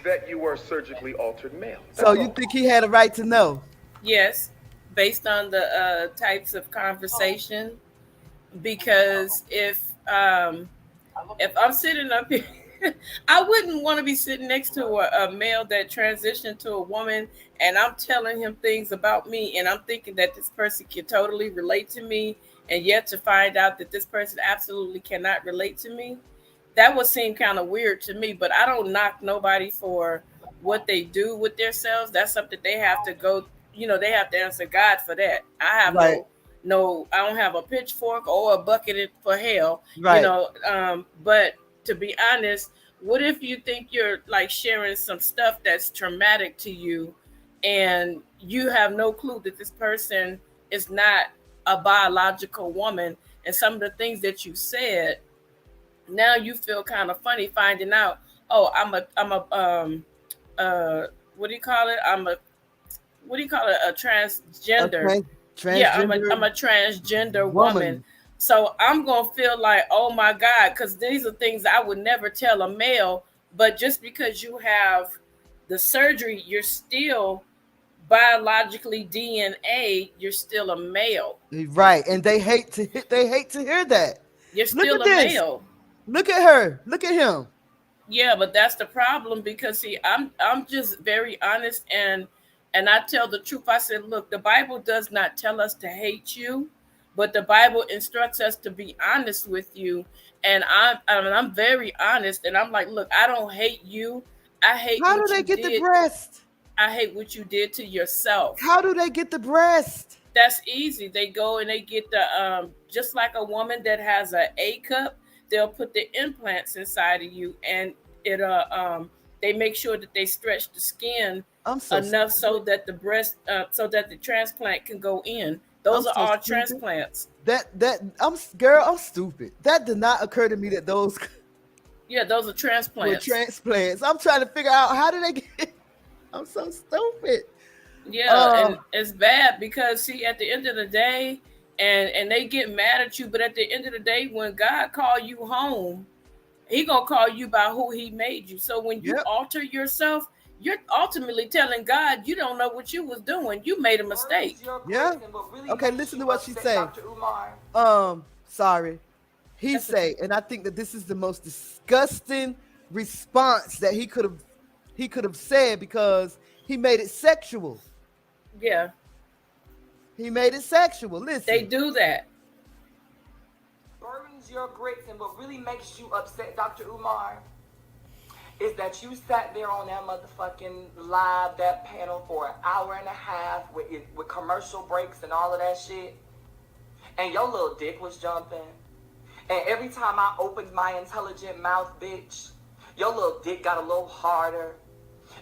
that you were a surgically altered male. So you think he had a right to know? Yes, based on the types of conversation. Because if I'm sitting up here, I wouldn't want to be sitting next to a male that transitioned to a woman, and I'm telling him things about me, and I'm thinking that this person can totally relate to me, and yet to find out that this person absolutely cannot relate to me. That would seem kind of weird to me. But I don't knock nobody for what they do with themselves. That's something they have to go. They have to answer God for that. I have Right. no, I don't have a pitchfork or a bucket for hell. Right. But to be honest, what if you think you're like sharing some stuff that's traumatic to you, and you have no clue that this person is not a biological woman, and some of the things that you said, now you feel kind of funny finding out, oh, I'm a what do you call it? A transgender. Yeah, I'm a transgender woman. So I'm gonna feel like, oh my God, because these are things I would never tell a male. But just because you have the surgery, you're still biologically DNA. You're still a male. Right, and they hate to hear that. You're Look still at a this. male. Look at her. Look at him. Yeah, but that's the problem, because see, I'm just very honest, and I tell the truth. I said, look, the Bible does not tell us to hate you, but the Bible instructs us to be honest with you. And I'm very honest, and I'm like, look, I don't hate you. I hate How what do they you get did. the breast? I hate what you did to yourself. How do they get the breast? That's easy. They go and they get the just like a woman that has a A cup, they'll put the implants inside of you, and it they make sure that they stretch the skin enough so that the breast so that the transplant can go in. Those are all transplants. I'm stupid. That did not occur to me that those those are transplants. were transplants. I'm trying to figure out how do they get. I'm so stupid. Yeah, and it's bad because see, at the end of the day, and they get mad at you, but at the end of the day, when God call you home, He gonna call you by who He made you. So when you alter yourself, you're ultimately telling God you don't know what you was doing. You made a mistake. Yeah. Okay, listen to what she say. Sorry. He say, and I think that this is the most disgusting response that he could have said, because he made it sexual. Yeah. He made it sexual. Listen. They do that. Burdens your grits, and what really makes you upset, Dr. Umar, is that you sat there on that motherfucking live, that panel for an hour and a half with commercial breaks and all of that shit, and your little dick was jumping. And every time I opened my intelligent mouth, bitch, your little dick got a little harder.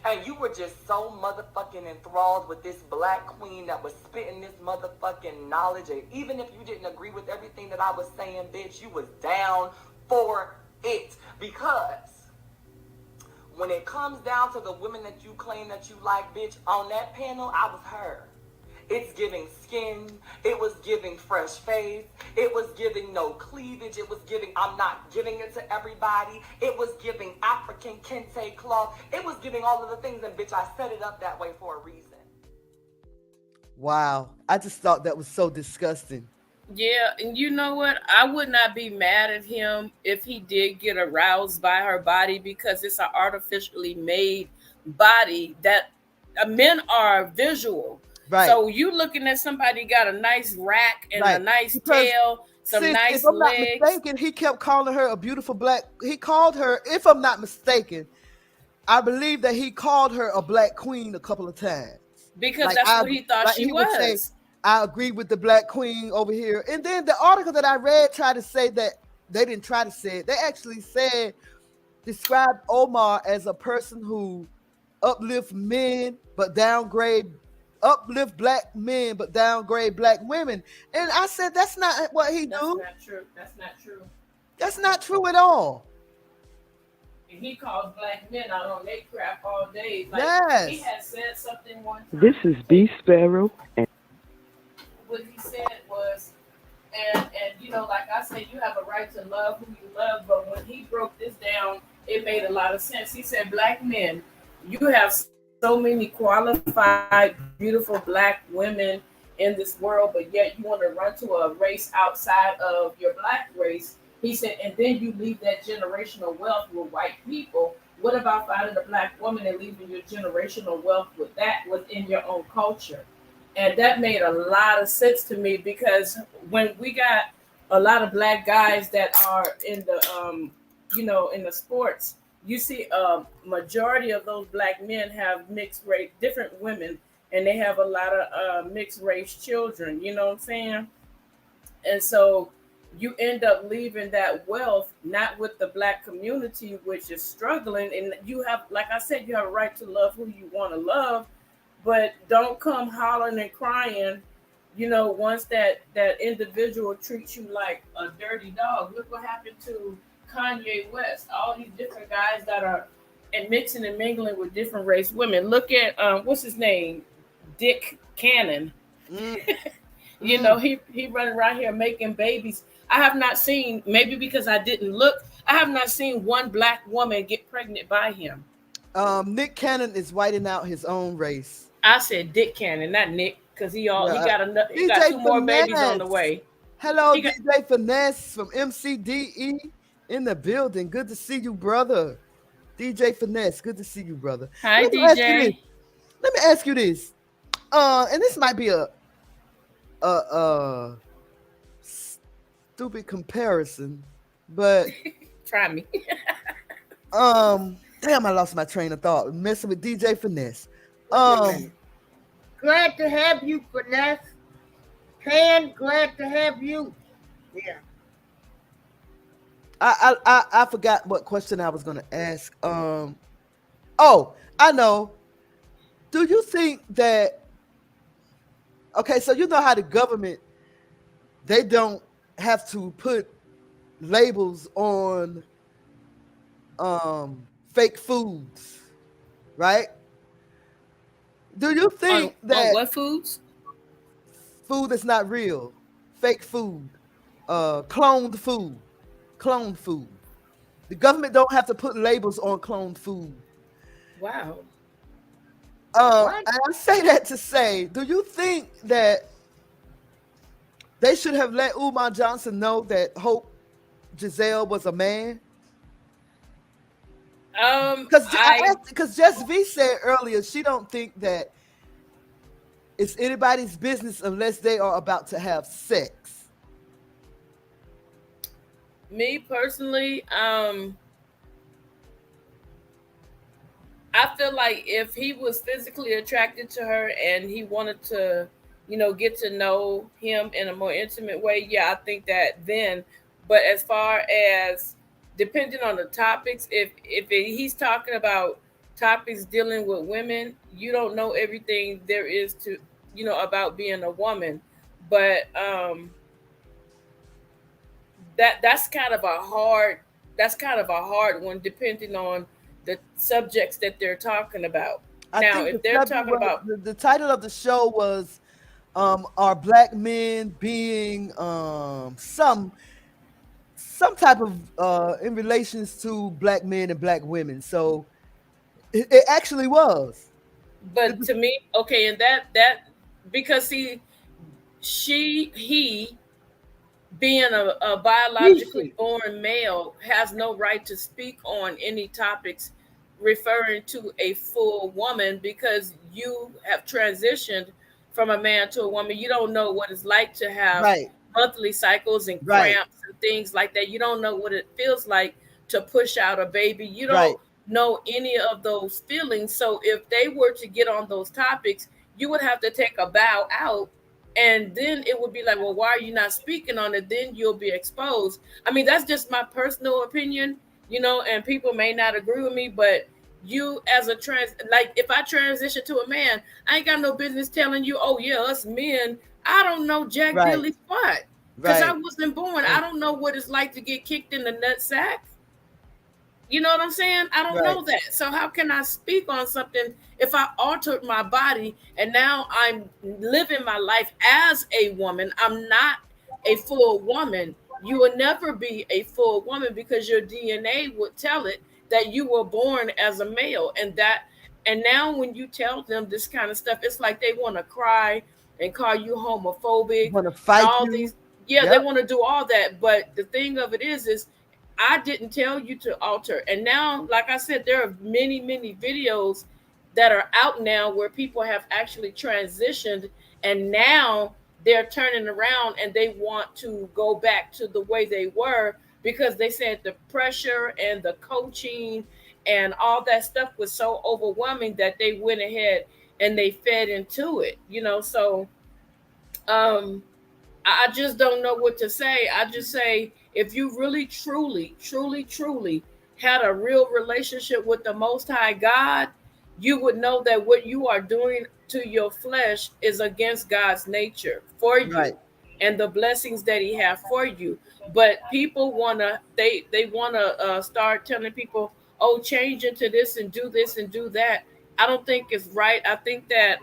And you were just so motherfucking enthralled with this black queen that was spitting this motherfucking knowledge. And even if you didn't agree with everything that I was saying, bitch, you was down for it. Because when it comes down to the women that you claim that you like, bitch, on that panel, I was her. It's giving skin. It was giving fresh face. It was giving no cleavage. It was giving, I'm not giving it to everybody. It was giving African kente cloth. It was giving all of the things, and bitch, I set it up that way for a reason. Wow. I just thought that was so disgusting. Yeah, and you know what? I would not be mad at him if he did get aroused by her body, because it's an artificially made body that men are visual. Right. So you looking at somebody got a nice rack and a nice tail, some nice if I'm legs. not mistaken, he kept calling her a beautiful black. He called her, if I'm not mistaken, I believe that he called her a black queen a couple of times. Because that's what he thought she was. Would say, I agree with the black queen over here. And then the article that I read tried to say that they didn't try to say it. They actually described Omar as a person who uplift men but uplift black men but downgrade black women. And I said that's not what he do. That's not true. That's not true. That's not true at all. And he calls black men out on their crap all day. Like, yes. He had said something one time. This is B Sparrow. What he said was, and like I said, you have a right to love who you love. But when he broke this down, it made a lot of sense. He said, "Black men, you have so many qualified, beautiful black women in this world, but yet you want to run to a race outside of your black race." He said, "And then you leave that generational wealth with white people. What about finding a black woman and leaving your generational wealth with that within your own culture?" And that made a lot of sense to me, because when we got a lot of black guys that are in the in the sports, you see a majority of those black men have mixed race, different women, and they have a lot of mixed race children. You know what I'm saying? And so you end up leaving that wealth not with the black community, which is struggling. And you have, like I said, you have a right to love who you want to love, but don't come hollering and crying, once that individual treats you like a dirty dog. Look what happened to Kanye West. All these different guys that are and mixing and mingling with different race women. Look at what's his name, Dick Cannon. He running around here making babies. I have not seen, maybe because I didn't look, I have not seen one black woman get pregnant by him. Nick Cannon is whiting out his own race. I said Dick Cannon, not Nick, because he got DJ two more babies on the way. Hello, DJ Finesse from MCDE in the building. Good to see you, brother. DJ Finesse, good to see you, brother. Hi, DJ. Let me ask you this. And this might be a stupid comparison, but try me. Damn, I lost my train of thought. Messing with DJ Finesse. Glad to have you, Finesse. Glad to have you. Yeah. I forgot what question I was gonna ask. Oh, I know. Do you think that? Okay, so you know how the government, they don't have to put labels on fake foods, right? Do you think that what foods? Food that's not real, fake food, cloned food. The government don't have to put labels on cloned food. Wow. And I say that to say, do you think that they should have let Umar Johnson know that Hope Giselle was a man? Because Jess V said earlier she don't think that it's anybody's business unless they are about to have sex. Me personally, I feel like if he was physically attracted to her and he wanted to, get to know him in a more intimate way, yeah, I think that then. But as far as depending on the topics, if he's talking about topics dealing with women, you don't know everything there is to, about being a woman. But that's kind of a hard one, depending on the subjects that they're talking about. Now, if they're talking about the title of the show was are black men being some type of in relations to black men and black women. So it actually was. But to me, okay, and that because he being a biologically born male has no right to speak on any topics referring to a full woman, because you have transitioned from a man to a woman. You don't know what it's like to have monthly cycles and cramps and things like that. You don't know what it feels like to push out a baby. You don't know any of those feelings. So if they were to get on those topics, you would have to take a bow out. And then it would be like, well, why are you not speaking on it? Then you'll be exposed. I mean, that's just my personal opinion, and people may not agree with me, but you as a if I transition to a man, I ain't got no business telling you, oh yeah, us men, I don't know Jack Billy Spot, because I wasn't born. I don't know what it's like to get kicked in the nutsack. You know what I'm saying? I don't know that. So how can I speak on something if I altered my body and now I'm living my life as a woman? I'm not a full woman. you will never be a full woman because your DNA would tell it that you were born as a male. And now when you tell them this kind of stuff, it's like they want to cry and call you homophobic Want to and fight all you? these. Yeah, they Yep. want to do all that. But the thing of it is I didn't tell you to alter. And now, like I said, there are many, many videos that are out now where people have actually transitioned, and now they're turning around and they want to go back to the way they were because they said the pressure and the coaching and all that stuff was so overwhelming that they went ahead and they fed into it, so um I just don't know what to say. I just say if you really, truly, truly, truly had a real relationship with the Most High God, you would know that what you are doing to your flesh is against God's nature for Right. you and the blessings that He have for you. But people wanna they wanna start telling people, oh, change into this and do that. I don't think it's right. I think that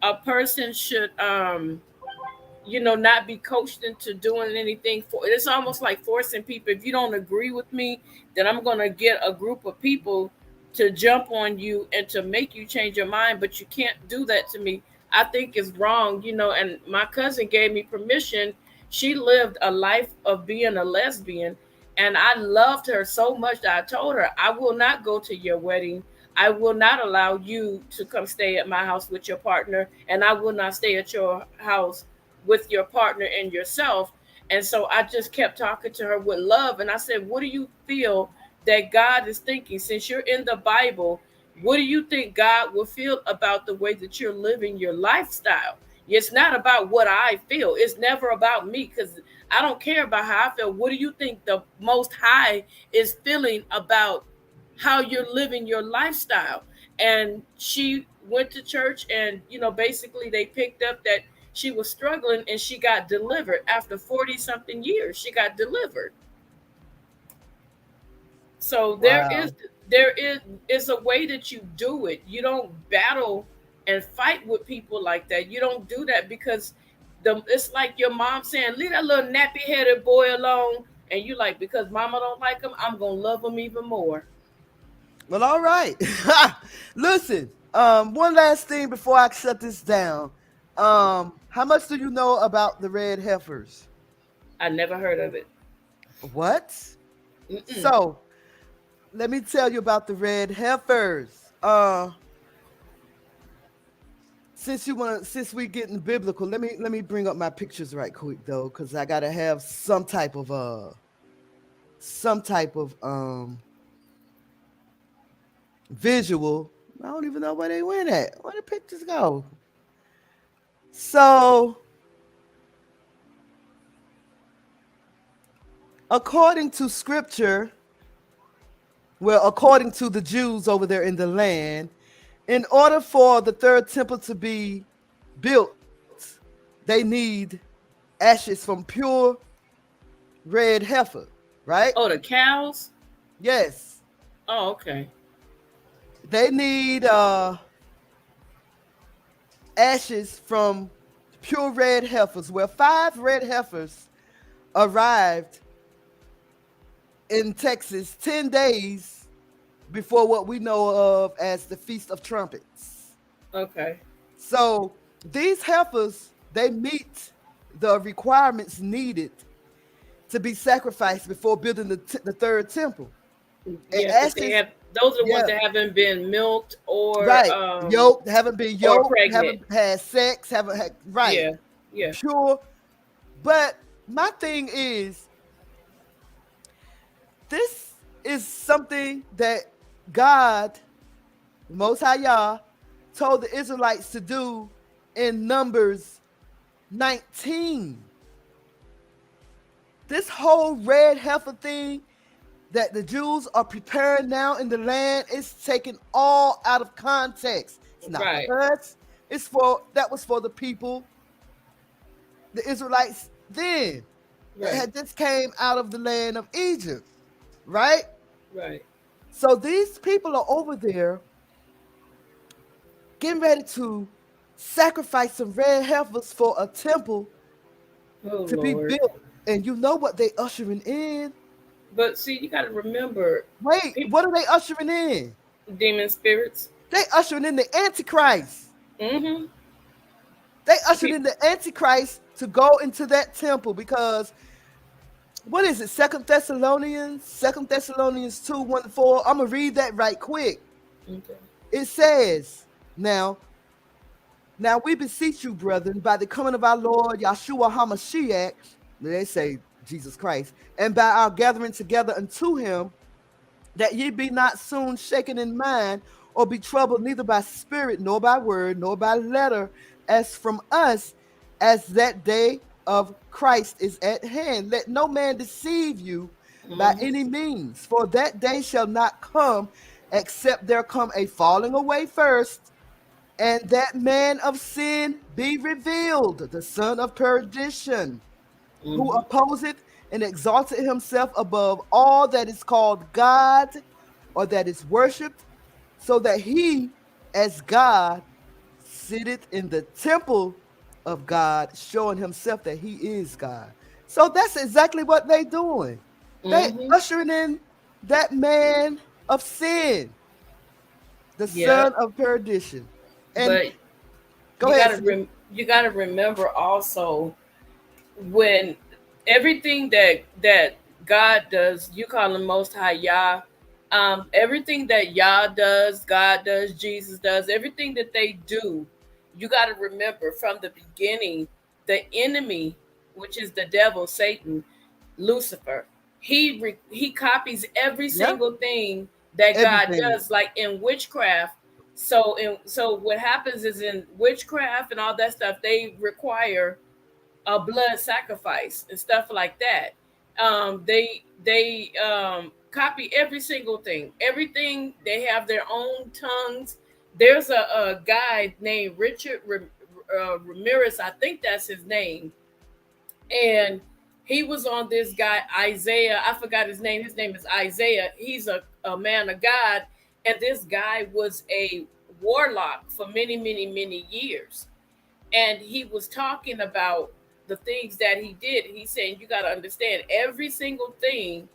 a person should not be coached into doing anything. For it's almost like forcing people. If you don't agree with me, then I'm going to get a group of people to jump on you and to make you change your mind, but you can't do that to me. I think it's wrong, and my cousin gave me permission. She lived a life of being a lesbian, and I loved her so much that I told her, I will not go to your wedding. I will not allow you to come stay at my house with your partner, and I will not stay at your house with your partner and yourself. And so I just kept talking to her with love. And I said, what do you feel that God is thinking? Since you're in the Bible, what do you think God will feel about the way that you're living your lifestyle? It's not about what I feel. It's never about me, because I don't care about how I feel. What do you think the Most High is feeling about how you're living your lifestyle? And she went to church, and basically they picked up that she was struggling, and she got delivered after 40 something years. She got delivered. So there is Wow. there is a way that you do it. You don't battle and fight with people like that. You don't do that because it's like your mom saying, leave that little nappy headed boy alone. And you like, because mama don't like him, I'm gonna love him even more. Well, all right. Listen, one last thing before I shut this down. How much do you know about the red heifers? I never heard of it. What? Mm-mm. So, let me tell you about the red heifers. Since we getting biblical, let me bring up my pictures right quick though, because I gotta have some type of visual. I don't even know where they went at. Where the pictures go? So, according to scripture, well, according to the Jews over there in the land, in order for the third temple to be built, they need ashes from pure red heifer, right? Oh, the cows? Yes. Oh, okay. They need ashes from pure red heifers. Well, 5 red heifers arrived in Texas 10 days before what we know of as the Feast of Trumpets. Okay. So these heifers, they meet the requirements needed to be sacrificed before building the third temple. And Yeah, because ashes, those are the ones yeah, that haven't been milked or right. Yoked, haven't been or yoked, pregnant. haven't had sex, haven't had, right. Yeah, yeah. Pure. But my thing is, this is something that God, Most High Yah, told the Israelites to do in Numbers 19. This whole red heifer thing that the Jews are preparing now in the land is taken all out of context. It's not Right. for us. That was for the people, the Israelites then. That Right. had just came out of the land of Egypt, right? Right. So these people are over there getting ready to sacrifice some red heifers for a temple Oh to be Lord. built. And you know what they ushering in? But see, you got to remember, Wait, what are they ushering in? demon spirits. They ushering in the Antichrist. Mm-hmm. They ushered in the Antichrist to go into that temple because what is it? Second Thessalonians 2, 1 to 4. I'm gonna read that right quick. Okay. It says, now we beseech you, brethren, by the coming of our Lord Yahshua HaMashiach, they say Jesus Christ, and by our gathering together unto him, that ye be not soon shaken in mind, or be troubled neither by spirit, nor by word, nor by letter, as from us, as that day of Christ is at hand. Let no man deceive you by any means, for that day shall not come, except there come a falling away first, and that man of sin be revealed, the son of perdition, who opposeth and exalted himself above all that is called God or that is worshipped, so that he, as God, sitteth in the temple of God, showing himself that he is God. So that's exactly what they doing. They ushering in that man of sin, the son of perdition. And But go ahead. you gotta remember also, when everything that God does, you call him Most High Yah. Everything that Yah does, God does, Jesus does, everything that they do, you got to remember from the beginning, the enemy, which is the devil, Satan, Lucifer, he copies every single thing that God does, like in witchcraft. So what happens is, in witchcraft and all that stuff, they require a blood sacrifice and stuff like that. They copy every single thing. Everything, they have their own tongues. There's a guy named Richard Ramirez, I think that's his name, and he was on this guy Isaiah. I forgot his name. His name is Isaiah. He's a man of God, and this guy was a warlock for many, many, many years. And he was talking about the things that he did. He's saying, you got to understand, every single thing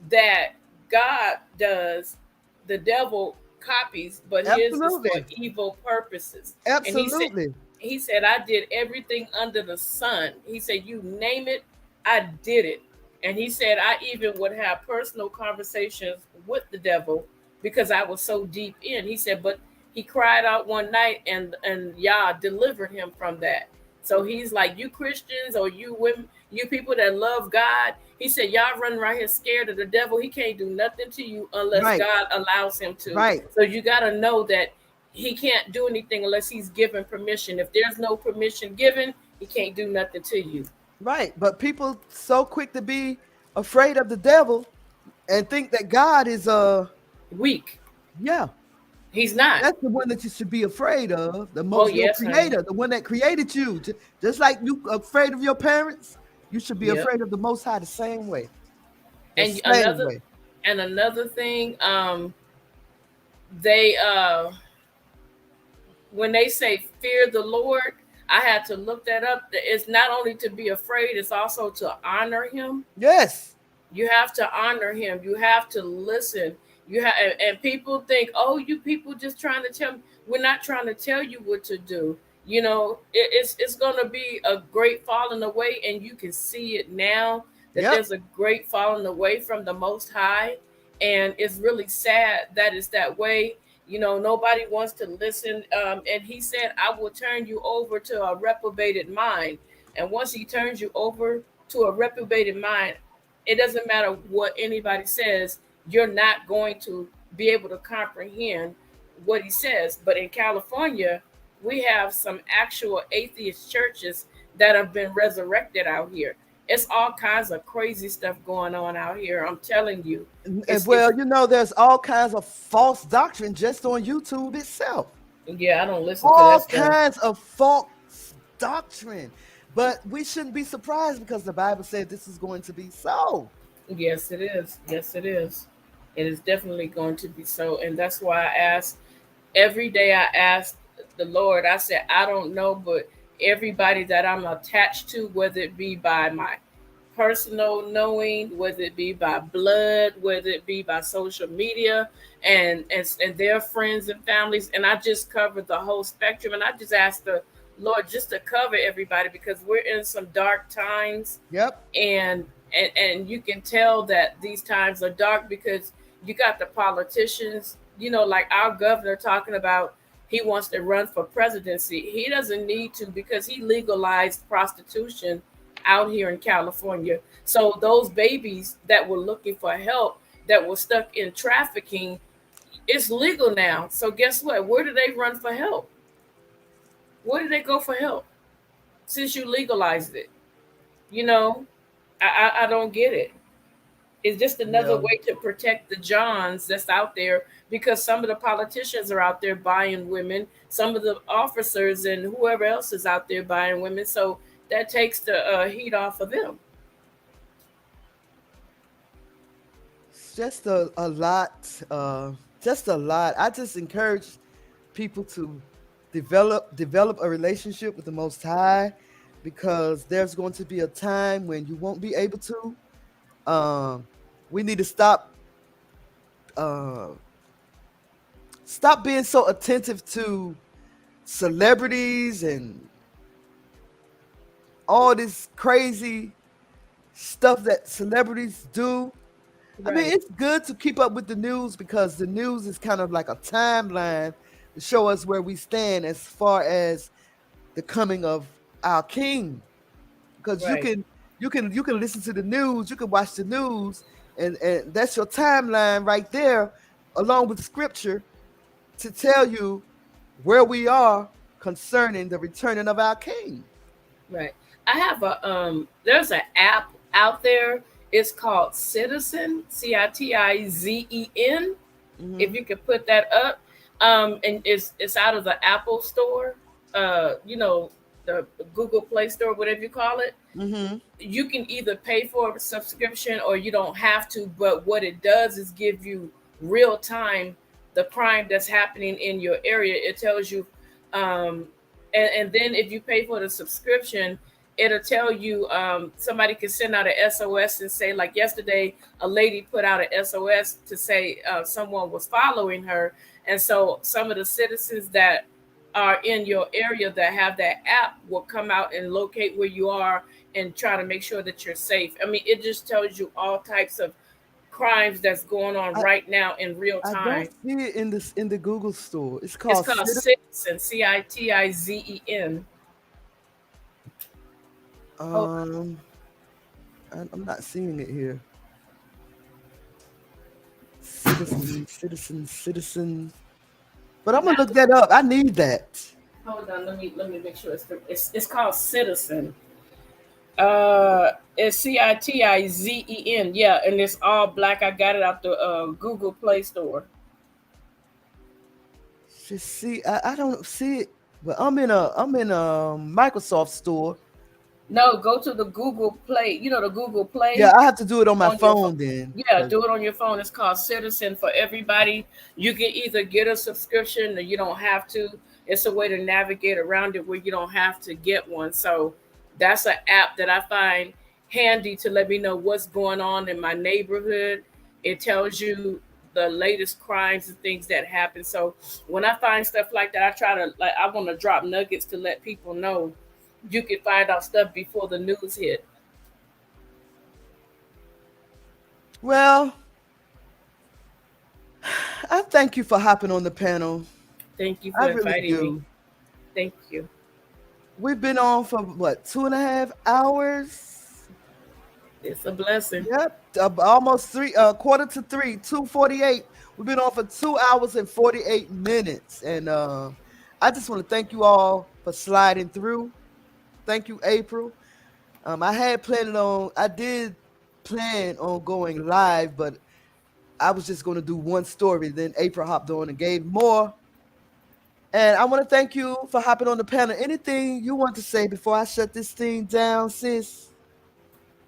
that God does, the devil copies, but his is for evil purposes. Absolutely. And he said, I did everything under the sun. He said, you name it, I did it. And he said, I even would have personal conversations with the devil because I was so deep in. He said, but he cried out one night, and Yah delivered him from that. So he's like, you Christians, or you women, you people that love God, he said, y'all running right here scared of the devil. He can't do nothing to you unless God allows him to. Right. So you got to know that he can't do anything unless he's given permission. If there's no permission given, he can't do nothing to you. Right. But people so quick to be afraid of the devil and think that God is weak. Yeah. He's not. That's the one that you should be afraid of. The most creator, honey. The one that created you. Just like you afraid of your parents, you should be afraid of the Most High the same way. And another thing, they when they say fear the Lord, I had to look that up. It's not only to be afraid, it's also to honor him. Yes. You have to honor him. You have to listen. You have, and people think, oh, you people just trying to tell me. We're not trying to tell you what to do. You know, it's going to be a great falling away, and you can see it now that there's a great falling away from the Most High, and it's really sad that it's that way. You know, nobody wants to listen. And he said, I will turn you over to a reprobated mind. And once he turns you over to a reprobated mind, it doesn't matter what anybody says, you're not going to be able to comprehend what he says. But in California, we have some actual atheist churches that have been resurrected out here. It's all kinds of crazy stuff going on out here. I'm telling you. You know, there's all kinds of false doctrine just on YouTube itself. Yeah, I don't listen to all that stuff. kinds of false doctrine. But we shouldn't be surprised because the Bible said this is going to be so. Yes, it is. Yes, it is. It is definitely going to be so. And that's why I ask every day, I ask the Lord, I said, I don't know, but everybody that I'm attached to, whether it be by my personal knowing, whether it be by blood, whether it be by social media, and their friends and families. And I just covered the whole spectrum. And I just asked the Lord just to cover everybody, because we're in some dark times. Yep. And you can tell that these times are dark, because you got the politicians, like our governor talking about he wants to run for presidency. He doesn't need to, because he legalized prostitution out here in California. So those babies that were looking for help, that were stuck in trafficking, it's legal now. So guess what? Where do they run for help? Where do they go for help since you legalized it? I don't get it. It's just another way to protect the Johns that's out there, because some of the politicians are out there buying women, some of the officers and whoever else is out there buying women. So that takes the heat off of them. Just a lot. Just a lot. I just encourage people to develop a relationship with the Most High, because there's going to be a time when you won't be able to. We need to stop being so attentive to celebrities and all this crazy stuff that celebrities do. Right. I mean, it's good to keep up with the news, because the news is kind of like a timeline to show us where we stand as far as the coming of our King. Because you can listen to the news, you can watch the news, and that's your timeline right there, along with scripture, to tell you where we are concerning the returning of our King. Right. I have there's an app out there. It's called Citizen, Citizen. Mm-hmm. If you could put that up, and it's out of the Apple Store, the Google Play Store, whatever you call it. Mm-hmm. You can either pay for a subscription or you don't have to. But what it does is give you real time the crime that's happening in your area. It tells you, and then if you pay for the subscription, it'll tell you, somebody can send out an SOS and say, like yesterday, a lady put out an SOS to say someone was following her. And so some of the citizens that are in your area that have that app will come out and locate where you are and try to make sure that you're safe. I mean, it just tells you all types of crimes that's going on right now in real time. I don't see it in the Google store. It's called Citizen, Citizen. I'm not seeing it here. Citizen. But I'm gonna look that up. I need that. Hold on, let me make sure it's called Citizen. It's Citizen. Yeah, and it's all black. I got it out the Google Play Store. Just see, I don't see it, but I'm in a Microsoft store. No, go to the Google Play. The Google Play. Yeah, I have to do it on my phone then. Yeah, do it on your phone. It's called Citizen for everybody. You can either get a subscription or you don't have to. It's a way to navigate around it where you don't have to get one. So that's an app that I find handy to let me know what's going on in my neighborhood. It tells you the latest crimes and things that happen. So when I find stuff like that, I want to drop nuggets to let people know. You can find out stuff before the news hit. Well, I thank you for hopping on the panel. Thank you for inviting me. Thank you. We've been on for 2.5 hours? It's a blessing. Yep, almost 3, quarter to 3, 2:48. We've been on for 2 hours and 48 minutes. And I just want to thank you all for sliding through. Thank you, April. I did plan on going live, but I was just going to do one story. Then April hopped on and gave more. And I want to thank you for hopping on the panel. Anything you want to say before I shut this thing down, sis?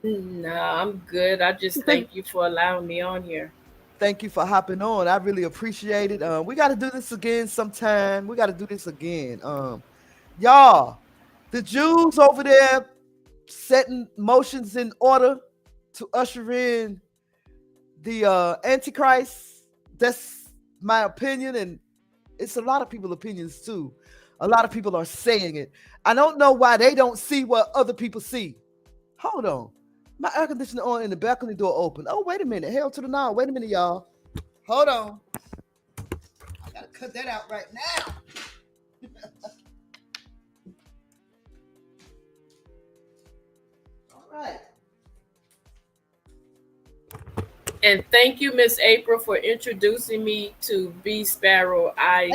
No, I'm good. I just thank you for allowing me on here. Thank you for hopping on. I really appreciate it. We got to do this again sometime. Y'all, the Jews over there setting motions in order to usher in the Antichrist. That's my opinion, and it's a lot of people's opinions too. A lot of people are saying it. I don't know why they don't see what other people see. Hold on. My air conditioner on and the balcony door open. Oh, wait a minute. Hell to the no. Wait a minute, y'all. Hold on. I gotta cut that out right now. All right. And thank you, Miss April, for introducing me to B Sparrow. I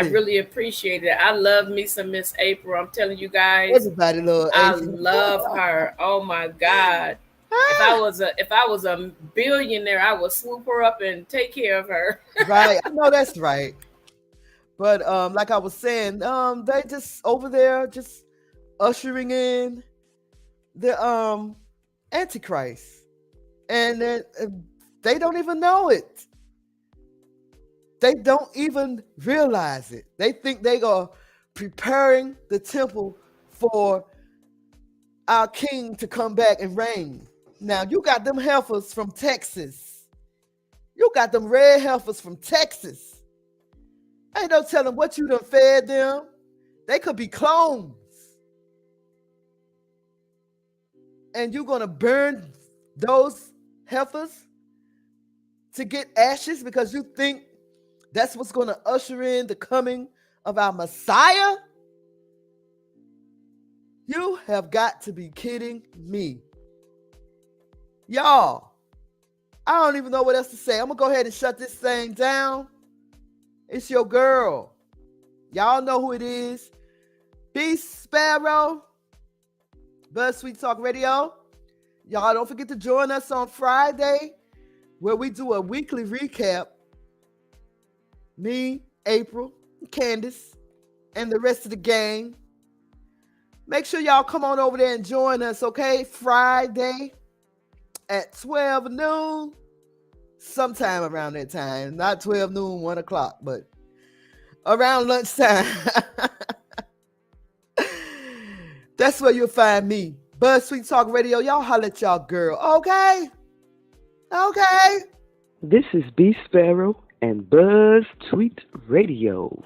really appreciate it. I love me some Miss April. I'm telling you guys, everybody loves. I love her. Oh my God! If I was a billionaire, I would swoop her up and take care of her. Right, I know that's right. But like I was saying, they just over there just ushering in the Antichrist, and then they don't even know it. They don't even realize it. They think they are preparing the temple for our king to come back and reign. Now, you got them heifers from Texas. You got them red heifers from Texas. Ain't no telling what you done fed them. They could be clones. And you're going to burn those heifers to get ashes because you think that's what's going to usher in the coming of our Messiah? You have got to be kidding me. Y'all, I don't even know what else to say. I'm going to go ahead and shut this thing down. It's your girl. Y'all know who it is. B Sparrow, BuzzzTweet Talk Radio. Y'all don't forget to join us on Friday, where we do a weekly recap. Me, April, Candace, and the rest of the gang. Make sure y'all come on over there and join us, okay? Friday at 12 noon. Sometime around that time. Not 12 noon, 1 o'clock, but around lunchtime. That's where you'll find me. BuzzzTweet Talk Radio. Y'all holler at y'all girl, okay? Okay. This is B Sparrow and BuzzzTweet Radio.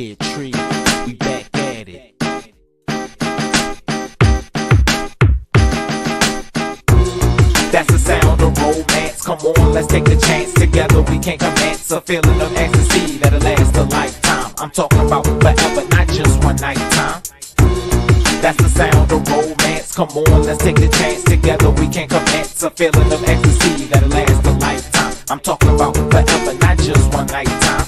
Kid Tree, we back at it. That's the sound of romance. Come on, let's take the chance. Together we can commence a feeling of ecstasy that'll last a lifetime. I'm talking about forever, not just one night time. That's the sound of romance. Come on, let's take the chance. Together we can commence a feeling of ecstasy that'll last a lifetime. I'm talking about forever, not just one night time.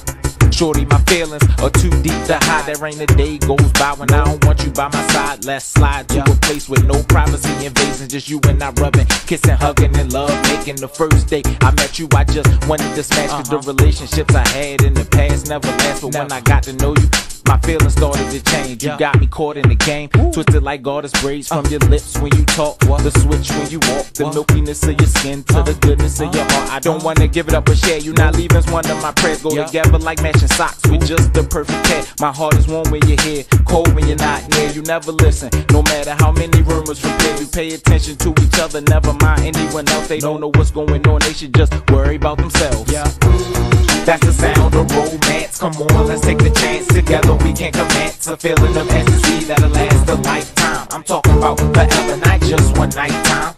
Shorty, my feelings are too deep to hide. There ain't a day goes by when I don't want you by my side. Let's slide to a place with no privacy invasion. Just you and I rubbing, kissing, hugging, and love making. The first day I met you, I just wanted to smash. Cause the relationships I had in the past never last. But when I got to know you, my feelings started to change. You got me caught in the game, twisted like goddess braids from your lips when you talk, the switch when you walk, the milkiness of your skin to the goodness of your heart. I don't wanna give it up or share. You not leaving's one of my prayers. Go together like matching socks with just the perfect pair. My heart is warm when you're here, cold when you're not near. You never listen, no matter how many rumors from here. You pay attention to each other, never mind anyone else. They don't know what's going on, they should just worry about themselves. That's the sound of romance. Come on, let's take the chance. Together we can commence a feeling of ecstasy that'll last a lifetime. I'm talking about forever, not just one night time.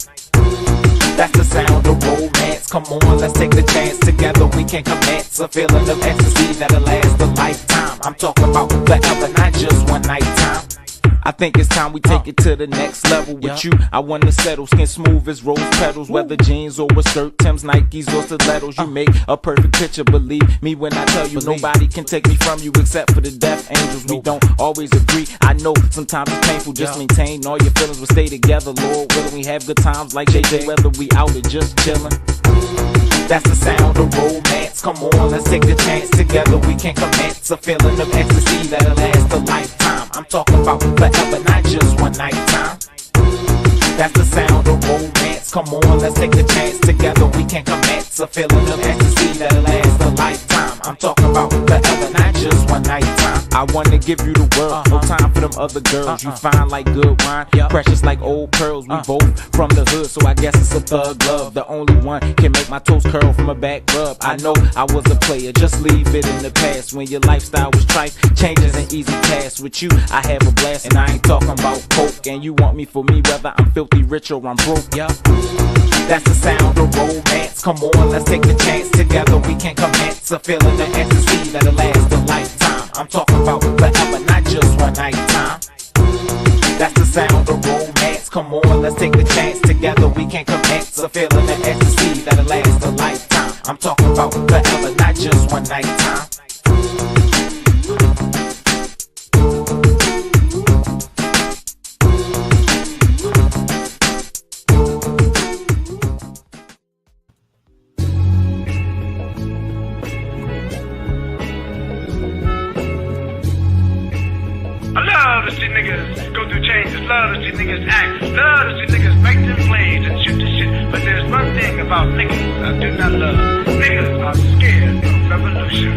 That's the sound of romance. Come on, let's take the chance. Together we can commence a feeling of ecstasy that'll last a lifetime. I'm talking about forever, not just one night time. I think it's time we take it to the next level with you. I wanna settle, skin smooth as rose petals. Whether jeans or a skirt, Tim's, Nikes or stilettos. You make a perfect picture, believe me when I tell you. Nobody can take me from you except for the death angels. We don't always agree, I know sometimes it's painful. Just maintain all your feelings, we'll stay together. Lord willing, we have good times like JJ, whether we out or just chillin'. That's the sound of romance. Come on, let's take the chance. Together we can commence a feeling of ecstasy that'll last a lifetime. I'm talking about forever, not just one night time. That's the sound of romance. Come on, let's take the chance. Together we can commence a feeling of ecstasy that'll last a lifetime. I'm talking about forever, not just one night time. I wanna give you the world, no time for them other girls. You fine like good wine, precious like old pearls. We both from the hood, so I guess it's a thug love. The only one can make my toes curl from a back rub. I know I was a player, just leave it in the past. When your lifestyle was trife, changes an easy task. With you, I have a blast, and I ain't talking about coke. And you want me for me, whether I'm filthy rich or I'm broke. That's the sound of romance. Come on, let's take the chance. Together we can commence a feeling of ecstasy that'll last a lifetime. I'm talking about forever, not just one night time. That's the sound of romance. Come on, let's take the chance. Together we can commence a feeling of ecstasy that'll last a lifetime. I'm talking about forever, not just one night time. Love to see niggas go through changes, love to see niggas act, love to see niggas make them plays and shoot the shit. But there's one thing about niggas I do not love. Niggas are scared of revolution.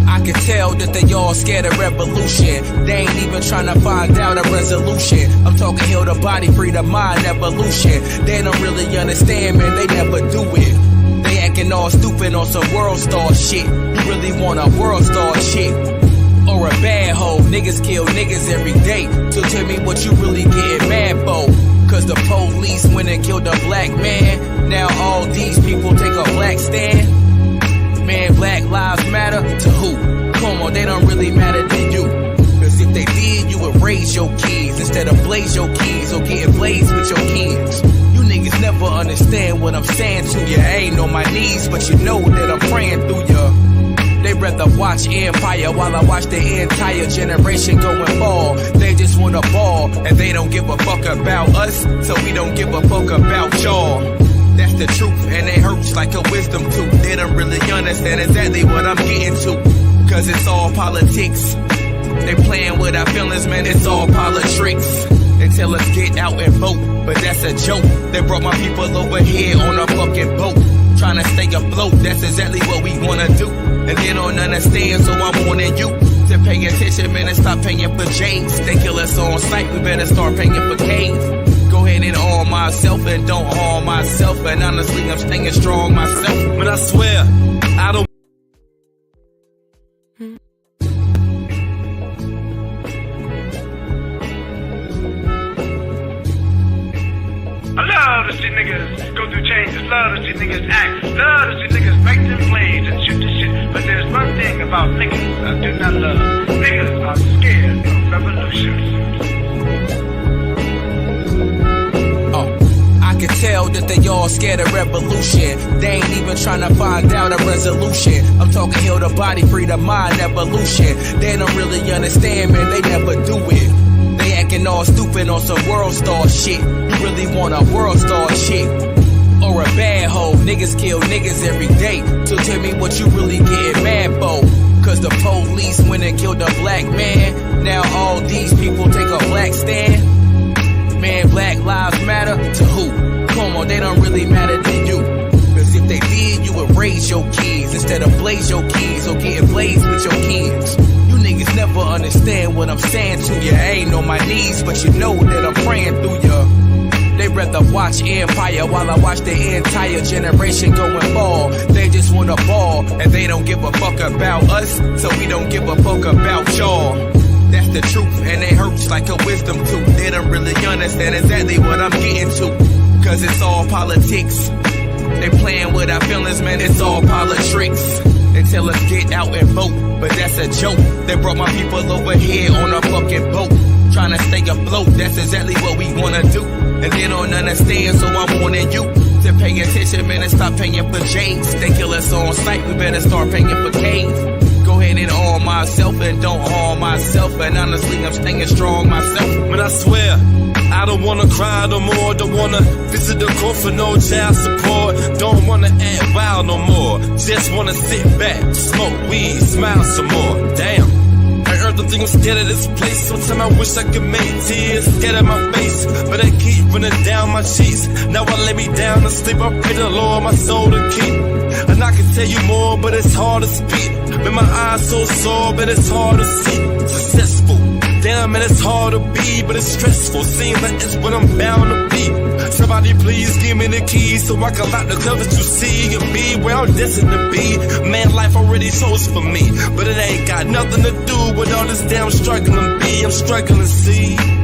I can tell that they all scared of revolution. They ain't even trying to find out a resolution. I'm talking heal the body, free the mind, evolution. They don't really understand, man, they never do it. They acting all stupid on some world star shit. You really want a world star shit or a bad hoe? Niggas kill niggas every day. So tell me what you really getting mad for. Cause the police went and killed a black man. Now all these people take a black stand. Man, black lives matter to who? Come on, they don't really matter to you. Cause if they did, you would raise your kids instead of blaze your kids or get blazed with your kids. Niggas never understand what I'm saying to you. I ain't on my knees, but you know that I'm praying through you. They rather watch Empire while I watch the entire generation go and fall. They just wanna ball, and they don't give a fuck about us, so we don't give a fuck about y'all. That's the truth, and it hurts like a wisdom tooth. They don't really understand exactly what I'm getting to, cause it's all politics. They playing with our feelings, man, it's all politics. They tell us get out and vote, but that's a joke. They brought my people over here on a fucking boat, trying to stay afloat. That's exactly what we wanna do, and they don't understand, so I'm warning you to pay attention, man, and stop paying for James. They kill us on sight, we better start paying for Kane. Go ahead and arm myself and don't harm myself, and honestly I'm staying strong myself. But I swear, I don't I love to see niggas go through changes, love to see niggas act, love to see niggas make them plays and shoot the shit. But there's one thing about niggas I do not love. Niggas are scared of revolution. I can tell that they all scared of revolution. They ain't even trying to find out a resolution. I'm talking heal the body, free the mind, evolution. They don't really understand, man, they never do it. They acting all stupid on some world star shit. You really want a world star chick or a bad hoe? Niggas kill niggas every day. So tell me what you really getting mad for. Cause the police went and killed a black man. Now all these people take a black stand. Man, Black Lives Matter to who? Come on, they don't really matter to you. Cause if they did, you would raise your kids instead of blaze your kids or getting blazed with your kids. You niggas never understand what I'm saying to you. I ain't on my knees, but you know that I'm praying through you. They rather watch Empire while I watch the entire generation go and fall. They just wanna ball, and they don't give a fuck about us, so we don't give a fuck about y'all. That's the truth, and it hurts like a wisdom tooth. They don't really understand exactly what I'm getting to, cause it's all politics. They playing with our feelings, man, it's all politics. They tell us get out and vote, but that's a joke. They brought my people over here on a fucking boat, trying to stay afloat, that's exactly what we wanna do. And they don't understand, so I'm warning you to pay attention, man, and stop paying for J's. They kill us on sight, we better start paying for K's. Go ahead and arm myself and don't harm myself. And honestly, I'm staying strong myself. But I swear, I don't wanna cry no more. Don't wanna visit the court for no child support. Don't wanna act wild no more. Just wanna sit back, smoke weed, smile some more. Damn. I heard the thing, I'm scared of this place. Sometimes I wish I could make tears get out my face, but I keep running down my cheeks. Now I lay me down to sleep. I pray the Lord my soul to keep. And I can tell you more, but it's hard to speak. Man, my eyes so sore, but it's hard to see. Successful, damn, man, it's hard to be, but it's stressful. Seems like it's what I'm bound to be. Somebody please give me the keys so I can lock the club that you see and be where I'm destined to be. Man, life already chose for me, but it ain't got nothing to do with all this damn struggling. I'm struggling to see.